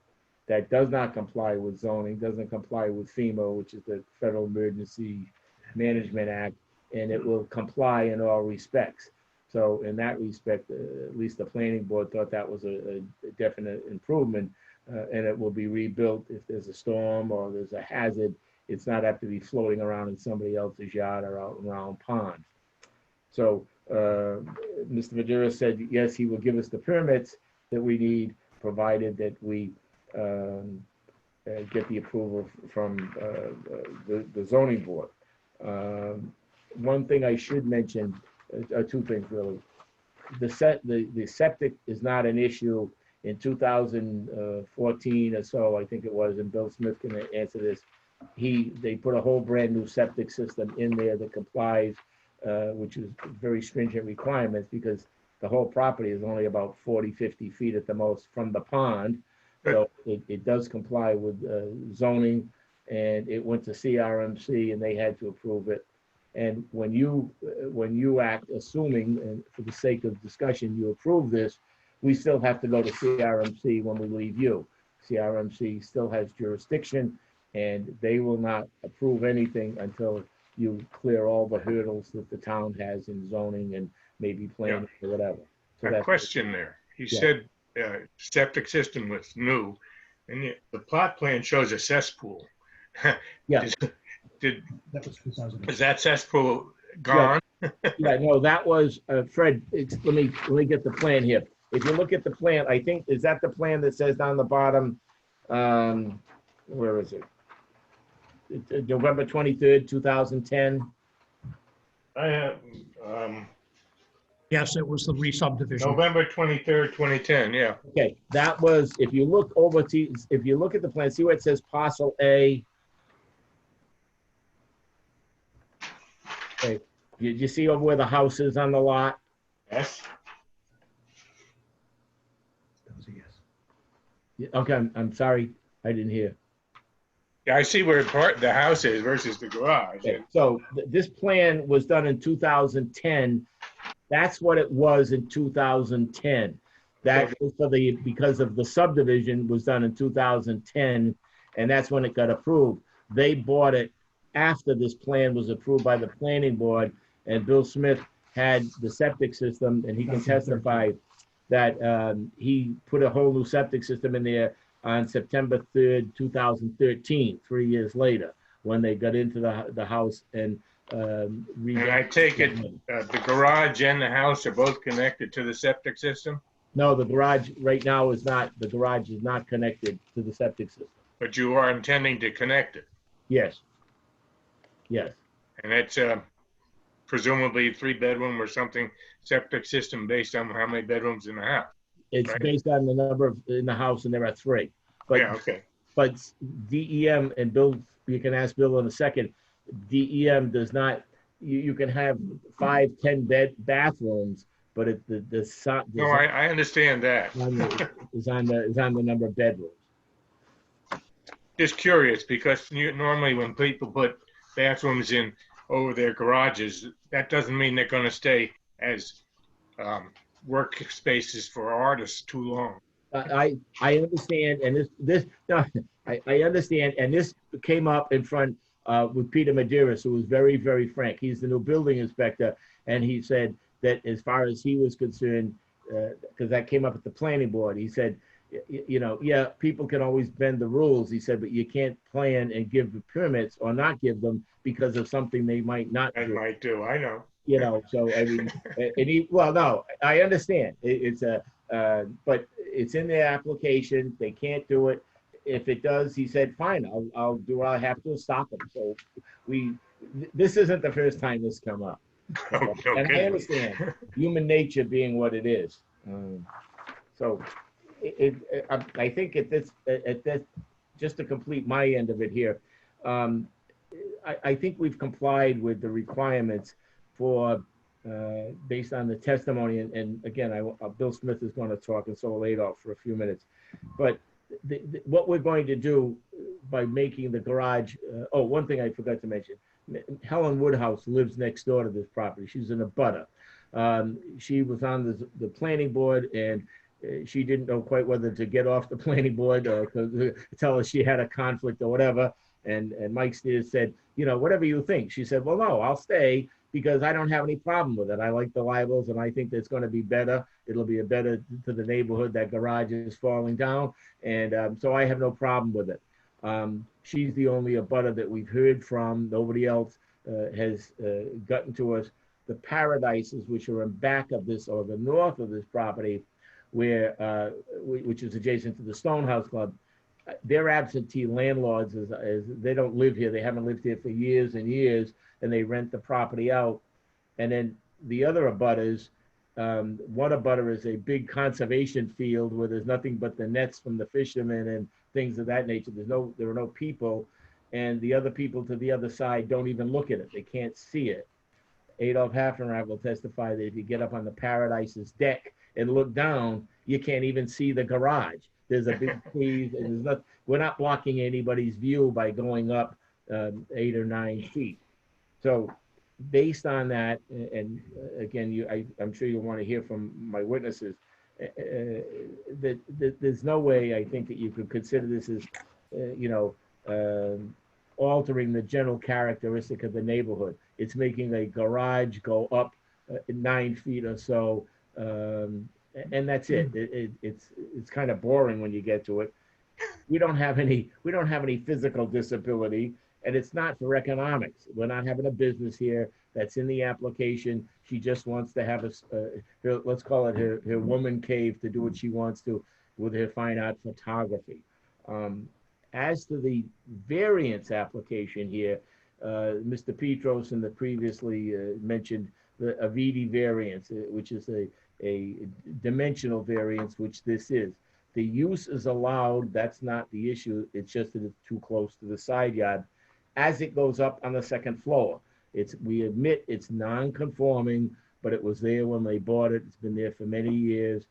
Speaker 3: that does not comply with zoning, doesn't comply with FEMA, which is the Federal Emergency Management Act, and it will comply in all respects. So in that respect, at least the planning board thought that was a definite improvement, and it will be rebuilt if there's a storm or there's a hazard. It's not have to be floating around in somebody else's yard or out around ponds. So Mr. Medeiros said, yes, he will give us the permits that we need, provided that we get the approval from the zoning board. One thing I should mention, 2 things really. the septic is not an issue. In 2014 or so, I think it was, and Bill Smith can answer this. They put a whole brand new septic system in there that complies, which is very stringent requirements because the whole property is only about 40, 50 feet at the most from the pond. So it does comply with zoning, and it went to CRMC and they had to approve it. And when you act, assuming, and for the sake of discussion, you approve this, we still have to go to CRMC when we leave you. CRMC still has jurisdiction, and they will not approve anything until you clear all the hurdles that the town has in zoning and maybe planning or whatever. So
Speaker 9: A question there. He said septic system was new, and the plot plan shows a cesspool.
Speaker 3: Yeah.
Speaker 9: Is that cesspool gone?
Speaker 3: Yeah, no, that was, Fred, let me get the plan here. If you look at the plan, I think, is that the plan that says down the bottom, where is it? November 23rd, 2010?
Speaker 9: I have,
Speaker 5: Yes, it was the re-subdivision.
Speaker 9: November 23rd, 2010, yeah.
Speaker 3: Okay, that was, if you look at the plan, see where it says parcel A? Okay, you see over where the house is on the lot?
Speaker 9: Yes.
Speaker 3: Okay, I'm sorry, I didn't hear.
Speaker 9: Yeah, I see where the house is versus the garage.
Speaker 3: Okay, so this plan was done in 2010. That's what it was in 2010. That was because of the subdivision was done in 2010, and that's when it got approved. They bought it after this plan was approved by the planning board, and Bill Smith had the septic system, and he can testify that he put a whole new septic system in there on September 3rd, 2013, 3 years later, when they got into the house and
Speaker 9: and I take it the garage and the house are both connected to the septic system?
Speaker 3: No, the garage right now is not, the garage is not connected to the septic system.
Speaker 9: But you are intending to connect it?
Speaker 3: Yes. Yes.
Speaker 9: And it's presumably a 3-bedroom or something septic system based on how many bedrooms in the house?
Speaker 3: It's
Speaker 9: right?
Speaker 3: based on the number in the house, and there are 3. But,
Speaker 9: yeah, okay.
Speaker 3: But DEM, and Bill, you can ask Bill in a second, DEM does not, you can have 5, 10 bathrooms, but
Speaker 9: No, I understand that.
Speaker 3: is on the number of bedrooms.
Speaker 9: Just curious, because normally when people put bathrooms in over their garages, that doesn't mean they're going to stay as workspaces for artists too long.
Speaker 3: I understand, and this no, I understand, and this came up in front with Peter Medeiros, who was very, very frank. He's the new building inspector, and he said that as far as he was concerned, because that came up at the planning board, he said, you know, yeah, people can always bend the rules, he said, but you can't plan and give the permits or not give them because of something they might not do.
Speaker 9: Might do, I know.
Speaker 3: You know, so I mean, well, no, I understand. But it's in their application. They can't do it. If it does, he said, fine, I'll do what I have to stop them. So this isn't the first time this come up.
Speaker 9: No,
Speaker 3: and I understand human nature being what it is. So I think at this, just to complete my end of it here, I think we've complied with the requirements for based on the testimony, and again, Bill Smith is going to talk, and so will Adolph for a few minutes. But what we're going to do by making the garage, one thing I forgot to mention, Helen Woodhouse lives next door to this property. She's in a butter. She was on the planning board, and she didn't know quite whether to get off the planning board or to tell us she had a conflict or whatever. And Mike Steers said, you know, whatever you think. She said, well, no, I'll stay because I don't have any problem with it. I like the libels, and I think that's going to be better. It'll be a better to the neighborhood. That garage is falling down. And so I have no problem with it. She's the only abutter that we've heard from. Nobody else has gotten to us. The Paradises, which are in back of this, or the north of this property, where which is adjacent to the Stonehouse Club, they're absentee landlords, as they don't live here. They haven't lived here for years and years, and they rent the property out. And then the other abutters, Whatabutter is a big conservation field where there's nothing but the nets from the fishermen and things of that nature. There are no people, and the other people to the other side don't even look at it. They can't see it. Adolf Hafenrath will testify that if you get up on the Paradise's deck and look down, you can't even see the garage. There's a big cave, and we're not blocking anybody's view by going up 8 or 9 feet. So based on that, and again, I'm sure you'll want to hear from my witnesses, that there's no way I think that you could consider this as, altering the general characteristic of the neighborhood. It's making a garage go up 9 feet or so, and that's it. It's kind of boring when you get to it. We don't have any physical disability, and it's not for economics. We're not having a business here. That's in the application. She just wants to have let's call it her woman cave to do what she wants to with her fine art photography. As to the variance application here, Mr. Petros and the previously mentioned the Avidi variance, which is a dimensional variance, which this is. The use is allowed, that's not the issue, it's just that it's too close to the side yard as it goes up on the second floor. We admit it's non-conforming, but it was there when they bought it. It's been there for many years.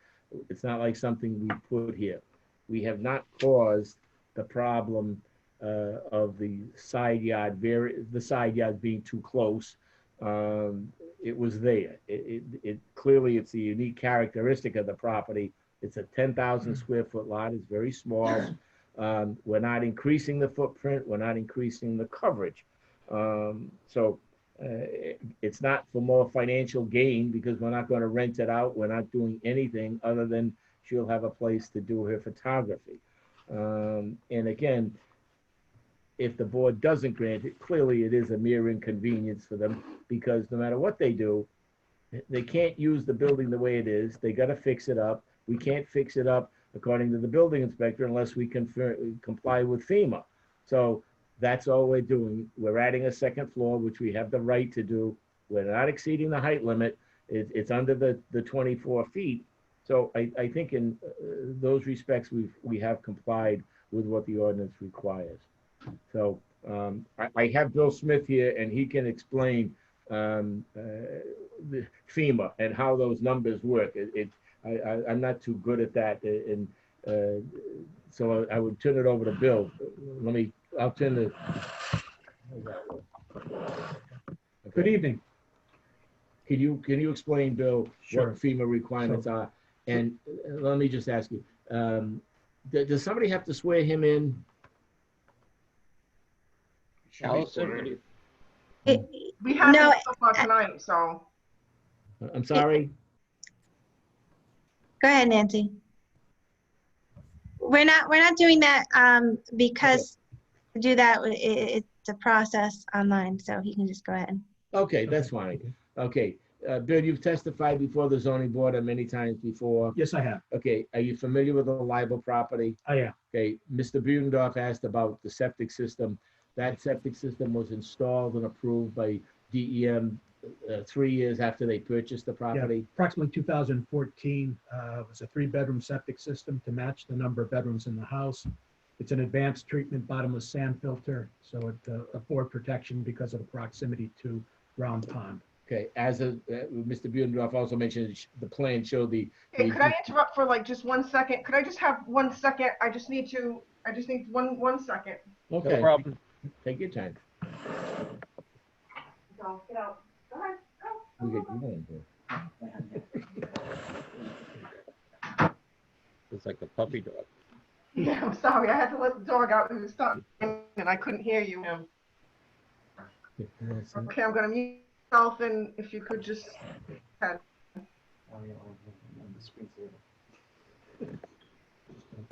Speaker 3: It's not like something we put here. We have not caused the problem of the side yard being too close. It was there. Clearly it's a unique characteristic of the property. It's a 10,000 square foot lot. It's very small. We're not increasing the footprint. We're not increasing the coverage. It's not for more financial gain because we're not going to rent it out. We're not doing anything other than she'll have a place to do her photography. And again, if the board doesn't grant it, clearly it is a mere inconvenience for them because no matter what they do, they can't use the building the way it is. They got to fix it up. We can't fix it up according to the building inspector unless we comply with FEMA. So that's all we're doing. We're adding a second floor, which we have the right to do. We're not exceeding the height limit. It's under the 24 feet. So I think in those respects, we have complied with what the ordinance requires. So I have Bill Smith here and he can explain the FEMA and how those numbers work. I'm not too good at that. And so I would turn it over to Bill. I'll turn the.
Speaker 19: Good evening.
Speaker 3: Can you explain, Bill,
Speaker 19: Sure.
Speaker 3: what FEMA requirements are? And let me just ask you, does somebody have to swear him in?
Speaker 2: Allison,
Speaker 6: We have it so far tonight, so.
Speaker 3: I'm sorry?
Speaker 13: Go ahead, Nancy. We're not doing that because to do that, it's a process online, so he can just go ahead.
Speaker 3: Okay, that's fine. Okay, Bill, you've testified before the zoning board many times before.
Speaker 19: Yes, I have.
Speaker 3: Okay, are you familiar with the libel property?
Speaker 19: I am.
Speaker 3: Okay, Mr. Budendorf asked about the septic system. That septic system was installed and approved by DEM 3 years after they purchased the property.
Speaker 19: Yeah, approximately 2014. It was a 3-bedroom septic system to match the number of bedrooms in the house. It's an advanced treatment bottomless sand filter, so it afford protection because of the proximity to Round Pond.
Speaker 3: Okay, Mr. Budendorf also mentioned the plan showed the.
Speaker 6: Hey, could I interrupt for like just 1 second? Could I just have 1 second? I just need one second.
Speaker 3: Okay.
Speaker 2: no problem.
Speaker 3: Take your time.
Speaker 6: Go, get out. Go ahead, go.
Speaker 3: We get you in here.
Speaker 2: It's like a puppy dog.
Speaker 6: Yeah, I'm sorry. I had to let the dog out and stop, and I couldn't hear you. Okay, I'm gonna mute myself, and if you could just.
Speaker 19: Don't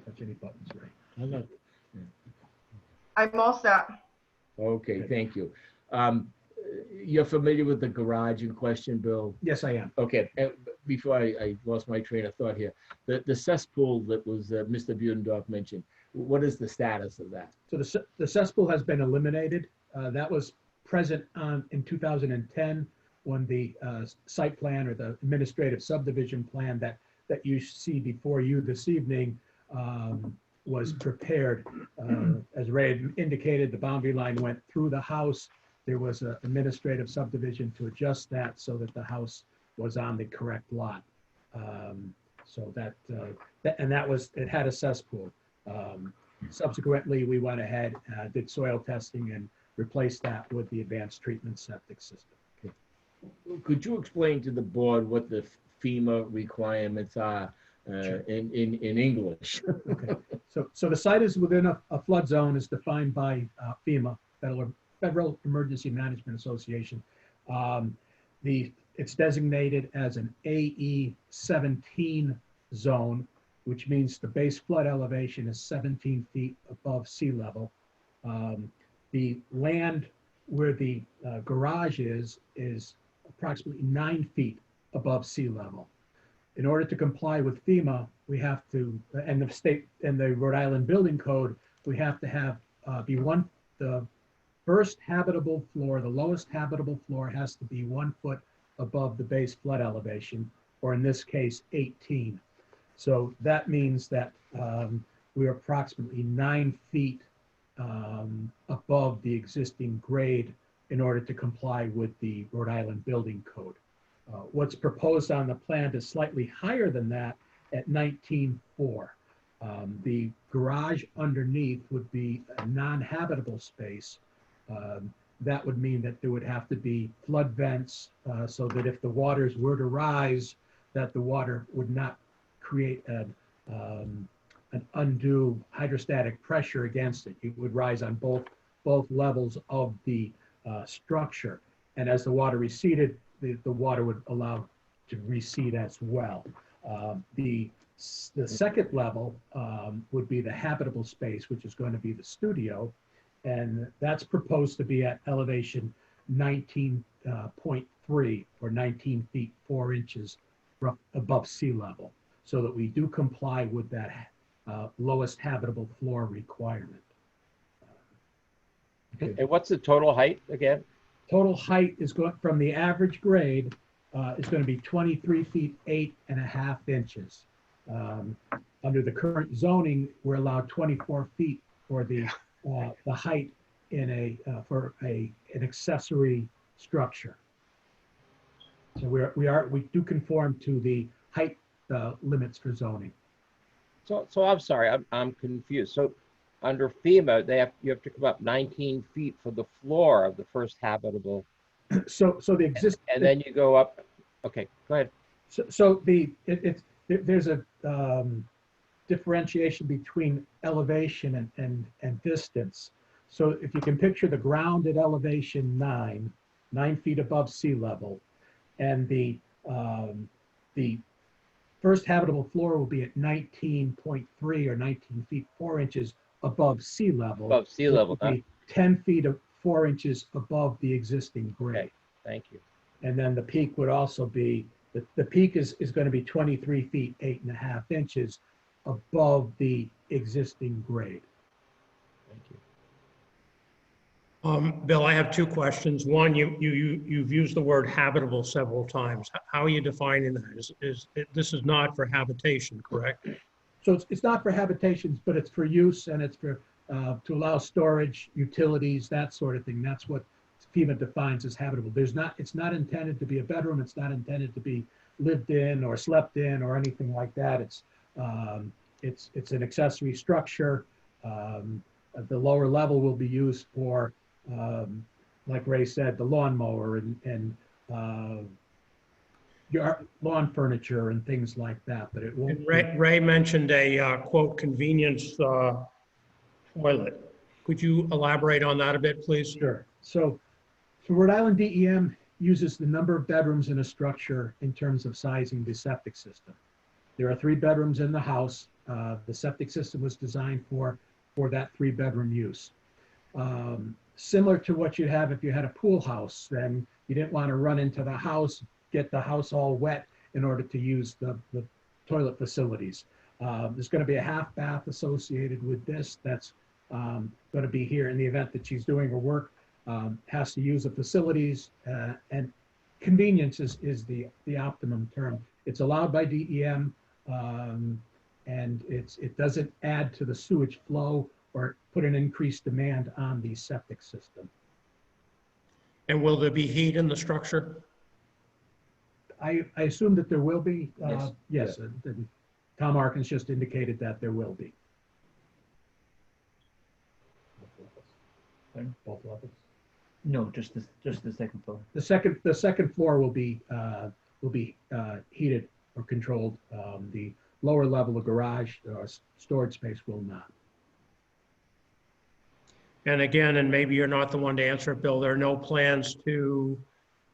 Speaker 19: touch any buttons, right?
Speaker 6: I'm all set.
Speaker 3: Okay, thank you. You're familiar with the garage in question, Bill?
Speaker 19: Yes, I am.
Speaker 3: Okay, before I lost my train of thought here, the cesspool that was Mr. Budendorf mentioned, what is the status of that?
Speaker 19: So the cesspool has been eliminated. That was present in 2010 when the site plan or the administrative subdivision plan that you see before you this evening was prepared. As Ray had indicated, the boundary line went through the house. There was an administrative subdivision to adjust that so that the house was on the correct lot. So it had a cesspool. Subsequently, we went ahead, did soil testing and replaced that with the advanced treatment septic system.
Speaker 3: Could you explain to the board what the FEMA requirements are in English?
Speaker 19: Okay. So the site is within a flood zone as defined by FEMA, Federal Emergency Management Association. It's designated as an AE 17 zone, which means the base flood elevation is 17 feet above sea level. The land where the garage is approximately 9 feet above sea level. In order to comply with FEMA, we have to, and the state and the Rhode Island Building Code, we have to have the first habitable floor, the lowest habitable floor has to be 1 foot above the base flood elevation, or in this case, 18. So that means that we're approximately 9 feet above the existing grade in order to comply with the Rhode Island Building Code. What's proposed on the plan is slightly higher than that at 19.4. The garage underneath would be a non-habitable space. That would mean that there would have to be flood vents so that if the waters were to rise, that the water would not create an undue hydrostatic pressure against it. It would rise on both levels of the structure. And as the water receded, the water would allow to recede as well. The second level would be the habitable space, which is going to be the studio. And that's proposed to be at elevation 19.3 or 19 feet 4 inches above sea level, so that we do comply with that lowest habitable floor requirement.
Speaker 2: Okay. And what's the total height again?
Speaker 19: Total height is going from the average grade is going to be 23 feet 8.5 inches. Under the current zoning, we're allowed 24 feet for the height in an accessory structure. So we do conform to the height limits for zoning.
Speaker 2: So I'm sorry, I'm confused. So under FEMA, you have to come up 19 feet for the floor of the first habitable.
Speaker 19: So the existing.
Speaker 2: And then you go up. Okay, go ahead.
Speaker 19: So there's a differentiation between elevation and distance. So if you can picture the ground at elevation 9 feet above sea level, and the first habitable floor will be at 19.3 or 19 feet 4 inches above sea level.
Speaker 2: Above sea level,
Speaker 19: it will be 10 feet of 4 inches above the existing grade.
Speaker 2: Okay, thank you.
Speaker 19: And then the peak would also be, the peak is going to be 23 feet 8.5 inches above the existing grade.
Speaker 2: Thank you.
Speaker 5: Bill, I have two questions. One, you've used the word habitable several times. How are you defining that? This is not for habitation, correct?
Speaker 19: So it's not for habitations, but it's for use, and it's for to allow storage, utilities, that sort of thing. That's what FEMA defines as habitable. It's not intended to be a bedroom. It's not intended to be lived in or slept in or anything like that. It's an accessory structure. The lower level will be used for, like Ray said, the lawnmower and your lawn furniture and things like that. But it won't.
Speaker 5: Ray mentioned a quote convenience toilet. Could you elaborate on that a bit, please?
Speaker 19: Sure. So Rhode Island DEM uses the number of bedrooms in a structure in terms of sizing the septic system. There are 3 bedrooms in the house. The septic system was designed for that 3-bedroom use. Similar to what you have if you had a pool house, then you didn't want to run into the house, get the house all wet in order to use the toilet facilities. There's going to be a half bath associated with this. That's going to be here in the event that she's doing her work, has to use the facilities, and convenience is the optimum term. It's allowed by DEM, and it doesn't add to the sewage flow or put an increased demand on the septic system.
Speaker 5: And will there be heat in the structure?
Speaker 19: I assume that there will be.
Speaker 3: Yes.
Speaker 19: Yes, Tom Harkins just indicated that there will be.
Speaker 3: Both levels? No, just the second floor.
Speaker 19: The second floor will be heated or controlled. The lower level of garage or storage space will not.
Speaker 5: And again, and maybe you're not the one to answer it, Bill, there are no plans to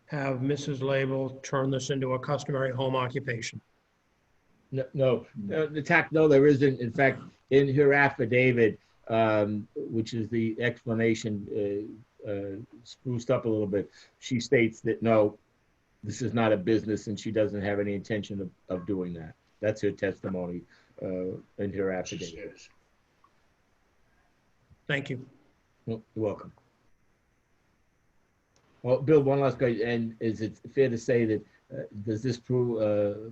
Speaker 5: have Mrs. Label turn this into a customary home occupation?
Speaker 3: No, there isn't. In fact, in her affidavit, which is the explanation spruced up a little bit, she states that no, this is not a business and she doesn't have any intention of doing that. That's her testimony in her affidavit.
Speaker 5: Thank you.
Speaker 3: You're welcome. Well, Bill, one last question. And is it fair to say that does this prove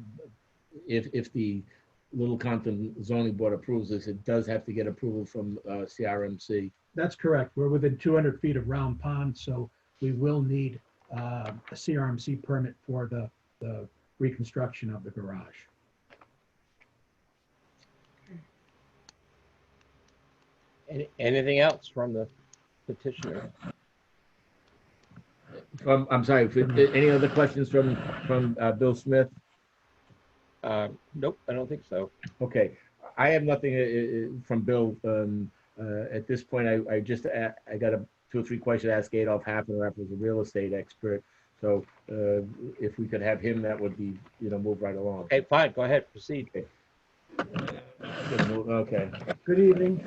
Speaker 3: if the Little Compton zoning board approves this, it does have to get approval from CRMC?
Speaker 19: That's correct. We're within 200 feet of Round Pond, so we will need a CRMC permit for the reconstruction of the garage.
Speaker 2: Anything else from the petitioner?
Speaker 3: I'm sorry, any other questions from Bill Smith?
Speaker 2: Nope, I don't think so.
Speaker 3: Okay, I have nothing from Bill. At this point, I got 2 or 3 questions to ask Adolph Hafenrath, who's a real estate expert. So if we could have him, that would be, move right along.
Speaker 2: Okay, fine, go ahead, proceed.
Speaker 3: Okay.
Speaker 20: Good evening.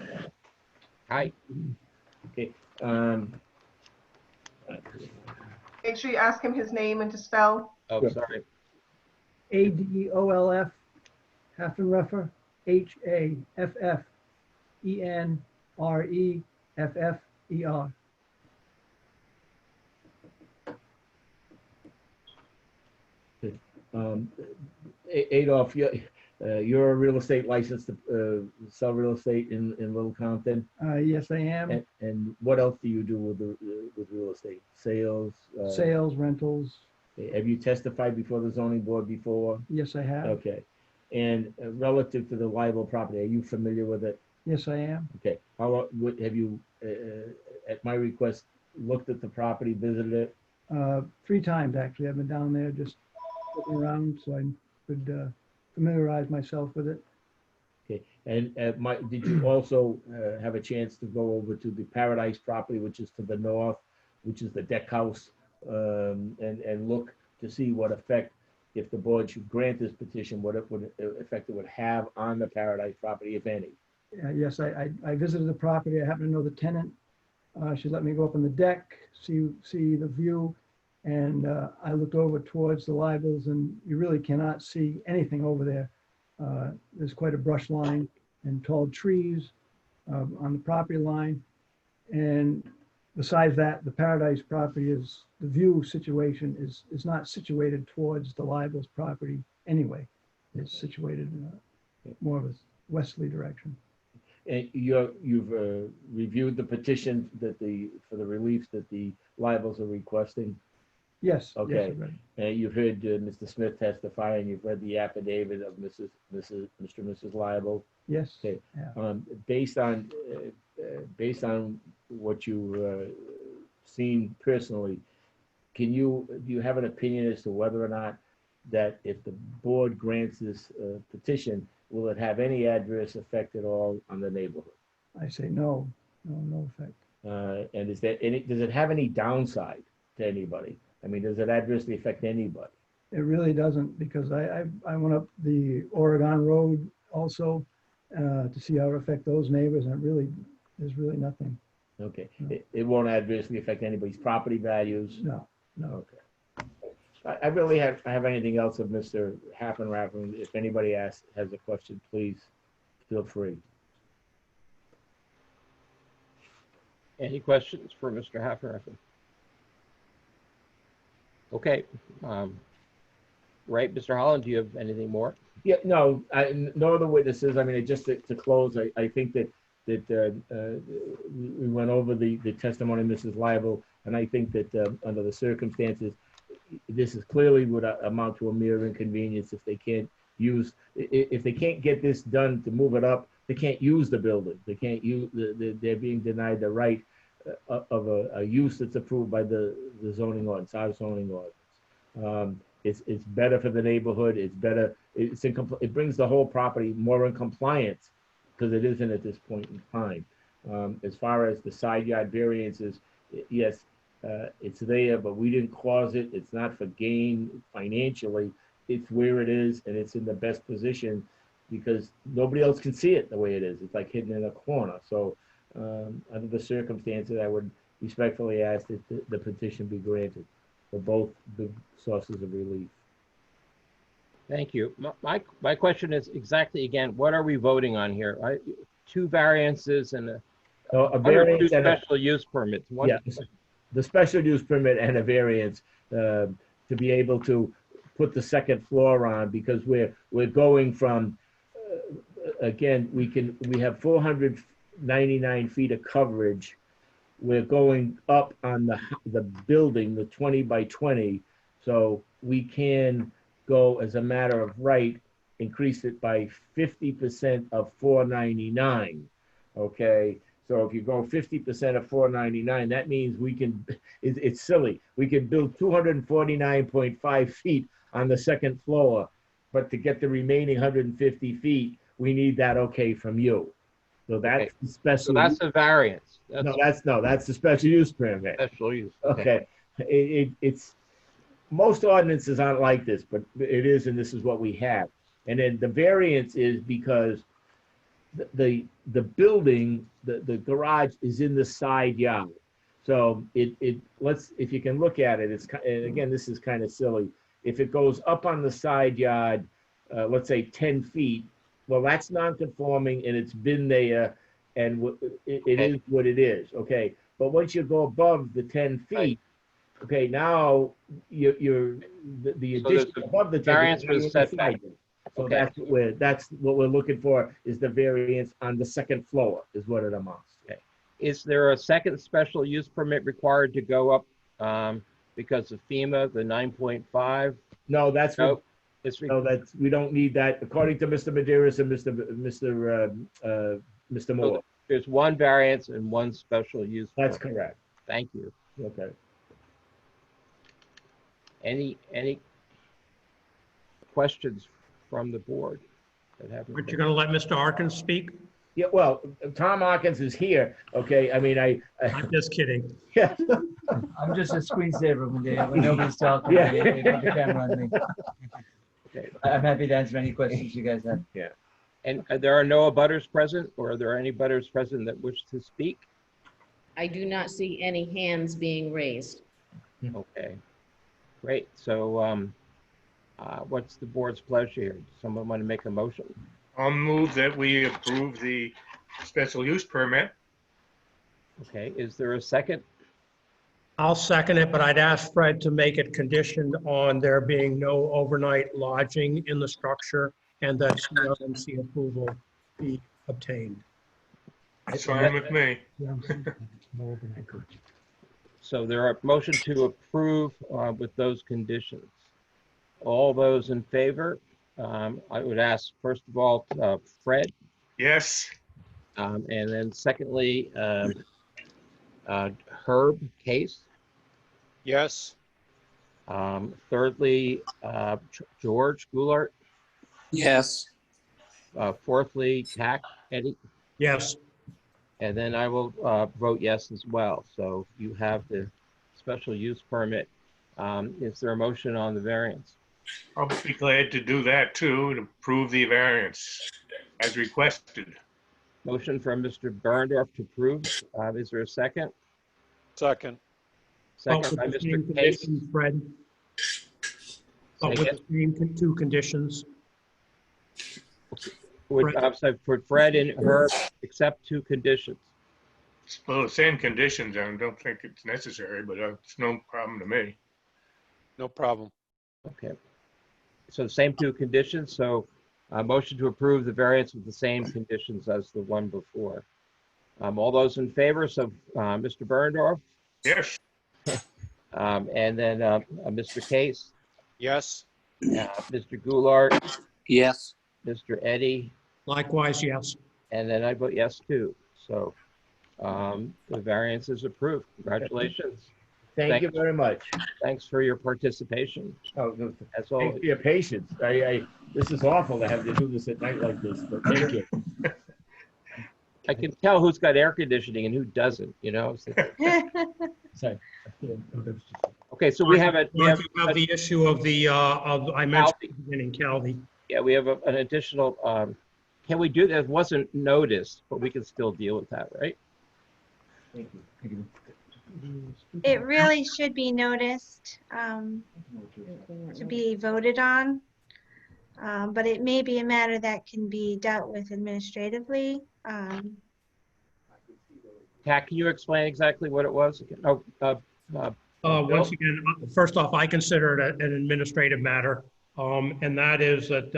Speaker 2: Hi.
Speaker 3: Okay.
Speaker 6: Make sure you ask him his name and to spell.
Speaker 2: Oh, sorry.
Speaker 20: Adolf Hafenreffer, Hafenreffer.
Speaker 3: Adolph, you're a real estate licensed to sell real estate in Little Compton.
Speaker 20: Yes, I am.
Speaker 3: And what else do you do with real estate? Sales?
Speaker 20: Sales, rentals.
Speaker 3: Have you testified before the zoning board before?
Speaker 20: Yes, I have.
Speaker 3: Okay. And relative to the liable property, are you familiar with it?
Speaker 20: Yes, I am.
Speaker 3: Okay. How have you, at my request, looked at the property, visited it?
Speaker 20: 3 times, actually. I've been down there just looking around so I could familiarize myself with it.
Speaker 3: Okay. And did you also have a chance to go over to the Paradise property, which is to the north, which is the deck house, and look to see what effect, if the board should grant this petition, what effect it would have on the Paradise property, if any?
Speaker 20: Yes, I visited the property. I happen to know the tenant. She let me go up on the deck, see the view, and I looked over towards the libels, and you really cannot see anything over there. There's quite a brush line and tall trees on the property line. And besides that, the Paradise property the view situation is not situated towards the libels property anyway. It's situated more of a westerly direction.
Speaker 3: And you've reviewed the petition for the relief that the libels are requesting?
Speaker 20: Yes.
Speaker 3: Okay.
Speaker 20: Yes,
Speaker 3: And you've heard Mr. Smith testify, and you've read the affidavit of Mr. and Mrs. Libel?
Speaker 20: Yes.
Speaker 3: Okay.
Speaker 20: Yeah.
Speaker 3: Based on what you've seen personally, do you have an opinion as to whether or not that if the board grants this petition, will it have any adverse effect at all on the neighborhood?
Speaker 20: I say no effect.
Speaker 3: And does it have any downside to anybody? I mean, does it adversely affect anybody?
Speaker 20: It really doesn't, because I went up the Oregon Road also to see how it affect those neighbors, and there's really nothing.
Speaker 3: Okay. No. It won't adversely affect anybody's property values?
Speaker 20: No.
Speaker 3: Okay. I really have anything else of Mr. Hafenrath. If anybody has a question, please feel free.
Speaker 2: Any questions for Mr. Hafenrath? Okay. Right, Mr. Holland, do you have anything more?
Speaker 3: Yeah, no, no other witnesses. I mean, just to close, I think that we went over the testimony of Mrs. Liable, and I think that under the circumstances, this is clearly would amount to a mere inconvenience if they can't use, if they can't get this done to move it up, they can't use the building. They can't use, they're being denied the right of a use that's approved by the zoning ordinance, our zoning ordinance. It's better for the neighborhood. It's better. It brings the whole property more in compliance because it isn't at this point in time. As far as the side yard variances, yes, it's there, but we didn't cause it. It's not for gain financially. It's where it is, and it's in the best position because nobody else can see it the way it is. It's like hidden in a corner. So under the circumstances, I would respectfully ask that the petition be granted for both the sources of relief.
Speaker 2: Thank you. My question is exactly, again, what are we voting on here? Two variances and
Speaker 3: a variance
Speaker 2: two
Speaker 3: and
Speaker 2: special use permits. One,
Speaker 3: yeah, the special use permit and a variance to be able to put the second floor on because we're going from again we have 499 feet of coverage. We're going up on the building, the 20 by 20, so we can go as a matter of right, increase it by 50% of 499. Okay, so if you go 50% of 499, that means we can. It's silly. We can build 249.5 feet on the second floor, but to get the remaining 150 feet, we need that okay from you. So that's the special.
Speaker 2: So that's a variance.
Speaker 3: That's the special use permit.
Speaker 2: Special use.
Speaker 3: Okay. It's most ordinances aren't like this, but it is, and this is what we have. And then the variance is because the building, the garage is in the side yard. So if you can look at it, and again, this is kind of silly. If it goes up on the side yard, let's say 10 feet, well, that's non-conforming and it's been there and it is what it is, okay? But once you go above the 10 feet, okay, now the addition above the 10
Speaker 2: variance for the setback.
Speaker 3: So
Speaker 2: Okay.
Speaker 3: that's what we're looking for is the variance on the second floor is what it amounts to.
Speaker 2: Okay. Is there a second special use permit required to go up because of FEMA, the 9.5?
Speaker 3: No, that's
Speaker 2: no.
Speaker 3: We don't need that according to Mr. Medeiros and Mr. Moore.
Speaker 2: So there's one variance and one special use.
Speaker 3: That's
Speaker 2: permit.
Speaker 3: correct.
Speaker 2: Thank you.
Speaker 3: Okay.
Speaker 2: Any questions from the board that haven't?
Speaker 5: Aren't you going to let Mr. Arkins speak?
Speaker 3: Yeah, well, Tom Hawkins is here. Okay, I mean,
Speaker 5: I'm just kidding.
Speaker 3: Yeah.
Speaker 21: I'm just a screensaver when nobody's talking.
Speaker 3: Yeah.
Speaker 21: They put the camera on me.
Speaker 2: Okay.
Speaker 21: I'm happy to answer any questions you guys have.
Speaker 3: Yeah.
Speaker 2: And there are no abutters present, or are there any abutters present that wish to speak?
Speaker 7: I do not see any hands being raised.
Speaker 2: Okay, great. So what's the board's pleasure here? Does someone want to make a motion?
Speaker 9: I'll move that we approve the special use permit.
Speaker 2: Okay, is there a second?
Speaker 5: I'll second it, but I'd ask Fred to make it conditioned on there being no overnight lodging in the structure and that CRMC approval be obtained.
Speaker 9: That's fine with me.
Speaker 2: So there are motion to approve with those conditions. All those in favor? I would ask, first of all, Fred.
Speaker 9: Yes.
Speaker 2: And then secondly, Herb Case.
Speaker 17: Yes.
Speaker 2: Thirdly, George Goulart.
Speaker 17: Yes.
Speaker 2: Fourthly, Tack Eddie.
Speaker 5: Yes.
Speaker 2: And then I will vote yes as well. So you have the special use permit. Is there a motion on the variance?
Speaker 9: I'll be glad to do that too, and approve the variance as requested.
Speaker 2: Motion from Mr. Berndorf to approve. Is there a second?
Speaker 17: Second.
Speaker 2: Second by
Speaker 5: With the
Speaker 2: Mr.
Speaker 5: same
Speaker 2: Case.
Speaker 5: conditions, Fred. But with the same two conditions.
Speaker 2: For Fred and Herb, except two conditions.
Speaker 9: Well, the same conditions, I don't think it's necessary, but it's no problem to me.
Speaker 17: No problem.
Speaker 2: Okay. So the same two conditions, so motion to approve the variance with the same conditions as the one before. All those in favor, so Mr. Berndorf,
Speaker 9: Yes.
Speaker 2: and then Mr. Case,
Speaker 17: Yes.
Speaker 2: Mr. Goulart,
Speaker 10: Yes.
Speaker 2: Mr. Eddy,
Speaker 5: Likewise, yes.
Speaker 2: and then I vote yes too. So the variance is approved. Congratulations.
Speaker 3: Thank you very much.
Speaker 2: Thanks for your participation.
Speaker 3: Oh, no,
Speaker 2: That's
Speaker 3: thanks
Speaker 2: all.
Speaker 3: for your patience. This is awful to have to do this at night like this, but thank you.
Speaker 2: I can tell who's got air conditioning and who doesn't, you know?
Speaker 3: Sorry.
Speaker 2: Okay, so we have a.
Speaker 5: We have the issue of the, I mentioned at the beginning, Calvi.
Speaker 2: Yeah, we have an additional, can we do that? It wasn't noticed, but we can still deal with that, right?
Speaker 3: Thank you.
Speaker 13: It really should be noticed to be voted on, but it may be a matter that can be dealt with administratively.
Speaker 2: Kat, can you explain exactly what it was? Oh,
Speaker 5: Once again, first off, I consider it an administrative matter, and that is that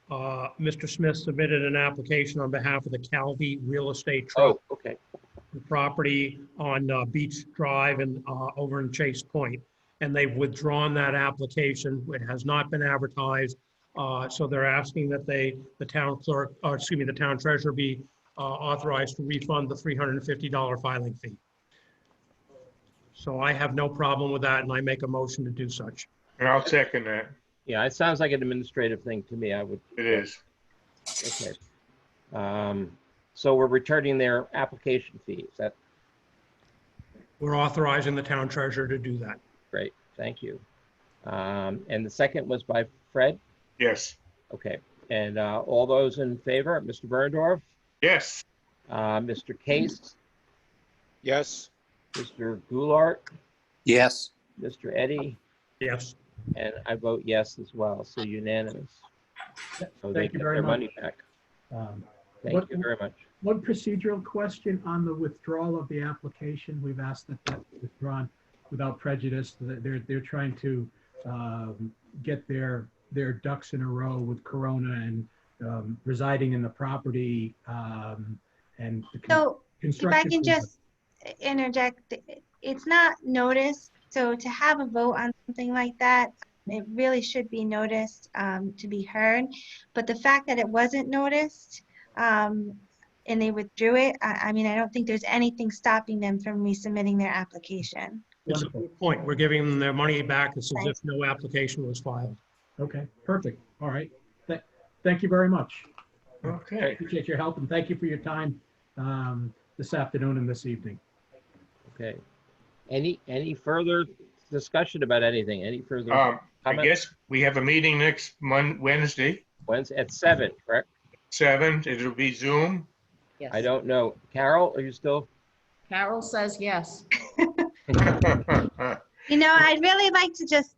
Speaker 5: Mr. Smith submitted an application on behalf of the Calvi Real Estate Trust.
Speaker 2: Oh, okay.
Speaker 5: The property on Beach Drive and over in Chase Point, and they've withdrawn that application. It has not been advertised, so they're asking that the town clerk, or excuse me, the town treasurer be authorized to refund the $350 filing fee. So I have no problem with that, and I make a motion to do such.
Speaker 9: And I'll second that.
Speaker 2: Yeah, it sounds like an administrative thing to me. I would.
Speaker 9: It is.
Speaker 2: Okay. So we're returning their application fee. Is that
Speaker 5: We're authorizing the town treasurer to do that.
Speaker 2: great? Thank you. And the second was by Fred?
Speaker 9: Yes.
Speaker 2: Okay. And all those in favor, Mr. Berndorf,
Speaker 9: Yes.
Speaker 2: Mr. Case,
Speaker 17: Yes.
Speaker 2: Mr. Goulart,
Speaker 10: Yes.
Speaker 2: Mr. Eddy,
Speaker 5: Yes.
Speaker 2: and I vote yes as well. So unanimous. So they
Speaker 19: Thank you
Speaker 2: get
Speaker 19: very
Speaker 2: their
Speaker 19: much.
Speaker 2: money back. Thank you very much.
Speaker 19: One procedural question on the withdrawal of the application. We've asked that that be withdrawn without prejudice. They're trying to get their ducks in a row with Corona and residing in the property and the
Speaker 13: So if I
Speaker 19: construction.
Speaker 13: can just interject, it's not noticed. So to have a vote on something like that, it really should be noticed to be heard. But the fact that it wasn't noticed and they withdrew it, I mean, I don't think there's anything stopping them from resubmitting their application.
Speaker 5: It's a good point. We're giving them their money back. It's as if no application was filed.
Speaker 19: Okay, perfect. All right. Thank you very much.
Speaker 9: Okay.
Speaker 19: Appreciate your help and thank you for your time this afternoon and this evening.
Speaker 2: Okay. Any further discussion about anything? Any further
Speaker 9: I
Speaker 2: comments?
Speaker 9: guess we have a meeting next Wednesday.
Speaker 2: Wednesday at 7, correct?
Speaker 9: 7. It'll be Zoom.
Speaker 7: Yes.
Speaker 2: I don't know. Carol, are you still?
Speaker 7: Carol says yes.
Speaker 13: You know, I'd really like to just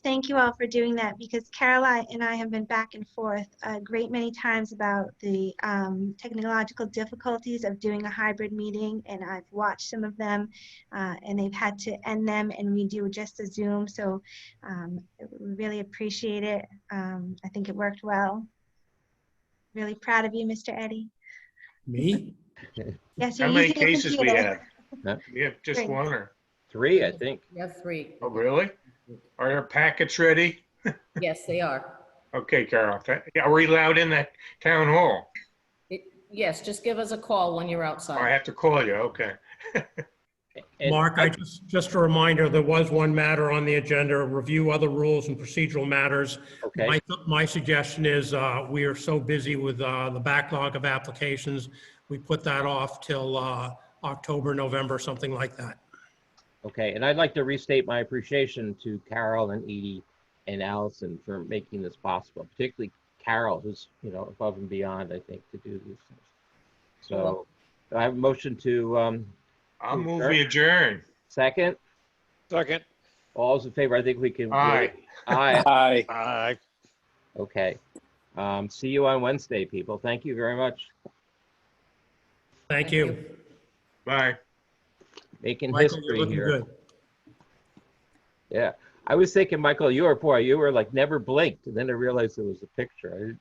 Speaker 13: thank you all for doing that because Caroline and I have been back and forth a great many times about the technological difficulties of doing a hybrid meeting, and I've watched some of them and they've had to end them and we do just a Zoom. So we really appreciate it. I think it worked well. Really proud of you, Mr. Eddy.
Speaker 5: Me?
Speaker 13: Yes,
Speaker 9: How
Speaker 13: you're
Speaker 9: many
Speaker 13: using a
Speaker 9: cases we
Speaker 13: computer.
Speaker 9: have? We have just
Speaker 13: 3.
Speaker 9: one or?
Speaker 2: 3, I think.
Speaker 7: You have 3.
Speaker 9: Oh, really? Are our packets ready?
Speaker 7: Yes, they are.
Speaker 9: Okay, Carol. Are we allowed in that town hall?
Speaker 7: Yes, just give us a call when you're
Speaker 9: I
Speaker 7: outside.
Speaker 9: have to call you. Okay.
Speaker 5: Mark, just a reminder, there was one matter on the agenda, review other rules and procedural matters.
Speaker 2: Okay.
Speaker 5: My suggestion is we are so busy with the backlog of applications, we put that off till October, November, something like that.
Speaker 2: Okay, and I'd like to restate my appreciation to Carol and Edie and Allison for making this possible, particularly Carol, who's, above and beyond, I think, to do these things. So I have a motion to
Speaker 9: I'll move we adjourn.
Speaker 2: Second?
Speaker 17: Second.
Speaker 2: All those in favor, I think we can.
Speaker 9: Aye.
Speaker 2: Aye.
Speaker 17: Aye. Aye.
Speaker 2: Okay. See you on Wednesday, people. Thank you very much.
Speaker 5: Thank you.
Speaker 9: Bye.
Speaker 2: Making
Speaker 5: Michael, you're
Speaker 2: history
Speaker 5: looking
Speaker 2: here.
Speaker 5: good.
Speaker 2: Yeah. I was thinking, Michael, you were like never blinked, and then I realized it was a picture.